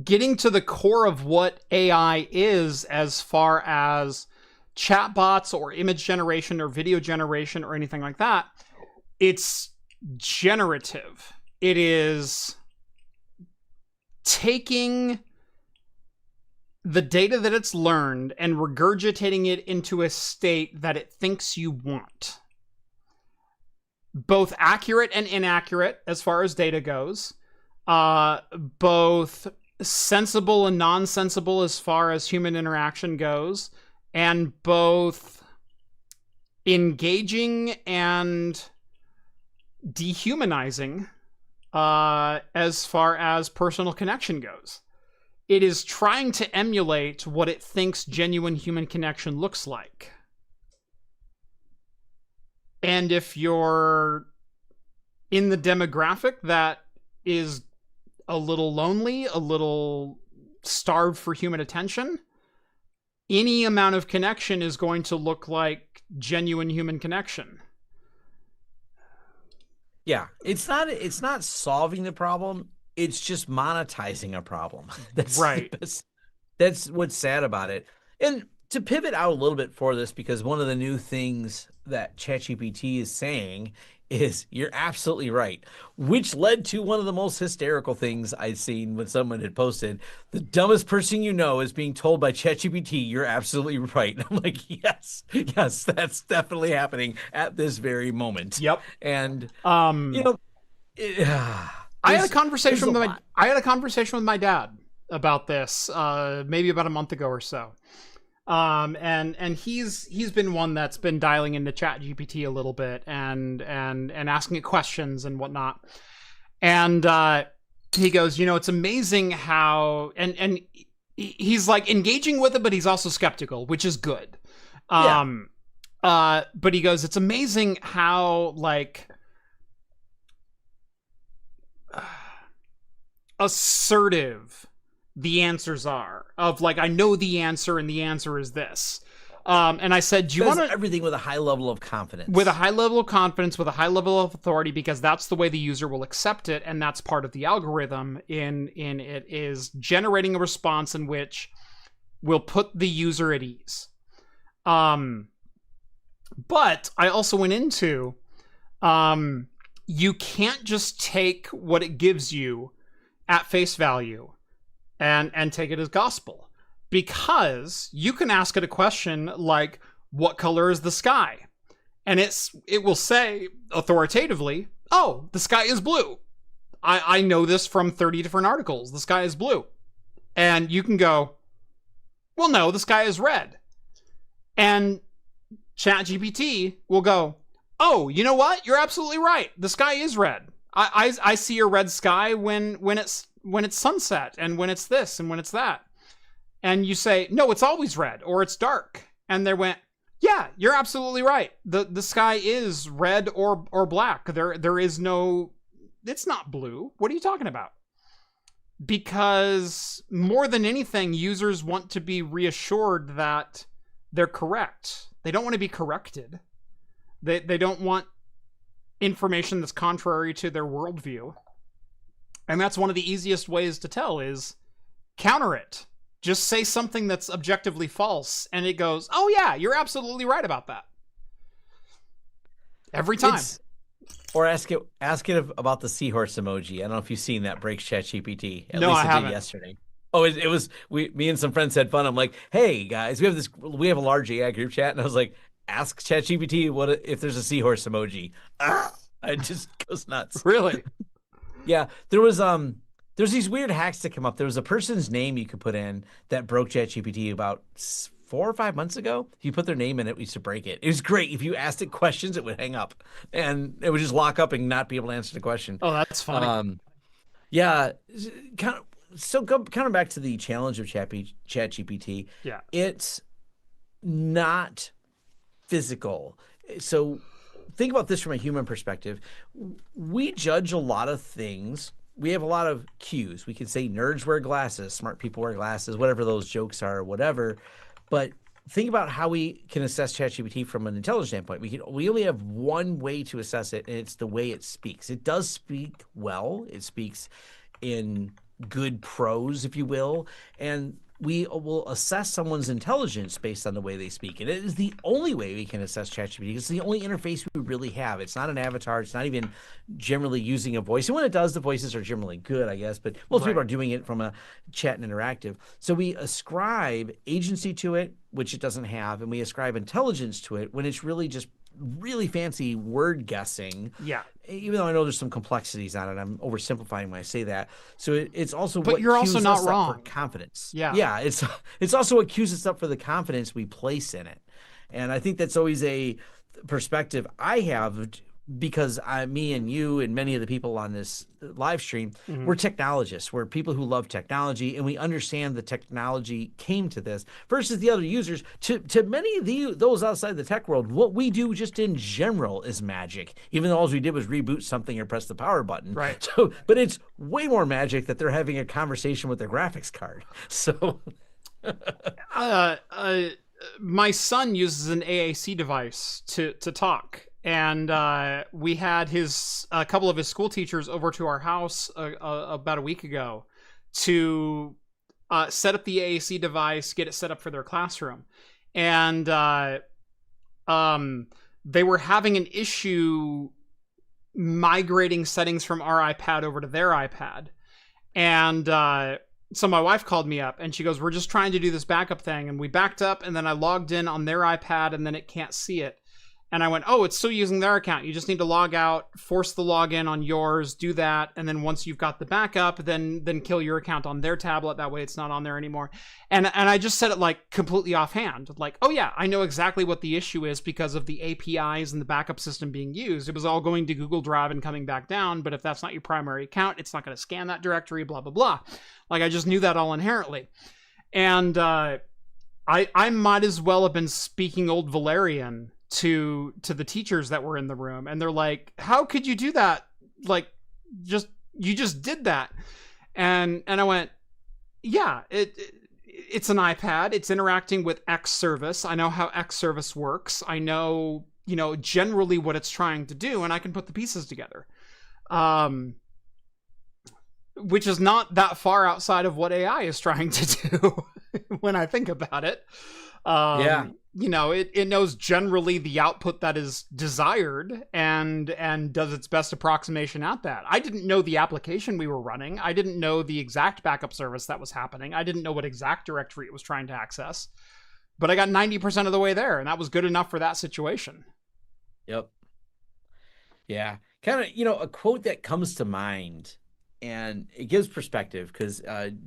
getting to the core of what AI is, as far as chatbots or image generation or video generation or anything like that, it's generative. It is taking the data that it's learned and regurgitating it into a state that it thinks you want. Both accurate and inaccurate as far as data goes. Both sensible and nonsensible as far as human interaction goes. And both engaging and dehumanizing as far as personal connection goes. It is trying to emulate what it thinks genuine human connection looks like. And if you're in the demographic that is a little lonely, a little starved for human attention, any amount of connection is going to look like genuine human connection. Yeah, it's not solving the problem. It's just monetizing a problem. That's right. That's what's sad about it. And to pivot out a little bit for this, because one of the new things that ChatGPT is saying is, you're absolutely right, which led to one of the most hysterical things I'd seen when someone had posted, the dumbest person you know is being told by ChatGPT, you're absolutely right. I'm like, yes, that's definitely happening at this very moment. Yep. And, I had a conversation with my dad about this, maybe about a month ago or so. And he's been one that's been dialing into ChatGPT a little bit and asking it questions and whatnot. And he goes, it's amazing how, and he's like engaging with it, but he's also skeptical, which is good. But he goes, it's amazing how like assertive the answers are, of like, I know the answer and the answer is this. And I said, do you want everything with a high level of confidence? With a high level of confidence, with a high level of authority, because that's the way the user will accept it, and that's part of the algorithm in it, is generating a response in which will put the user at ease. But I also went into, you can't just take what it gives you at face value and take it as gospel, because you can ask it a question like, what color is the sky? And it will say authoritatively, oh, the sky is blue. I know this from 30 different articles. The sky is blue. And you can go, well, no, the sky is red. And ChatGPT will go, oh, you know what? You're absolutely right. The sky is red. I see a red sky when it's sunset, and when it's this and when it's that. And you say, no, it's always red, or it's dark. And they went, yeah, you're absolutely right. The sky is red or black. There is no, it's not blue. What are you talking about? Because more than anything, users want to be reassured that they're correct. They don't want to be corrected. They don't want information that's contrary to their worldview. And that's one of the easiest ways to tell, is counter it. Just say something that's objectively false, and it goes, oh yeah, you're absolutely right about that. Every time. Or ask it about the seahorse emoji. I don't know if you've seen that breaks ChatGPT. At no, least I haven't. Did yesterday. Oh, it was me and some friends had fun. I'm like, hey guys, we have a large AI group chat, and I was like, ask ChatGPT what if there's a seahorse emoji. It just goes nuts. Really? Yeah, there's these weird hacks that come up. There was a person's name you could put in that broke ChatGPT about 4 or 5 months ago. If you put their name in it, we used to break it. It was great. If you asked it questions, it would hang up, and it would just lock up and not be able to answer the question. Oh, that's funny. Yeah, coming back to the challenge of ChatGPT. Yeah, it's not physical. So think about this from a human perspective. We judge a lot of things. We have a lot of cues. We can say nerds wear glasses, smart people wear glasses, whatever those jokes are, whatever. But think about how we can assess ChatGPT from an intelligence standpoint. We only have one way to assess it, and it's the way it speaks. It does speak well. It speaks in good prose, if you will, and we will assess someone's intelligence based on the way they speak. And it is the only way we can assess ChatGPT. It's the only interface we really have. It's not an avatar. It's not even generally using a voice. And when it does, the voices are generally good, I guess. But most people are doing it from a chat and interactive. So we ascribe agency to it, which it doesn't have, and we ascribe intelligence to it when it's really just really fancy word guessing. Yeah. Even though I know there's some complexities on it, I'm oversimplifying when I say that. So it's also but what you're also cues not us wrong. up for confidence. Yeah. It's also what cues us up for the confidence we place in it. And I think that's always a perspective I have, because me and you and many of the people on this live stream, we're technologists. We're people who love technology, and we understand the technology came to this versus the other users. To many of those outside the tech world, what we do just in general is magic, even though all we did was reboot something or press the power button. Right. So, but it's way more magic that they're having a conversation with their graphics card. So my son uses an AAC device to talk. And we had a couple of his school teachers over to our house about a week ago to set up the AAC device, get it set up for their classroom. And they were having an issue migrating settings from our iPad over to their iPad. And so my wife called me up and she goes, we're just trying to do this backup thing. And we backed up, and then I logged in on their iPad, and then it can't see it. And I went, oh, it's still using their account. You just need to log out, force the login on yours, do that. And then once you've got the backup, then kill your account on their tablet. That way it's not on there anymore. And I just said it like completely offhand. Like, oh yeah, I know exactly what the issue is because of the APIs and the backup system being used. It was all going to Google Drive and coming back down. But if that's not your primary account, it's not going to scan that directory, blah, blah, blah. Like, I just knew that all inherently. And I might as well have been speaking Old Valerian to the teachers that were in the room, and they're like, how could you do that? Like, you just did that. And I went, yeah, it's an iPad, it's interacting with X service. I know how X service works. I know, generally what it's trying to do, and I can put the pieces together. Which is not that far outside of what AI is trying to do when I think about it. Yeah. It knows generally the output that is desired and does its best approximation at that. I didn't know the application we were running. I didn't know the exact backup service that was happening. I didn't know what exact directory it was trying to access. But I got 90% of the way there, and that was good enough for that situation. Yep. Yeah. Kind of, a quote that comes to mind, and it gives perspective, because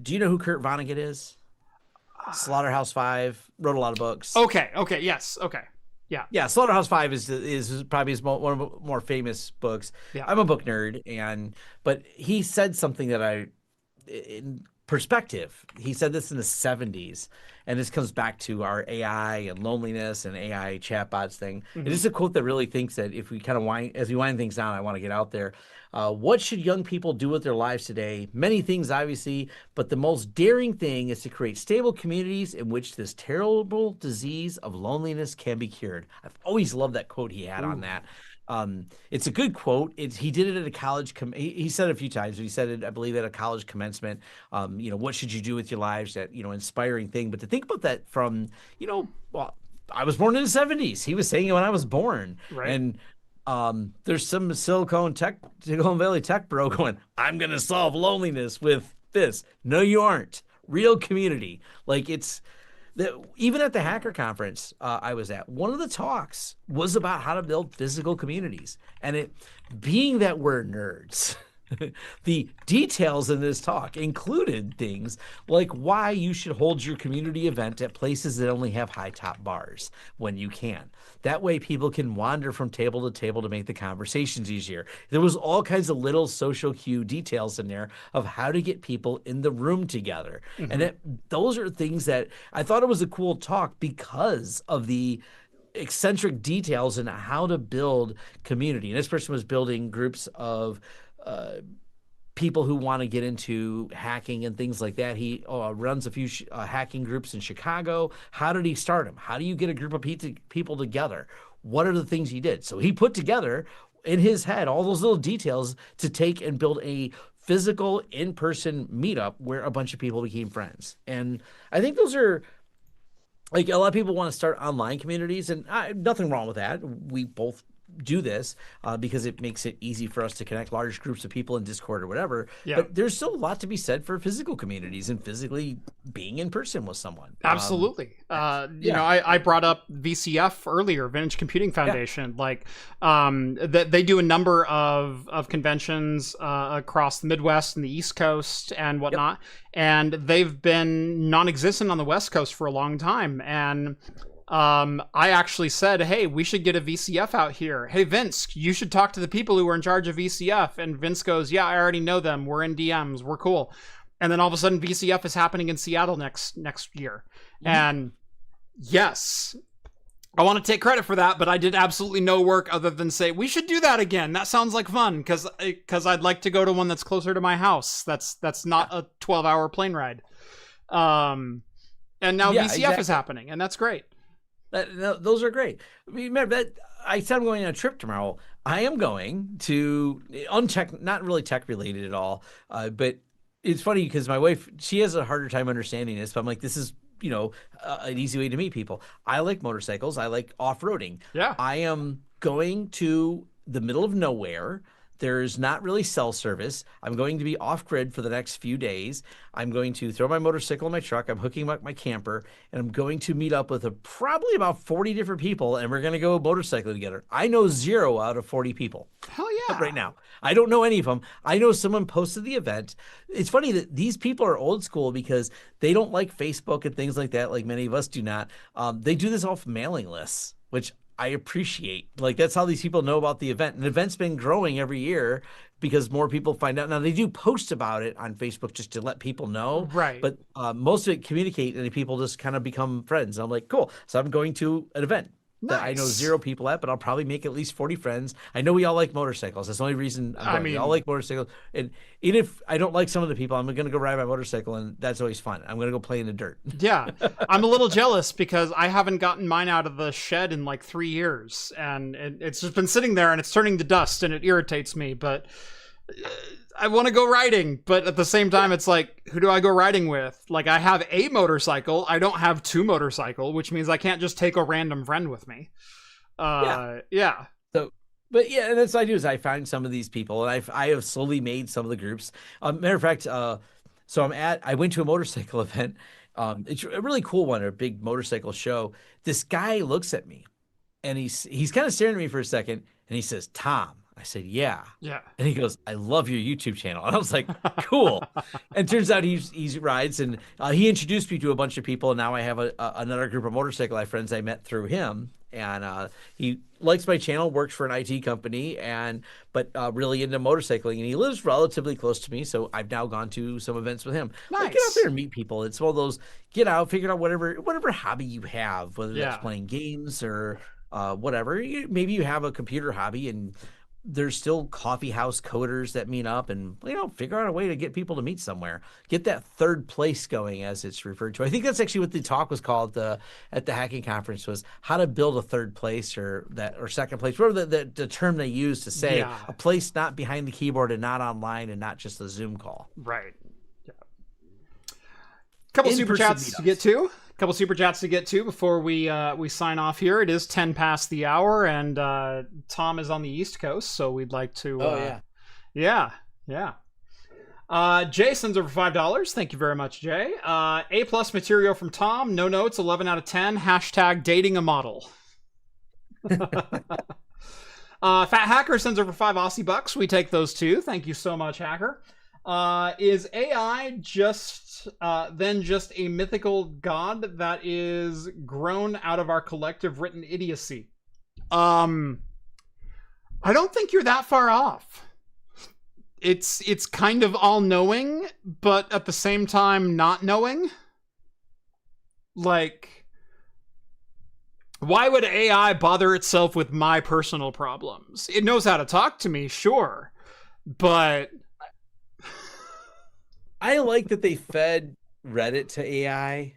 do you know who Kurt Vonnegut is? Slaughterhouse-Five, wrote a lot of books. Okay, yes, okay. Yeah, Slaughterhouse-Five is probably one of the more famous books. Yeah. I'm a book nerd, but he said something that in perspective, he said this in the 70s, and this comes back to our AI and loneliness and AI chatbots thing. Mm-hmm. It is a quote that really thinks that if we kind of wind things down, I want to get out there. What should young people do with their lives today? Many things, obviously, but the most daring thing is to create stable communities in which this terrible disease of loneliness can be cured. I've always loved that quote he had on that. It's a good quote. He did it at a college. He said it a few times. He said it, I believe, at a college commencement. What should you do with your lives? That inspiring thing. But to think about that from, I was born in the 70s. He was saying it when I was born, right. And there's some Silicon Valley tech bro going, I'm gonna solve loneliness with this. No, you aren't. Real community. Like, it's. Even at the hacker conference I was at, one of the talks was about how to build physical communities. And it being that we're nerds, the details in this talk included things like why you should hold your community event at places that only have high top bars when you can. That way people can wander from table to table to make the conversations easier. There was all kinds of little social cue details in there of how to get people in the room together. Mm-hmm. And those are things that I thought it was a cool talk because of the eccentric details in how to build community. And this person was building groups of people who want to get into hacking and things like that. He runs a few hacking groups in Chicago. How did he start them? How do you get a group of people together? What are the things he did? So he put together in his head all those little details to take and build a physical in-person meetup where a bunch of people became friends. And I think those are, like, a lot of people want to start online communities, and nothing wrong with that. We both do this because it makes it easy for us to connect large groups of people in Discord or whatever. Yeah. But there's still a lot to be said for physical communities and physically being in person with someone. Absolutely. You know, I brought up VCF earlier, Vintage Computing Foundation. Like, they do a number of conventions across the Midwest and the East Coast and whatnot. And they've been non-existent on the West Coast for a long time. And I actually said, hey, we should get a VCF out here. Hey, Vince, you should talk to the people who are in charge of VCF. And Vince goes, yeah, I already know them. We're in DMs. We're cool. And then all of a sudden VCF is happening in Seattle next year. Mm-hmm. And yes, I want to take credit for that, but I did absolutely no work other than say, we should do that again. That sounds like fun because I'd like to go to one that's closer to my house. That's not a 12-hour plane ride. And now VCF is happening, and that's great. Those are great. Remember that I said I'm going on a trip tomorrow. I am going to not really tech related at all, but it's funny because my wife, she has a harder time understanding this, but I'm like, this is, you know, an easy way to meet people. I like motorcycles. I like off-roading. Yeah. I am going to the middle of nowhere. There's not really cell service. I'm going to be off-grid for the next few days. I'm going to throw my motorcycle in my truck. I'm hooking up my camper, and I'm going to meet up with probably about 40 different people, and we're going to go motorcycling together. I know 0 out of 40 people. Hell yeah. Right now. I don't know any of them. I know someone posted the event. It's funny that these people are old school because they don't like Facebook and things like that, like many of us do not. They do this off mailing lists, which I appreciate. Like, that's how these people know about the event. And the event's been growing every year because more people find out. Now, they do post about it on Facebook just to let people know. Right. But most of it communicate, and people just kind of become friends. And I'm like, cool. So I'm going to an event that I know 0 people at, but I'll probably make at least 40 friends. I know we all like motorcycles. That's the only reason we all like motorcycles. And even if I don't like some of the people, I'm going to go ride my motorcycle, and that's always fun. I'm going to go play in the dirt. Yeah. I'm a little jealous because I haven't gotten mine out of the shed in like 3 years, and it's just been sitting there and it's turning to dust and it irritates me, but I want to go riding, but at the same time, it's like, who do I go riding with? Like, I have a motorcycle. I don't have 2 motorcycles, which means I can't just take a random friend with me. Yeah. So, but yeah, and that's what I do is I find some of these people, and I have slowly made some of the groups. Matter of fact, so I went to a motorcycle event. It's a really cool one, a big motorcycle show. This guy looks at me, and he's kind of staring at me for a second, and he says, "Tom." I said, yeah. And he goes, I love your YouTube channel. And I was like, cool. And turns out he rides, and he introduced me to a bunch of people. And now I have another group of motorcycle friends I met through him. And he likes my channel, works for an IT company, but really into motorcycling. And he lives relatively close to me. So I've now gone to some events with him. Nice. Like, get out there and meet people. It's one of those, get out, figure out whatever hobby you have, whether that's playing games or whatever. Maybe you have a computer hobby, and there's still coffee house coders that meet up, and, you know, figure out a way to get people to meet somewhere. Get that third place going, as it's referred to. I think that's actually what the talk was called at the hacking conference, was how to build a third place or second place, whatever the term they use to say a place not behind the keyboard and not online and not just a Zoom call. Right. Yeah. Couple super chats to get to. Couple super chats to get to before we sign off here. It is 10 past the hour, and Tom is on the East Coast, so we'd like to. Yeah. Jay sends over $5. Thank you very much, Jay. A+ material from Tom. No notes. 11 out of 10. # dating a model. Fat Hacker sends over 5 Aussie bucks. We take those too. Thank you so much, Hacker. Is AI just a mythical god that is grown out of our collective written idiocy? I don't think you're that far off. It's kind of all-knowing, but at the same time not knowing. Like, why would AI bother itself with my personal problems? It knows how to talk to me, sure, but I like that they fed Reddit to AI,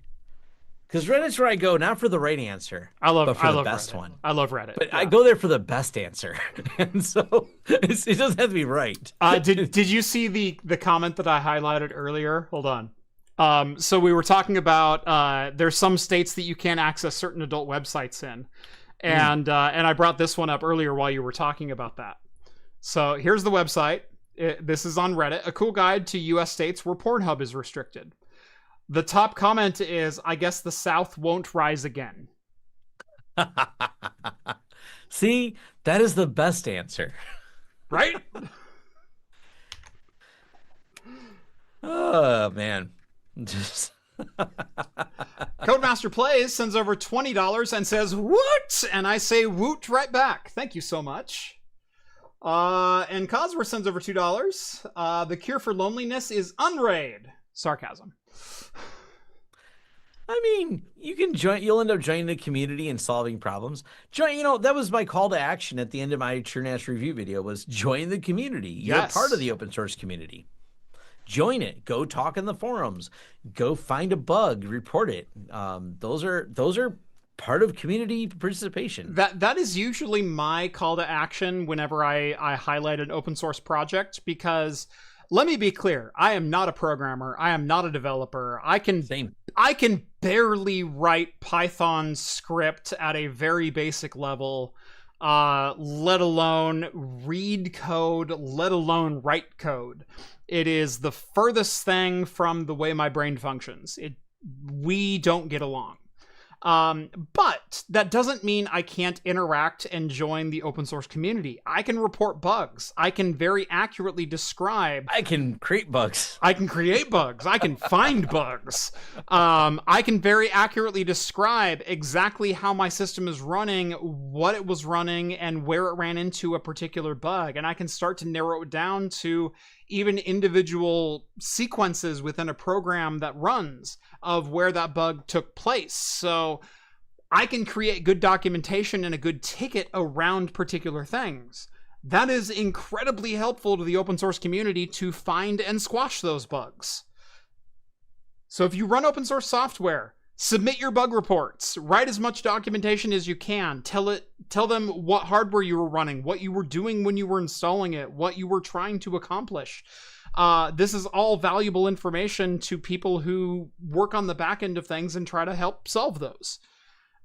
because Reddit's where I go, not for the right answer, but for the best Reddit. one. I love Reddit. But Yeah. I go there for the best answer, and so it doesn't have to be right. Did you see the comment that I highlighted earlier? Hold on. So we were talking about there's some states that you can't access certain adult websites in, and I brought this one up earlier while you were talking about that. So here's the website. This is on Reddit. A cool guide to U.S. states where Pornhub is restricted. The top comment is, "I guess the South won't rise again." See, that is the best answer. Right? Oh man. Just Codemaster Plays sends over $20 and says, "Woot!" And I say, "Woot!" right back. Thank you so much. And Cosworth sends over $2. The cure for loneliness is unraid. Sarcasm. I mean, you can join. You'll end up joining the community and solving problems. That was my call to action at the end of my TrueNAS review video. Was join the community. You're Yes. part of the open source community. Join it. Go talk in the forums. Go find a bug. Report it. Those are part of community participation. That is usually my call to action whenever I highlight an open source project, because let me be clear, I am not a programmer. I am not a developer. I can barely write Python script at a very basic level, let alone read code, let alone write code. It is the furthest thing from the way my brain functions. We don't get along. But that doesn't mean I can't interact and join the open source community. I can report bugs. I can very accurately describe. I can create bugs. I can create bugs. I can find bugs. I can very accurately describe exactly how my system is running, what it was running, and where it ran into a particular bug. And I can start to narrow it down to even individual sequences within a program that runs of where that bug took place. So I can create good documentation and a good ticket around particular things. That is incredibly helpful to the open source community to find and squash those bugs. So if you run open source software, submit your bug reports, write as much documentation as you can, tell them what hardware you were running, what you were doing when you were installing it, what you were trying to accomplish. This is all valuable information to people who work on the back end of things and try to help solve those.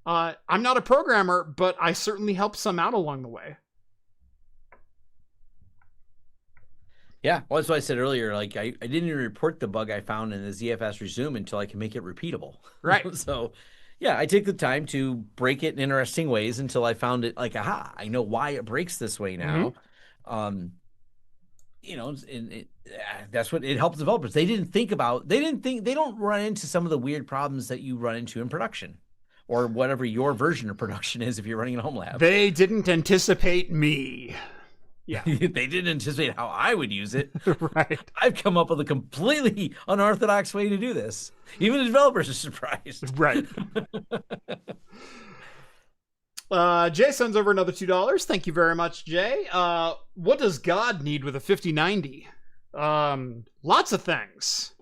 I'm not a programmer, but I certainly help some out along the way. Yeah, well, that's what I said earlier. Like, I didn't even report the bug I found in the ZFS resume until I can make it repeatable. Right. So, yeah, I take the time to break it in interesting ways until I found it like, aha, I know why it breaks this way now. Mm-hmm. That's what it helps developers. They don't run into some of the weird problems that you run into in production, or whatever your version of production is if you're running a Homelab. They didn't anticipate me. Yeah. They didn't anticipate how I would use it. Right. I've come up with a completely unorthodox way to do this. Even the developers are surprised. Right. Jay sends over another $2. Thank you very much, Jay. What does God need with a 5090? Lots of things.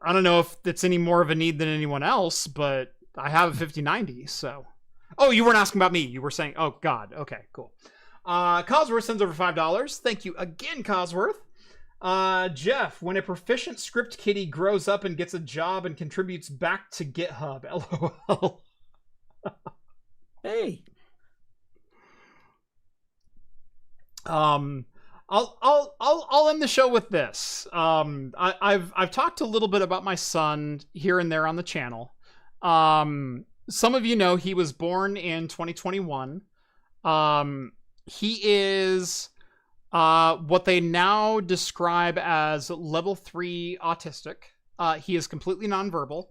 I don't know if it's any more of a need than anyone else, but I have a 5090, so. Oh, you weren't asking about me. You were saying, oh, God. Okay, cool. Cosworth sends over $5. Thank you again, Cosworth. Jeff, when a proficient script kiddie grows up and gets a job and contributes back to GitHub, LOL. Hey. I'll end the show with this. I've talked a little bit about my son here and there on the channel. Some of you know he was born in 2021. He is what they now describe as level 3 autistic. He is completely nonverbal.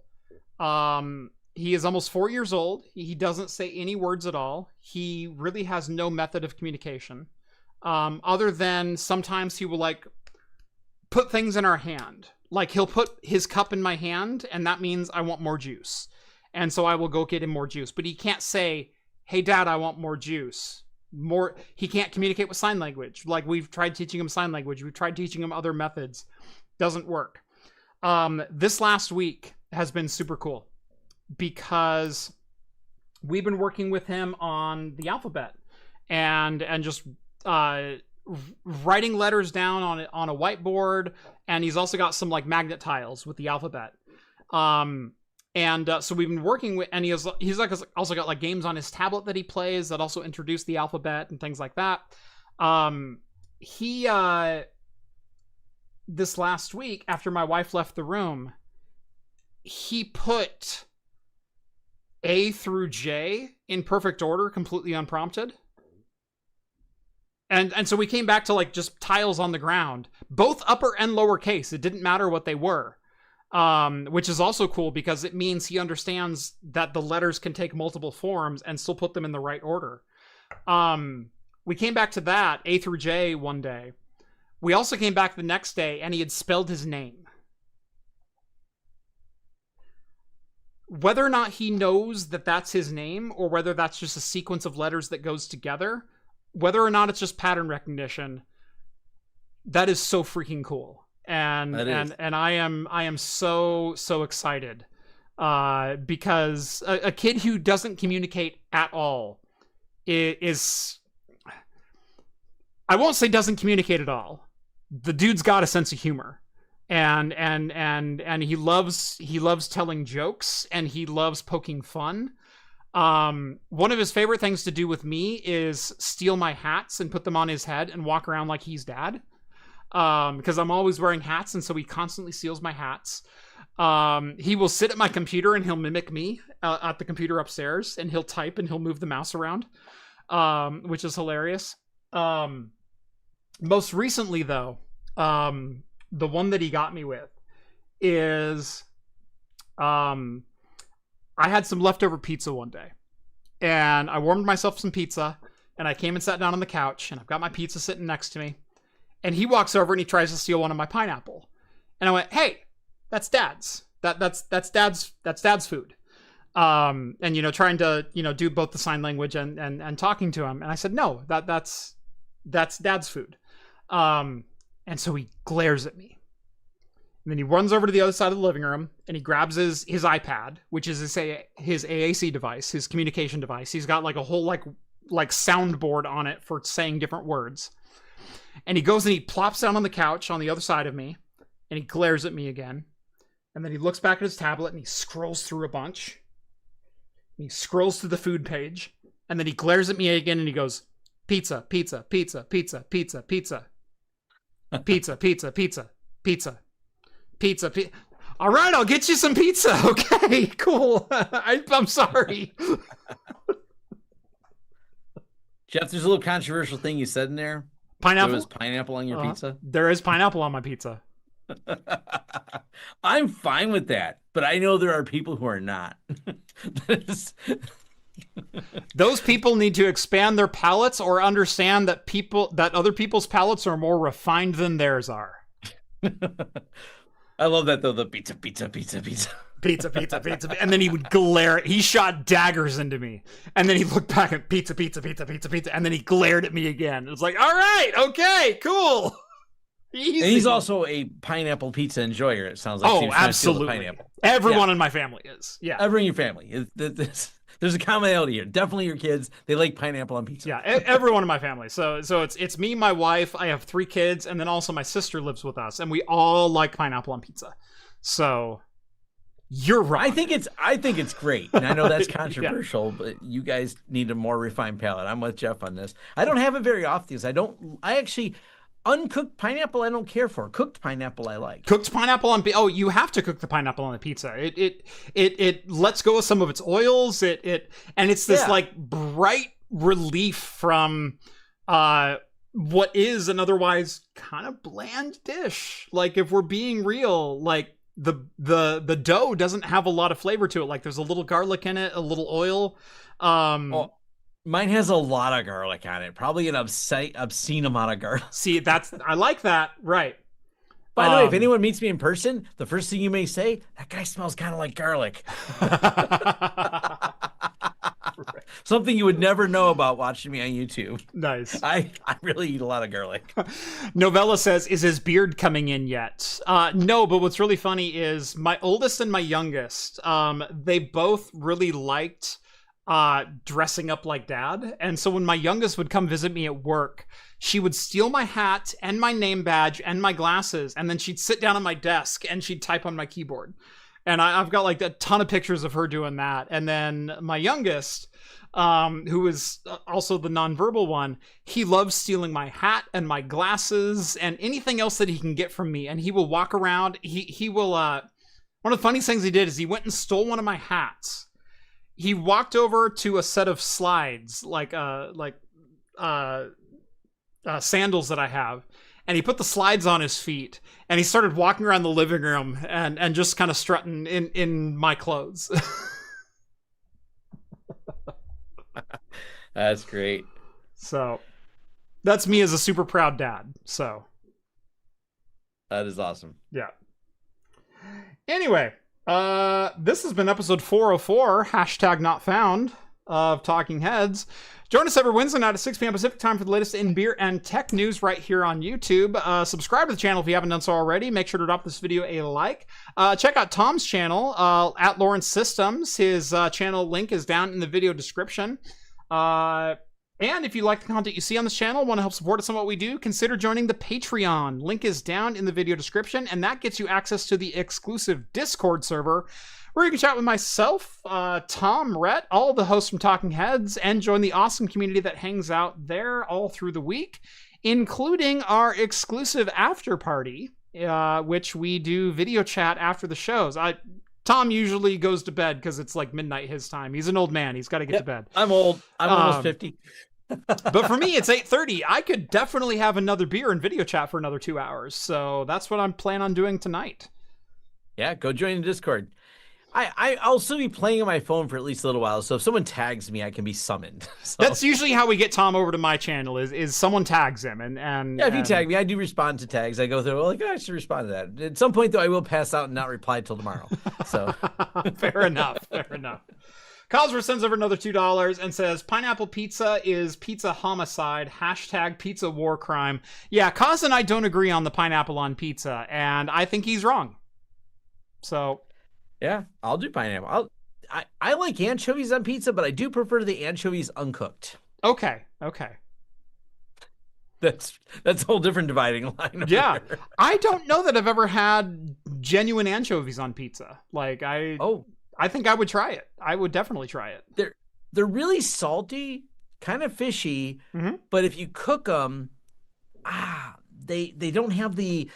He is almost 4 years old. He doesn't say any words at all. He really has no method of communication. Other than sometimes he will like put things in our hand. Like he'll put his cup in my hand and that means I want more juice. And so I will go get him more juice. But he can't say, hey dad, I want more juice. He can't communicate with sign language. Like we've tried teaching him sign language. We've tried teaching him other methods. Doesn't work. This last week has been super cool because we've been working with him on the alphabet and just writing letters down on a whiteboard, and he's also got some like magnet tiles with the alphabet. So we've been working with, and he's like also got like games on his tablet that he plays that also introduce the alphabet and things like that. He this last week, after my wife left the room, he put A through J in perfect order, completely unprompted. And so we came back to like just tiles on the ground, both upper and lower case. It didn't matter what they were, which is also cool because it means he understands that the letters can take multiple forms and still put them in the right order. We came back to that, A through J, one day. We also came back the next day and he had spelled his name. Whether or not he knows that that's his name or whether that's just a sequence of letters that goes together, whether or not it's just pattern recognition, that is so freaking cool. And I am so excited because a kid who doesn't communicate at all is, I won't say doesn't communicate at all. The dude's got a sense of humor, and he loves telling jokes, and he loves poking fun. One of his favorite things to do with me is steal my hats and put them on his head and walk around like he's dad. Because I'm always wearing hats, and so he constantly steals my hats. He will sit at my computer and he'll mimic me at the computer upstairs, and he'll type and he'll move the mouse around, which is hilarious. Most recently, though, the one that he got me with is, I had some leftover pizza one day, and I warmed myself some pizza, and I came and sat down on the couch, and I've got my pizza sitting next to me, and he walks over and he tries to steal one of my pineapple, and I went, "Hey, that's Dad's. That's Dad's food." And trying to do both the sign language and talking to him, and I said, "No, that's Dad's food." And so he glares at me. And then he runs over to the other side of the living room and he grabs his iPad, which is his AAC device, his communication device. He's got like a whole like soundboard on it for saying different words. And he goes and he plops down on the couch on the other side of me and he glares at me again. And then he looks back at his tablet and he scrolls through a bunch. He scrolls through the food page and then he glares at me again and he goes, "Pizza, pizza, pizza, pizza, pizza, pizza. Pizza, pizza, pizza, pizza, pizza, pizza. All right, I'll get you some pizza." Okay, cool. I'm sorry. Jeff, there's a little controversial thing you said in there. Pineapple? There was pineapple on your pizza? There is pineapple on my pizza. I'm fine with that, but I know there are people who are not. Those people need to expand their palates or understand that other people's palates are more refined than theirs are. I love that though, the pizza, pizza, pizza, pizza. Pizza, pizza, pizza. And then he would glare. He shot daggers into me. And then he looked back at pizza, pizza, pizza, pizza, pizza. And then he glared at me again. It was like, all right, okay, cool. Easy. And he's also a pineapple pizza enjoyer, it sounds like. Oh, absolutely. Pineapple. Everyone in my family is. Yeah. Everyone in your family. There's a commonality here. Definitely your kids. They like pineapple on pizza. Yeah, everyone in my family. So it's me, my wife, I have 3 kids, and then also my sister lives with us, and we all like pineapple on pizza. So you're right. I think it's great. And I know that's controversial, but you guys need a more refined palate. I'm with Jeff on this. I don't have it very often because I actually uncooked pineapple I don't care for. Cooked pineapple I like. Cooked pineapple on you have to cook the pineapple on the pizza. It lets go of some of its oils. And it's this like bright relief from what is an otherwise kind of bland dish. Like if we're being real, like the dough doesn't have a lot of flavor to it. Like there's a little garlic in it, a little oil. Mine has a lot of garlic on it. Probably an obscene amount of garlic. See, I like that. Right. By the way, if anyone meets me in person, the first thing you may say, "That guy smells kind of like garlic." Something you would never know about watching me on YouTube. Nice. I really eat a lot of garlic. Novella says, is his beard coming in yet? No, but what's really funny is my oldest and my youngest, they both really liked dressing up like dad. And so when my youngest would come visit me at work, she would steal my hat and my name badge and my glasses, and then she'd sit down on my desk and she'd type on my keyboard. And I've got like a ton of pictures of her doing that. And then my youngest, who is also the nonverbal one, he loves stealing my hat and my glasses and anything else that he can get from me. And he will walk around. He will, one of the funniest things he did is he went and stole one of my hats. He walked over to a set of slides, like sandals that I have, and he put the slides on his feet, and he started walking around the living room and just kind of strutting in my clothes. That's great. So that's me as a super proud dad. So that is awesome. Yeah. Anyway, this has been episode 404, #NotFound of Talking Heads. Join us every Wednesday night at 6 p.m. Pacific time for the latest in beer and tech news right here on YouTube. Subscribe to the channel if you haven't done so already. Make sure to drop this video a like. Check out Tom's channel, at Lawrence Systems. His channel link is down in the video description. And if you like the content you see on this channel, want to help support us in what we do, consider joining the Patreon. Link is down in the video description, and that gets you access to the exclusive Discord server, where you can chat with myself, Tom, Rhett, all the hosts from Talking Heads, and join the awesome community that hangs out there all through the week, including our exclusive after party, which we do video chat after the shows. Tom usually goes to bed because it's like midnight his time. He's an old man. He's got to get to bed. I'm old. I'm almost 50. But for me, it's 8:30. I could definitely have another beer and video chat for another 2 hours. So that's what I'm planning on doing tonight. Yeah, go join the Discord. I'll still be playing on my phone for at least a little while, so if someone tags me, I can be summoned. So. That's usually how we get Tom over to my channel, is someone tags him. And yeah, if you tag me, I do respond to tags. I go through, I should respond to that. At some point, though, I will pass out and not reply till tomorrow. So fair enough. Cosworth sends over another $2 and says, pineapple pizza is pizza homicide, #pizza war crime. Yeah, Cos and I don't agree on the pineapple on pizza, and I think he's wrong. So... yeah, I'll do pineapple. I like anchovies on pizza, but I do prefer the anchovies uncooked. Okay. That's a whole different dividing line. Yeah, I don't know that I've ever had genuine anchovies on pizza. Like I think I would try it. I would definitely try it. They're really salty, kind of fishy, but if you cook them, they don't have the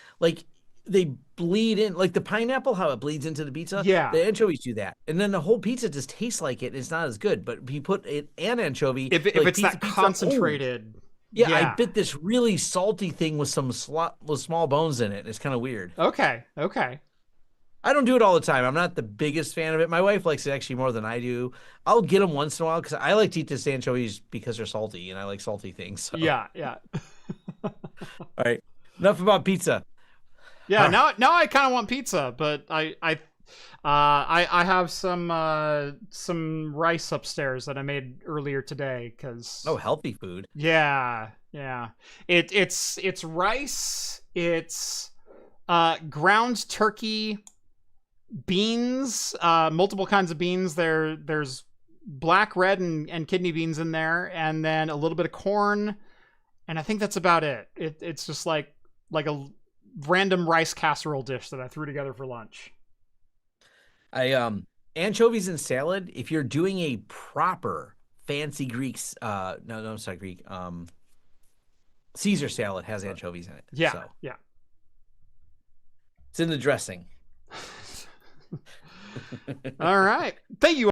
they bleed in, like the pineapple, how it bleeds into the pizza. Yeah. The anchovies do that. And then the whole pizza just tastes like it. It's not as good. But if you put an anchovy, if it's that concentrated. Yeah, I bit this really salty thing with some small bones in it. It's kind of weird. Okay. I don't do it all the time. I'm not the biggest fan of it. My wife likes it actually more than I do. I'll get them once in a while because I like to eat the anchovies because they're salty, and I like salty things. So. Yeah. All right. Enough about pizza. Yeah, now I kind of want pizza, but I have some rice upstairs that I made earlier today because healthy food. Yeah. It's rice. It's ground turkey, beans, multiple kinds of beans. There's black, red, and kidney beans in there, and then a little bit of corn, and I think that's about it. It's just like a random rice casserole dish that I threw together for lunch. Anchovies in salad, if you're doing a proper fancy Greek no, it's not Greek. Caesar salad has anchovies in it. Yeah. So. Yeah. It's in the dressing. All right. Thank you.